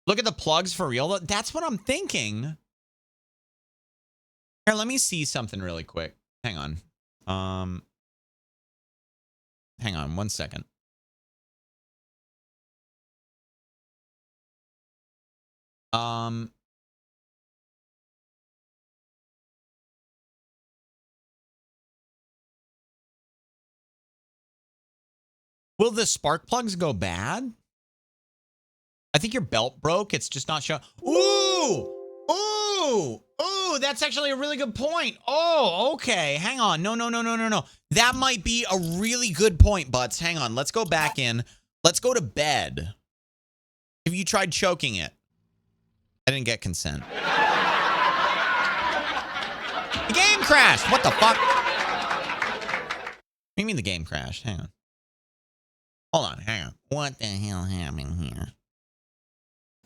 Look at the plugs for real. That's what I'm thinking. Here, let me see something really quick. Hang on. Hang on 1 second. Will the spark plugs go bad? I think your belt broke. It's just not showing. Ooh! Ooh! Ooh! Ooh, that's actually a really good point. Oh, okay. Hang on. No. That might be a really good point, Butts. Hang on. Let's go back in. Let's go to bed. Have you tried choking it? I didn't get consent. The game crashed. What the fuck? What do you mean the game crashed? Hang on. Hold on. Hang on. What the hell happened here?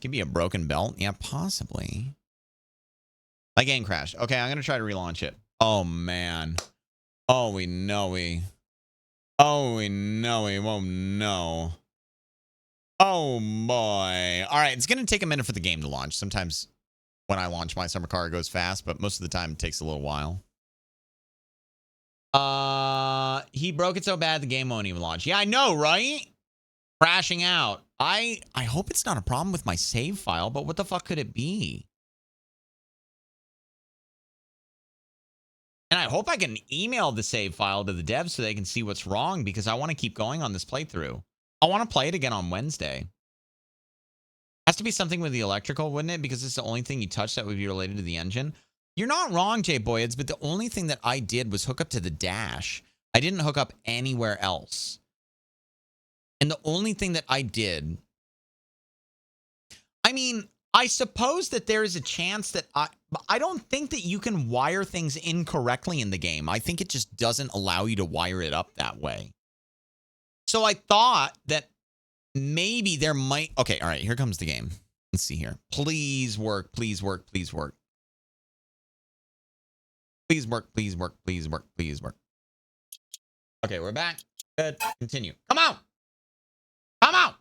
Could be a broken belt. Yeah, possibly. My game crashed. Okay, I'm going to try to relaunch it. Oh, man. Oh, we know we. Oh, we know we. Oh, no. Oh, boy. All right, it's going to take a minute for the game to launch. Sometimes when I launch my summer car, it goes fast, but most of the time it takes a little while. He broke it so bad the game won't even launch. Yeah, I know, right? Crashing out. I hope it's not a problem with my save file, but what the fuck could it be? And I hope I can email the save file to the devs so they can see what's wrong, because I want to keep going on this playthrough. I want to play it again on Wednesday. Has to be something with the electrical, wouldn't it? Because it's the only thing you touch that would be related to the engine. You're not wrong, Jay Boyeds, but the only thing that I did was hook up to the dash. I didn't hook up anywhere else. And the only thing that I did... I mean, I suppose that there is a chance that I don't think that you can wire things incorrectly in the game. I think it just doesn't allow you to wire it up that way. So I thought that maybe there might... Okay, all right, here comes the game. Let's see here. Please work, please work, please work. Please work, please work, please work, please work. Okay, we're back. Good. Continue. Come on! Come on!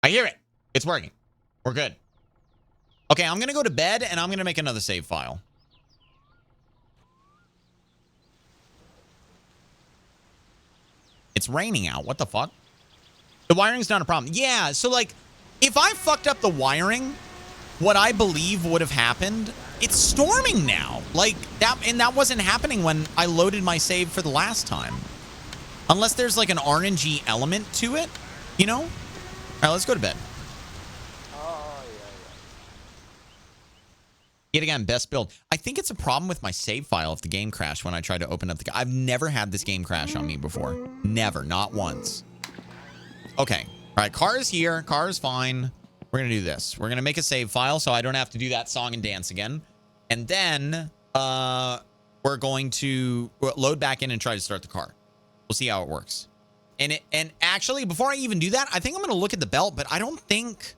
I hear it. It's working. We're good. Okay, I'm going to go to bed, and I'm going to make another save file. It's raining out. What the fuck? The wiring's not a problem. Yeah, so, like, if I fucked up the wiring, what I believe would have happened, it's storming now. Like, that wasn't happening when I loaded my save for the last time. Unless there's, like, an RNG element to it, you know? All right, let's go to bed. Yet again, best build. I think it's a problem with my save file if the game crashed when I tried to open up the... I've never had this game crash on me before. Never. Not once. Okay. All right, car is here. Car is fine. We're going to do this. We're going to make a save file so I don't have to do that song and dance again. And then we're going to load back in and try to start the car. We'll see how it works. And actually, before I even do that, I think I'm going to look at the belt, but I don't think...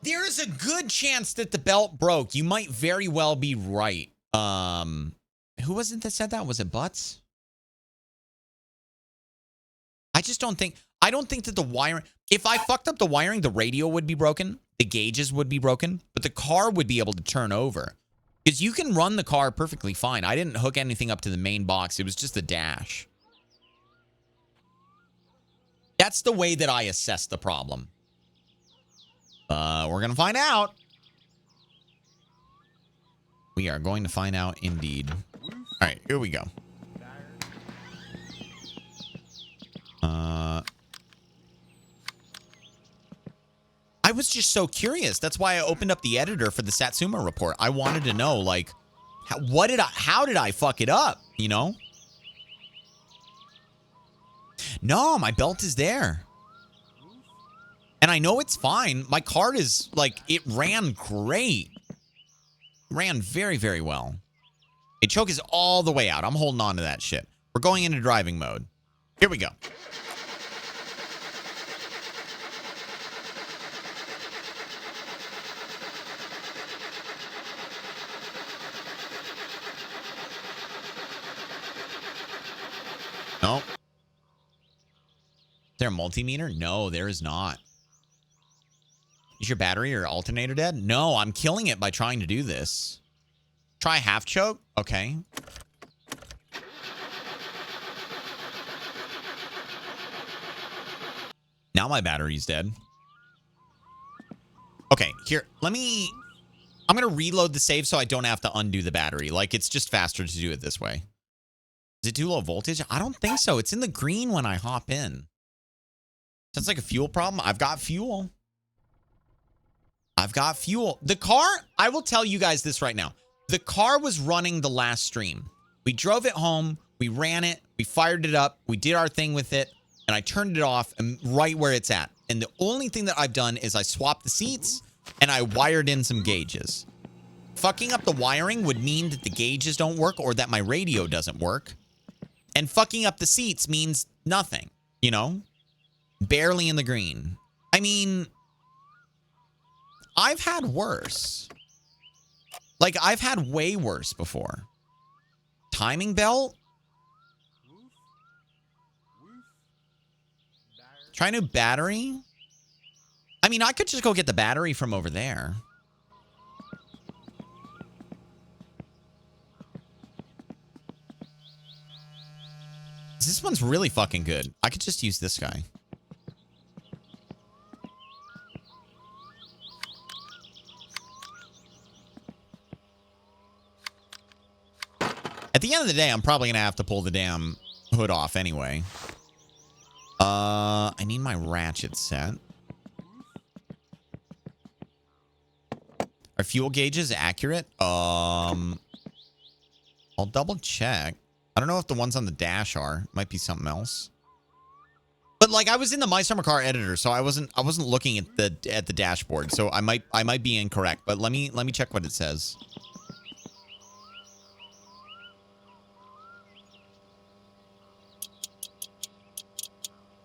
There is a good chance that the belt broke. You might very well be right. Who was it that said that? Was it Butts? I just don't think... I don't think that the wiring... If I fucked up the wiring, the radio would be broken. The gauges would be broken. But the car would be able to turn over. Because you can run the car perfectly fine. I didn't hook anything up to the main box. It was just the dash. That's the way that I assess the problem. We're going to find out. We are going to find out indeed. All right, here we go. I was just so curious. That's why I opened up the editor for the Satsuma report. I wanted to know, like, how did I fuck it up, you know? No, my belt is there. And I know it's fine. My card is, like, it ran great. Ran very, very well. It choke is all the way out. I'm holding on to that shit. We're going into driving mode. Here we go. No. Is there a multimeter? No, there is not. Is your battery or alternator dead? No, I'm killing it by trying to do this. Try half choke? Okay. Now my battery's dead. Okay, here, let me... I'm going to reload the save so I don't have to undo the battery. Like, it's just faster to do it this way. Is it too low voltage? I don't think so. It's in the green when I hop in. Sounds like a fuel problem. I've got fuel. got fuel. The car, I will tell you guys this right now. The car was running the last stream. We drove it home. We ran it. We fired it up. We did our thing with it. And I turned it off and right where it's at. And the only thing that I've done is I swapped the seats and I wired in some gauges. Fucking up the wiring would mean that the gauges don't work or that my radio doesn't work. And fucking up the seats means nothing, you know? Barely in the green. I mean, I've had worse. Like, I've had way worse before. Timing belt? Try new battery? I mean, I could just go get the battery from over there. This one's really fucking good. I could just use this guy. At the end of the day, I'm probably going to have to pull the damn hood off anyway. I need my ratchet set. Are fuel gauges accurate? I'll double check. I don't know if the ones on the dash are. Might be something else. But like I was in the My Summer Car editor, so I wasn't looking at the dashboard. So I might be incorrect, but let me check what it says.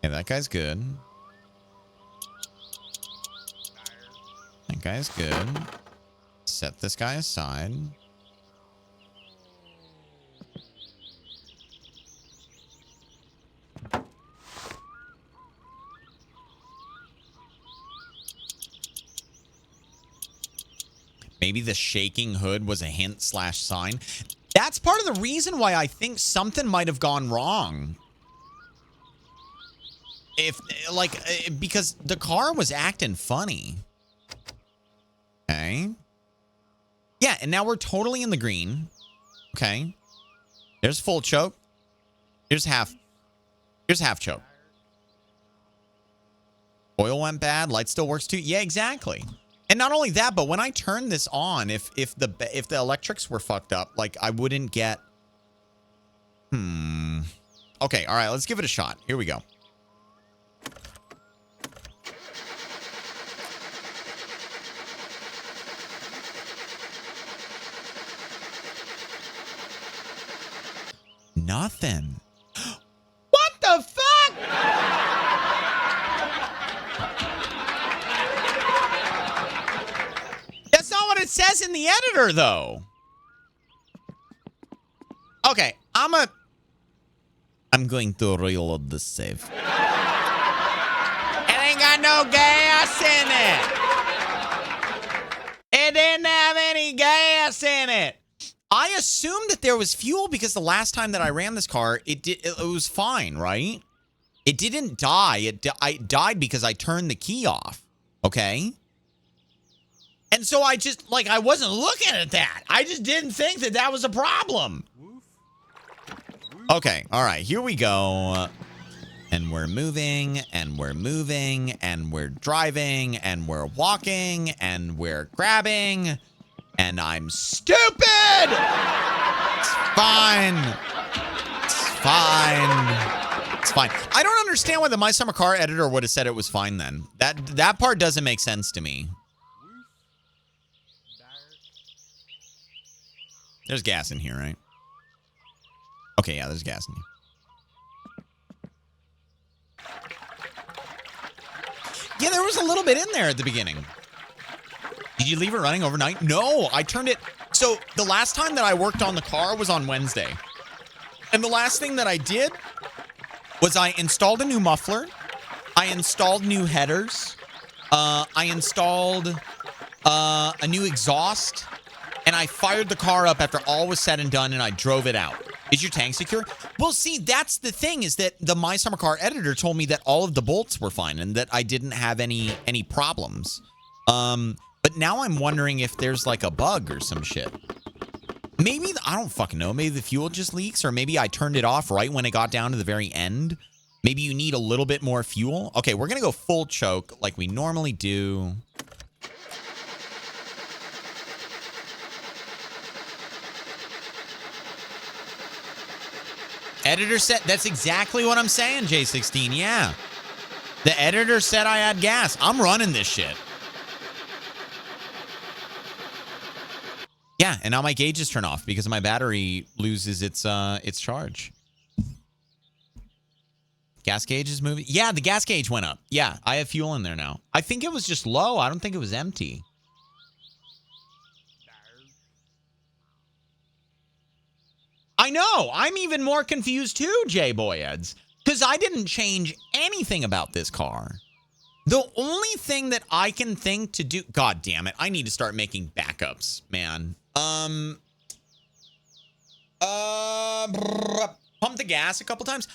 Yeah, that guy's good. That guy's good. Set this guy aside. Maybe the shaking hood was a hint / sign. That's part of the reason why I think something might have gone wrong. Because the car was acting funny. Okay. Yeah, and now we're totally in the green. Okay. There's full choke. Here's half choke. Oil went bad. Light still works too. Yeah, exactly. And not only that, but when I turn this on, if the electrics were fucked up, like I wouldn't get. Okay, all right, let's give it a shot. Here we go. Nothing. What the fuck? That's not what it says in the editor, though. Okay, I'm going to reload the save. It ain't got no gas in it. It didn't have any gas in it. I assumed that there was fuel because the last time that I ran this car, it was fine, right? It didn't die. It died because I turned the key off. Okay? And so I just, like, I wasn't looking at that. I just didn't think that that was a problem. Okay, all right, here we go. And we're moving, and we're moving, and we're driving, and we're walking, and we're grabbing. And I'm stupid! It's fine. It's fine. It's fine. I don't understand why the My Summer Car editor would have said it was fine then. That part doesn't make sense to me. There's gas in here, right? Okay, yeah, there's gas in here. Yeah, there was a little bit in there at the beginning. Did you leave it running overnight? No, I turned it. So the last time that I worked on the car was on Wednesday. And the last thing that I did was I installed a new muffler. I installed new headers. I installed a new exhaust. And I fired the car up after all was said and done, and I drove it out. Is your tank secure? Well, see, that's the thing, is that the My Summer Car editor told me that all of the bolts were fine and that I didn't have any problems. But now I'm wondering if there's like a bug or some shit. Maybe, I don't fucking know. Maybe the fuel just leaks, or maybe I turned it off right when it got down to the very end. Maybe you need a little bit more fuel. Okay, we're going to go full choke like we normally do. Editor said, that's exactly what I'm saying, J16. Yeah. The editor said I had gas. I'm running this shit. Yeah, and now my gauges turn off because my battery loses its charge. Gas gauge is moving. Yeah, the gas gauge went up. Yeah, I have fuel in there now. I think it was just low. I don't think it was empty. I know. I'm even more confused too, J-Boyeds, because I didn't change anything about this car. The only thing that I can think to do... God damn it. I need to start making backups, man. Pump the gas a couple times.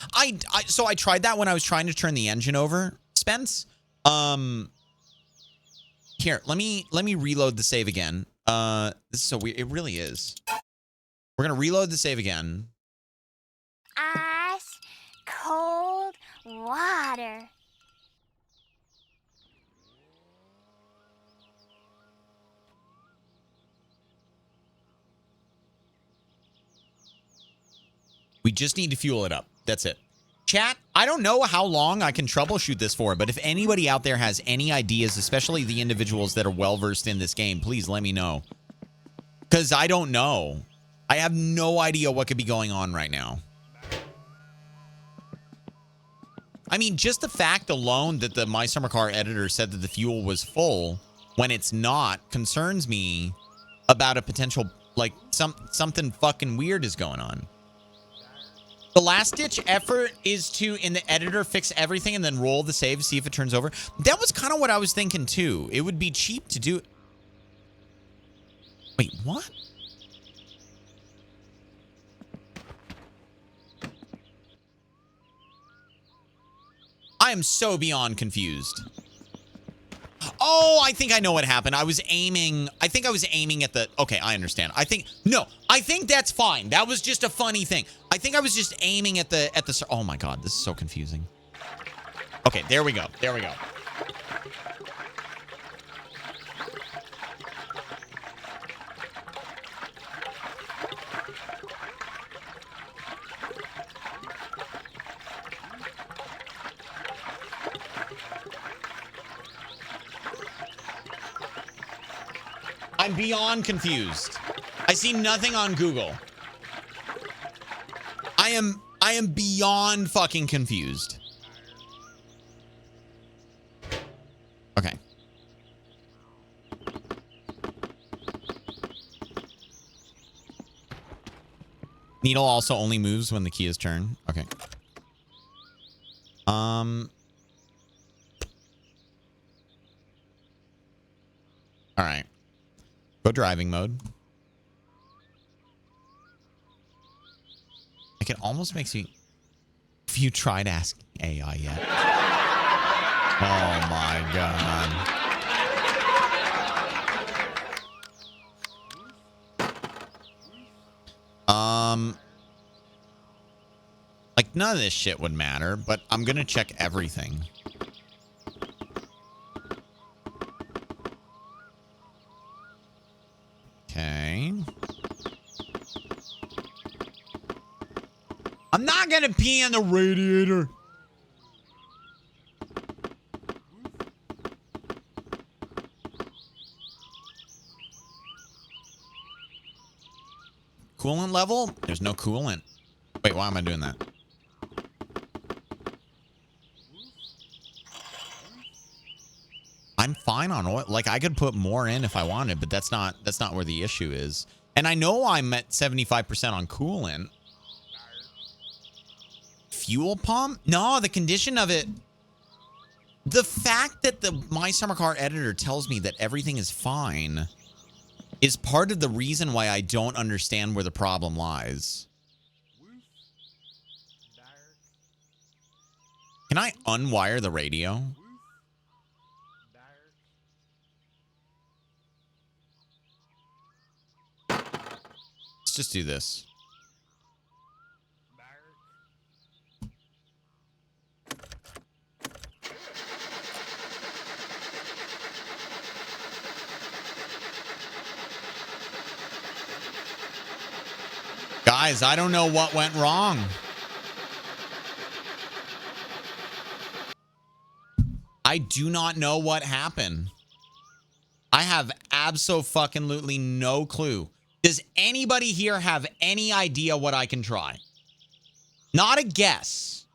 So I tried that when I was trying to turn the engine over, Spence. Here, let me reload the save again. This is so weird. It really is. We're gonna reload the save again. Ice cold water. We just need to fuel it up. That's it. Chat, I don't know how long I can troubleshoot this for, but if anybody out there has any ideas, especially the individuals that are well-versed in this game, please let me know. Because I don't know. I have no idea what could be going on right now. I mean, just the fact alone that the My Summer Car editor said that the fuel was full when it's not concerns me about a potential, like, something fucking weird is going on. The last-ditch effort is to, in the editor, fix everything and then roll the save, see if it turns over. That was kind of what I was thinking, too. It would be cheap to do... Wait, what? I am so beyond confused. Oh, I think I know what happened. I was aiming... I think I was aiming at the... Okay, I understand. I think... No, I think that's fine. That was just a funny thing. I think I was just aiming at the... Oh my god, this is so confusing. Okay, there we go. There we go. I'm beyond confused. I see nothing on Google. I am beyond fucking confused. Okay. Needle also only moves when the key is turned. Okay. All right. Go driving mode. Like, it almost makes me... If you tried asking AI yet. Oh my god. Like, none of this shit would matter, but I'm gonna check everything. Okay. I'm not gonna pee in the radiator. Coolant level? There's no coolant. Wait, why am I doing that? I'm fine on oil. Like, I could put more in if I wanted, but that's not where the issue is. And I know I'm at 75% on coolant. Fuel pump? No, the condition of it. The fact that the My Summer Car editor tells me that everything is fine is part of the reason why I don't understand where the problem lies. Can I unwire the radio? Let's just do this. Guys, I don't know what went wrong. I do not know what happened. I have abso-fucking-lutely no clue. Does anybody here have any idea what I can try? Not a guess.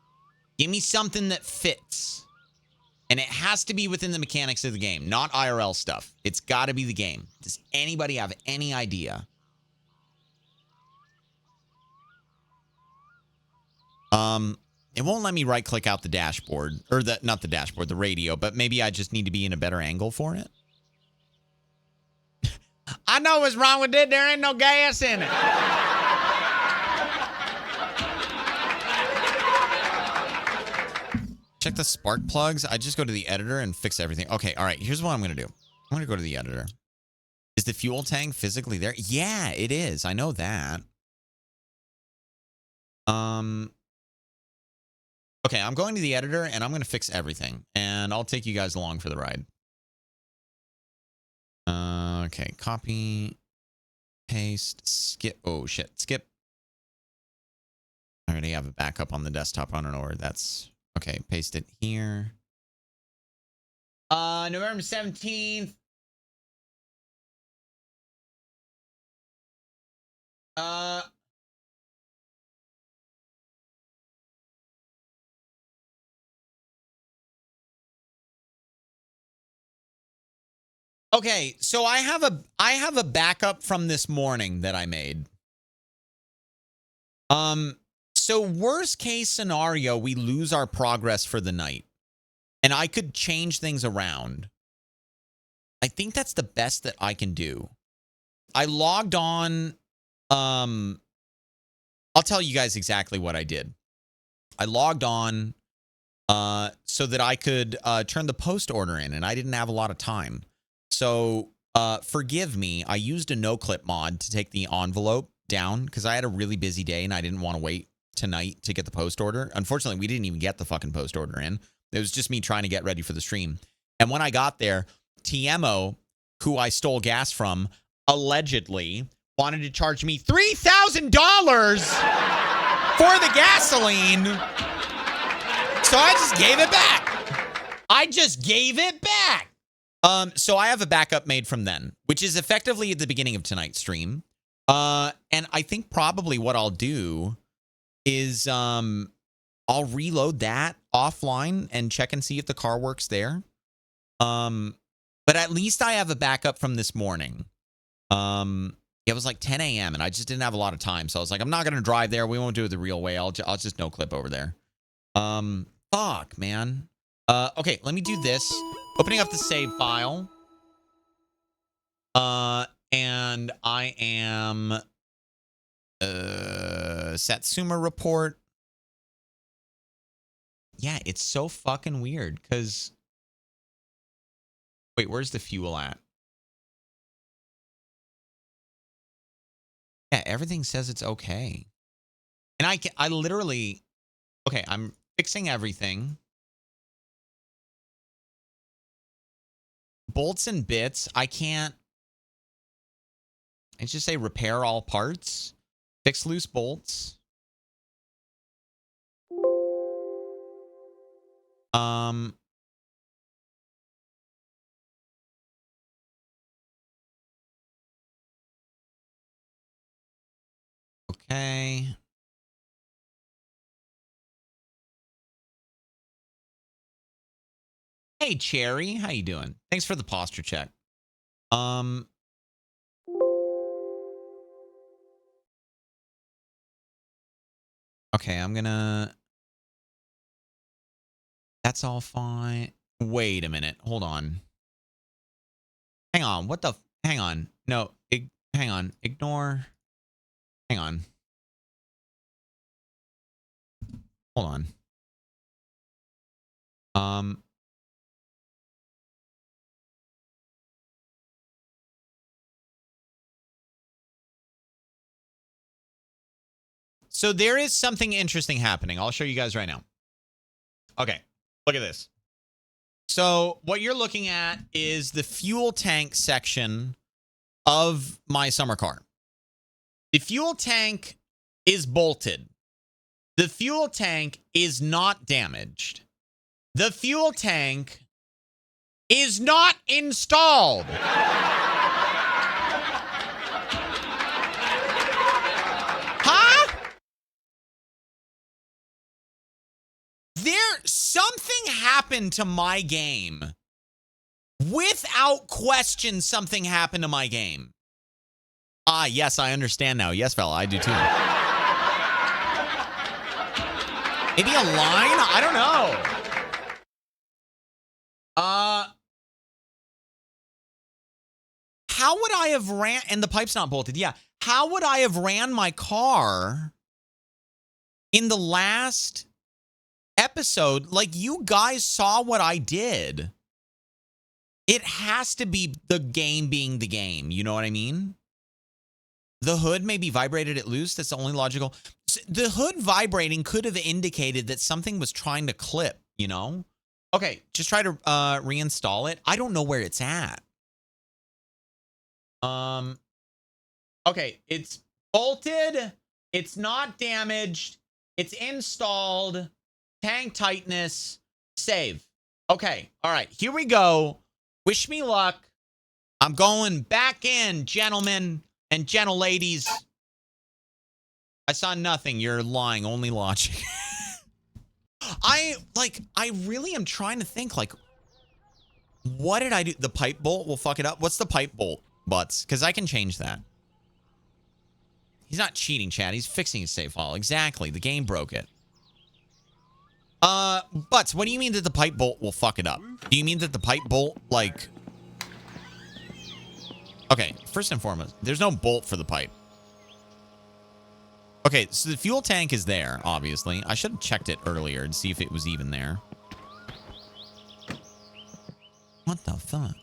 Give me something that fits. And it has to be within the mechanics of the game, not IRL stuff. It's got to be the game. Does anybody have any idea? It won't let me right-click out the dashboard. Or not the dashboard, the radio. But maybe I just need to be in a better angle for it. I know what's wrong with it. There ain't no gas in it. Check the spark plugs. I just go to the editor and fix everything. Okay, all right. Here's what I'm going to do. I'm going to go to the editor. Is the fuel tank physically there? Yeah, it is. I know that. Okay, I'm going to the editor and I'm going to fix everything. And I'll take you guys along for the ride. Okay, copy, paste, skip. Oh, shit. Skip. I already have a backup on the desktop. I don't know where that's... Okay, paste it here. November 17th. Okay, so I have a backup from this morning that I made. So worst case scenario, we lose our progress for the night. And I could change things around. I think that's the best that I can do. I logged on. I'll tell you guys exactly what I did. I logged on so that I could turn the post order in, and I didn't have a lot of time. So forgive me. I used a no-clip mod to take the envelope down because I had a really busy day and I didn't want to wait tonight to get the post order. Unfortunately, we didn't even get the fucking post order in. It was just me trying to get ready for the stream. And when I got there, TMO, who I stole gas from, allegedly wanted to charge me $3,000 for the gasoline. So I just gave it back. So I have a backup made from then, which is effectively at the beginning of tonight's stream. And I think probably what I'll do is I'll reload that offline and check and see if the car works there. But at least I have a backup from this morning. It was like 10 a.m. and I just didn't have a lot of time. So I was like, I'm not going to drive there. We won't do it the real way. I'll just no clip over there. Fuck, man. Okay, let me do this. Opening up the save file. And I am Satsuma report. Yeah, it's so fucking weird because wait, where's the fuel at? Yeah, everything says it's okay. And I literally okay, I'm fixing everything. Bolts and bits, I can't. I just say repair all parts. Fix loose bolts. Okay. Hey, Cherry, how you doing? Thanks for the posture check. Okay, I'm gonna... That's all fine. Wait a minute. Hold on. Hang on. What the... Hang on. No. Hang on. Ignore. Hang on. Hold on. So there is something interesting happening. I'll show you guys right now. Okay, look at this. So what you're looking at is the fuel tank section of my summer car. The fuel tank is bolted. The fuel tank is not damaged. The fuel tank is not installed. Huh? Something happened to my game. Without question, something happened to my game. Ah, yes, I understand now. Yes, fella, I do too. Maybe a line? I don't know. How would I have ran, and the pipe's not bolted, yeah. How would I have ran my car in the last episode? Like, you guys saw what I did. It has to be the game being the game. You know what I mean? The hood may be vibrated at loose. That's the only logical. The hood vibrating could have indicated that something was trying to clip, you know? Okay, just try to reinstall it. I don't know where it's at. Okay, it's bolted. It's not damaged. It's installed. Tank tightness. Save. Okay, all right, here we go. Wish me luck. I'm going back in, gentlemen and gentle ladies. I saw nothing. You're lying. Only logic. I really am trying to think, like, what did I do? The pipe bolt will fuck it up. What's the pipe bolt, Butts? Because I can change that. He's not cheating, Chad. He's fixing his save file. Exactly. The game broke it. Butts, what do you mean that the pipe bolt will fuck it up? Do you mean that the pipe bolt, like... Okay, first and foremost, there's no bolt for the pipe. Okay, so the fuel tank is there, obviously. I should have checked it earlier to see if it was even there. What the fuck?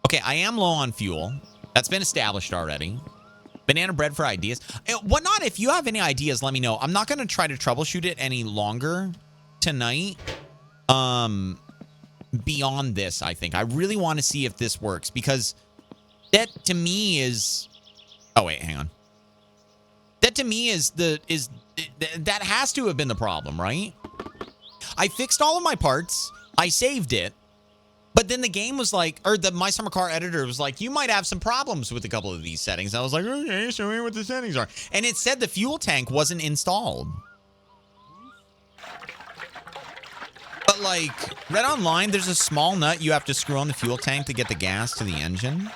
Okay, I am low on fuel. That's been established already. Banana bread for ideas. Whatnot, if you have any ideas, let me know. I'm not going to try to troubleshoot it any longer tonight. Beyond this, I think. I really want to see if this works, because that to me is... Oh, wait, hang on. That to me is that has to have been the problem, right? I fixed all of my parts. I saved it. But then the game was like, or the My Summer Car editor was like, you might have some problems with a couple of these settings. I was like, okay, show me what the settings are. And it said the fuel tank wasn't installed. But like, read online, there's a small nut you have to screw on the fuel tank to get the gas to the engine.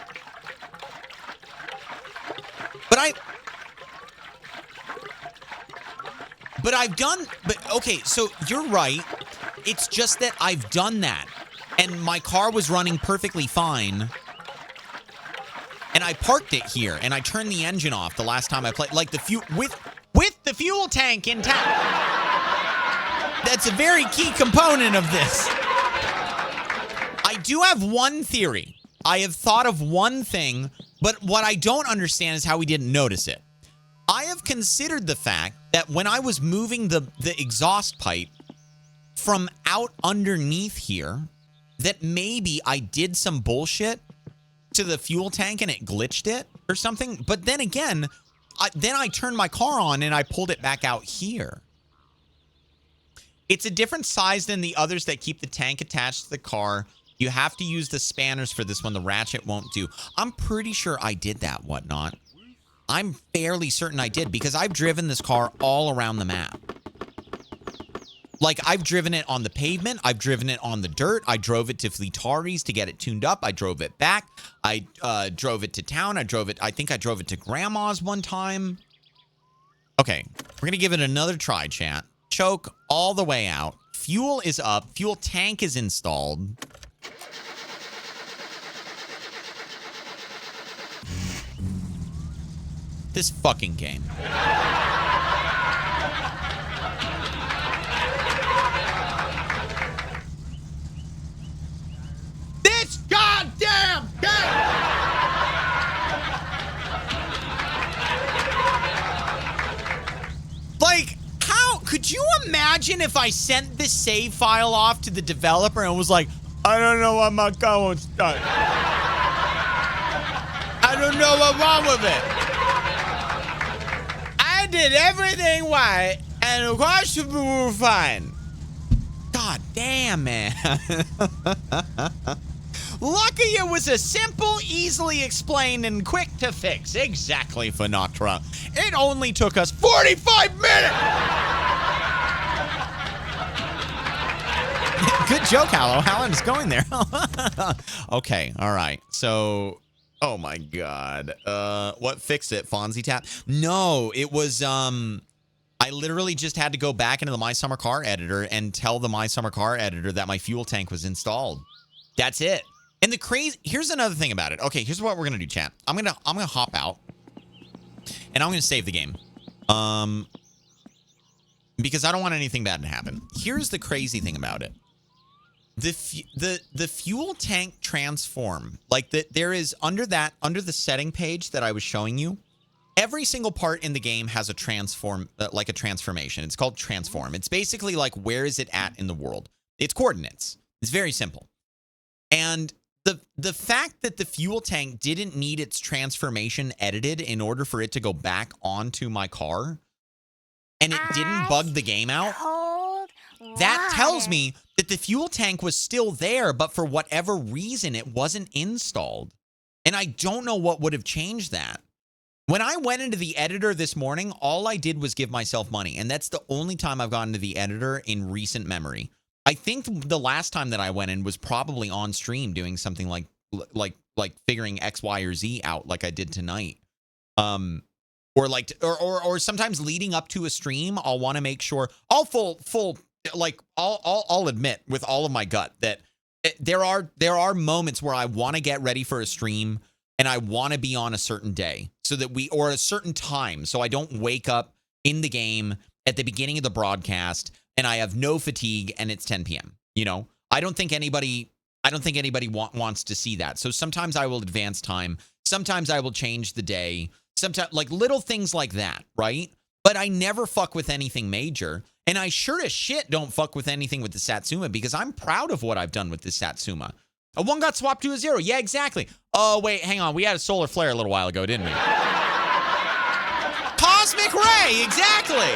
Okay, so you're right. It's just that I've done that. And my car was running perfectly fine. And I parked it here, and I turned the engine off the last time I played. Like the with the fuel tank intact. That's a very key component of this. I do have one theory. I have thought of one thing, but what I don't understand is how we didn't notice it. I have considered the fact that when I was moving the exhaust pipe from out underneath here, that maybe I did some bullshit to the fuel tank and it glitched it or something. But then again, I turned my car on and I pulled it back out here. It's a different size than the others that keep the tank attached to the car. You have to use the spanners for this one. The ratchet won't do. I'm pretty sure I did that, whatnot. I'm fairly certain I did, because I've driven this car all around the map. Like, I've driven it on the pavement. I've driven it on the dirt. I drove it to Fleetari's to get it tuned up. I drove it back. I drove it to town. I think I drove it to Grandma's one time. Okay, we're going to give it another try, chat. Choke all the way out. Fuel is up. Fuel tank is installed. This fucking game. This goddamn game! Like, how could you imagine if I sent this save file off to the developer and was like, I don't know what my car won't start. I don't know what's wrong with it. I did everything right, and the car should be fine. God God damn, man. Lucky it was a simple, easily explained, and quick to fix. Exactly, Finatra. It only took us 45 minutes! Good joke, HaLLoW. HaLLoW is going there. Okay, all right. So, oh my God. What fixed it? Fonzie tap? No, it was, I literally just had to go back into the My Summer Car editor and tell the My Summer Car editor that my fuel tank was installed. That's it. And the crazy, here's another thing about it. Okay, here's what we're gonna do, chat. I'm gonna hop out and I'm gonna save the game. Because I don't want anything bad to happen. Here's the crazy thing about it. The fuel tank transform, like there is under the setting page that I was showing you, every single part in the game has a transform, like a transformation. It's called transform. It's basically like, where is it at in the world? It's coordinates. It's very simple. And the fact that the fuel tank didn't need its transformation edited in order for it to go back onto my car, and it didn't bug the game out, that tells me that the fuel tank was still there, but for whatever reason, it wasn't installed. And I don't know what would have changed that. When I went into the editor this morning, all I did was give myself money. And that's the only time I've gone to the editor in recent memory. I think the last time that I went in was probably on stream doing something like figuring X, Y, or Z out like I did tonight. Or sometimes leading up to a stream, I'll want to make sure I'll I'll admit with all of my gut that there are moments where I want to get ready for a stream and I want to be on a certain day so that or a certain time, so I don't wake up in the game at the beginning of the broadcast and I have no fatigue and it's 10 p.m. You know, I don't think anybody wants to see that. So sometimes I will advance time. Sometimes I will change the day. Sometimes like little things like that, right? But I never fuck with anything major. And I sure as shit don't fuck with anything with the Satsuma because I'm proud of what I've done with the Satsuma. A 1 got swapped to a 0. Yeah, exactly. Oh, wait, hang on. We had a solar flare a little while ago, didn't we? Cosmic ray, exactly.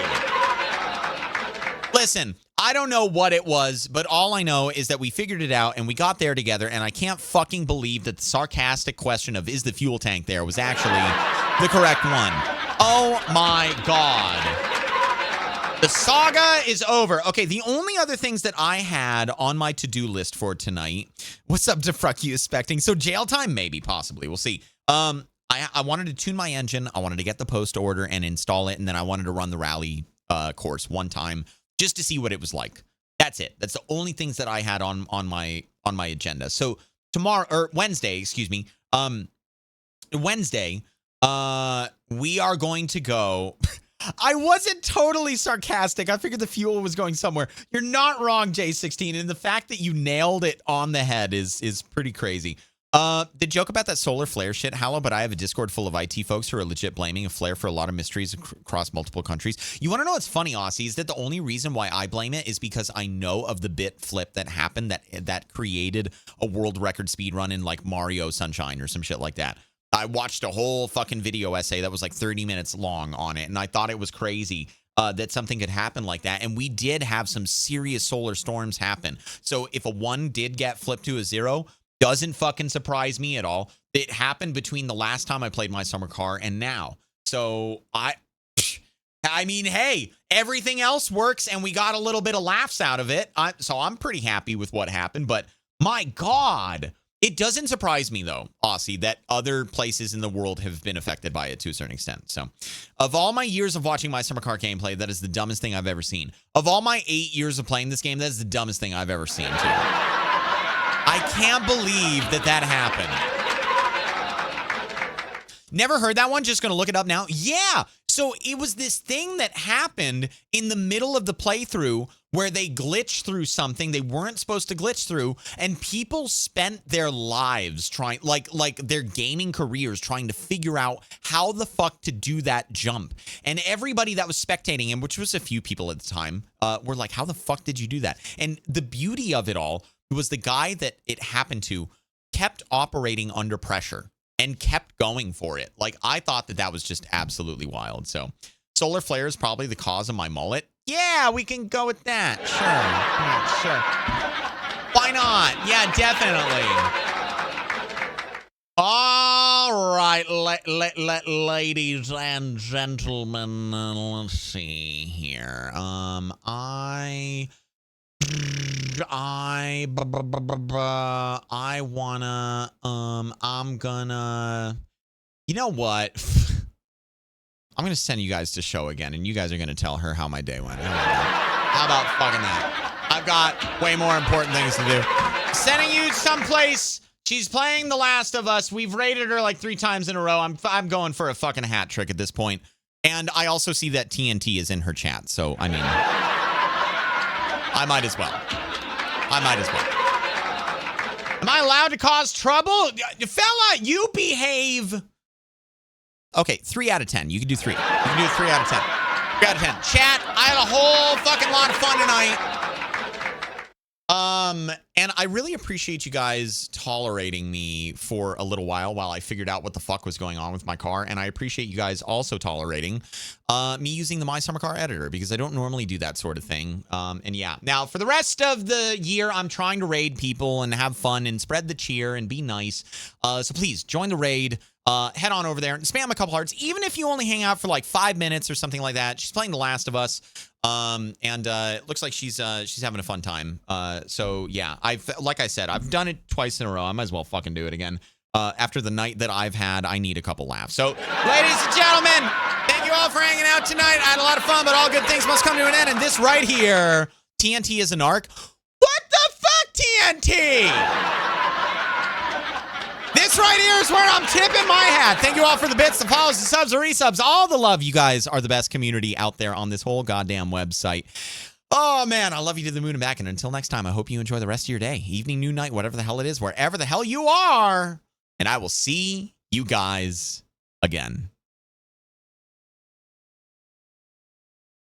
Listen, I don't know what it was, but all I know is that we figured it out and we got there together, and I can't fucking believe that the sarcastic question of is the fuel tank there was actually the correct one. Oh my God. The saga is over. Okay, the only other things that I had on my to-do list for tonight, what's up to Fruck you expecting? So jail time, maybe, possibly. We'll see. I wanted to tune my engine. I wanted to get the post order and install it, and then I wanted to run the rally course one time just to see what it was like. That's it. That's the only things that I had on my agenda. So tomorrow, or Wednesday, excuse me. Wednesday, we are going to go. I wasn't totally sarcastic. I figured the fuel was going somewhere. You're not wrong, J16. And the fact that you nailed it on the head is pretty crazy. The joke about that solar flare shit, HaLLoW, but I have a Discord full of IT folks who are legit blaming a flare for a lot of mysteries across multiple countries. You want to know what's funny, Aussie, is that the only reason why I blame it is because I know of the bit flip that happened that created a world record speed run in like Mario Sunshine or some shit like that. I watched a whole fucking video essay that was like 30 minutes long on it, and I thought it was crazy that something could happen like that. And we did have some serious solar storms happen. So if a 1 did get flipped to a 0, doesn't fucking surprise me at all. It happened between the last time I played My Summer Car and now. So I mean, hey, everything else works, and we got a little bit of laughs out of it. So I'm pretty happy with what happened, but my God. It doesn't surprise me, though, Aussie, that other places in the world have been affected by it to a certain extent. So, of all my years of watching My Summer Car gameplay, that is the dumbest thing I've ever seen. Of all my 8 years of playing this game, that is the dumbest thing I've ever seen, too. I can't believe that happened. Never heard that one? Just going to look it up now? Yeah! So, it was this thing that happened in the middle of the playthrough where they glitched through something they weren't supposed to glitch through, and people spent their lives trying, like their gaming careers trying to figure out how the fuck to do that jump. And everybody that was spectating him, which was a few people at the time, were like, how the fuck did you do that? And the beauty of it all was the guy that it happened to kept operating under pressure and kept going for it. Like, I thought that was just absolutely wild. So solar flare is probably the cause of my mullet. Yeah, we can go with that. Sure. Yeah, sure. Why not? Yeah, definitely. All right, ladies and gentlemen, let's see here. I'm gonna, you know what? I'm gonna send you guys to show again, and you guys are gonna tell her how my day went. How about fucking that? I've got way more important things to do. Sending you someplace. She's playing The Last of Us. We've rated her like 3 times in a row. I'm going for a fucking hat trick at this point. And I also see that TNT is in her chat. So, I mean, I might as well. Am I allowed to cause trouble? Fella, you behave. Okay, 3 out of 10. You can do 3. You can do 3 out of 10. 3 out of 10. Chat, I had a whole fucking lot of fun tonight. And I really appreciate you guys tolerating me for a little while I figured out what the fuck was going on with my car. And I appreciate you guys also tolerating me using the My Summer Car editor, because I don't normally do that sort of thing. And yeah, now for the rest of the year, I'm trying to raid people and have fun and spread the cheer and be nice. So please join the raid. Head on over there and spam a couple hearts, even if you only hang out for like 5 minutes or something like that. She's playing The Last of Us. And it looks like she's having a fun time. So yeah, like I said, I've done it twice in a row. I might as well fucking do it again. After the night that I've had, I need a couple laughs. So, ladies and gentlemen, thank you all for hanging out tonight. I had a lot of fun, but all good things must come to an end. And this right here, TNT is a narc. What the fuck, TNT? This right here is where I'm tipping my hat. Thank you all for the bits, the follows, the subs, the resubs, all the love. You guys are the best community out there on this whole goddamn website. Oh, man, I love you to the moon and back. And until next time, I hope you enjoy the rest of your day, evening, noon, night, whatever the hell it is, wherever the hell you are. And I will see you guys again.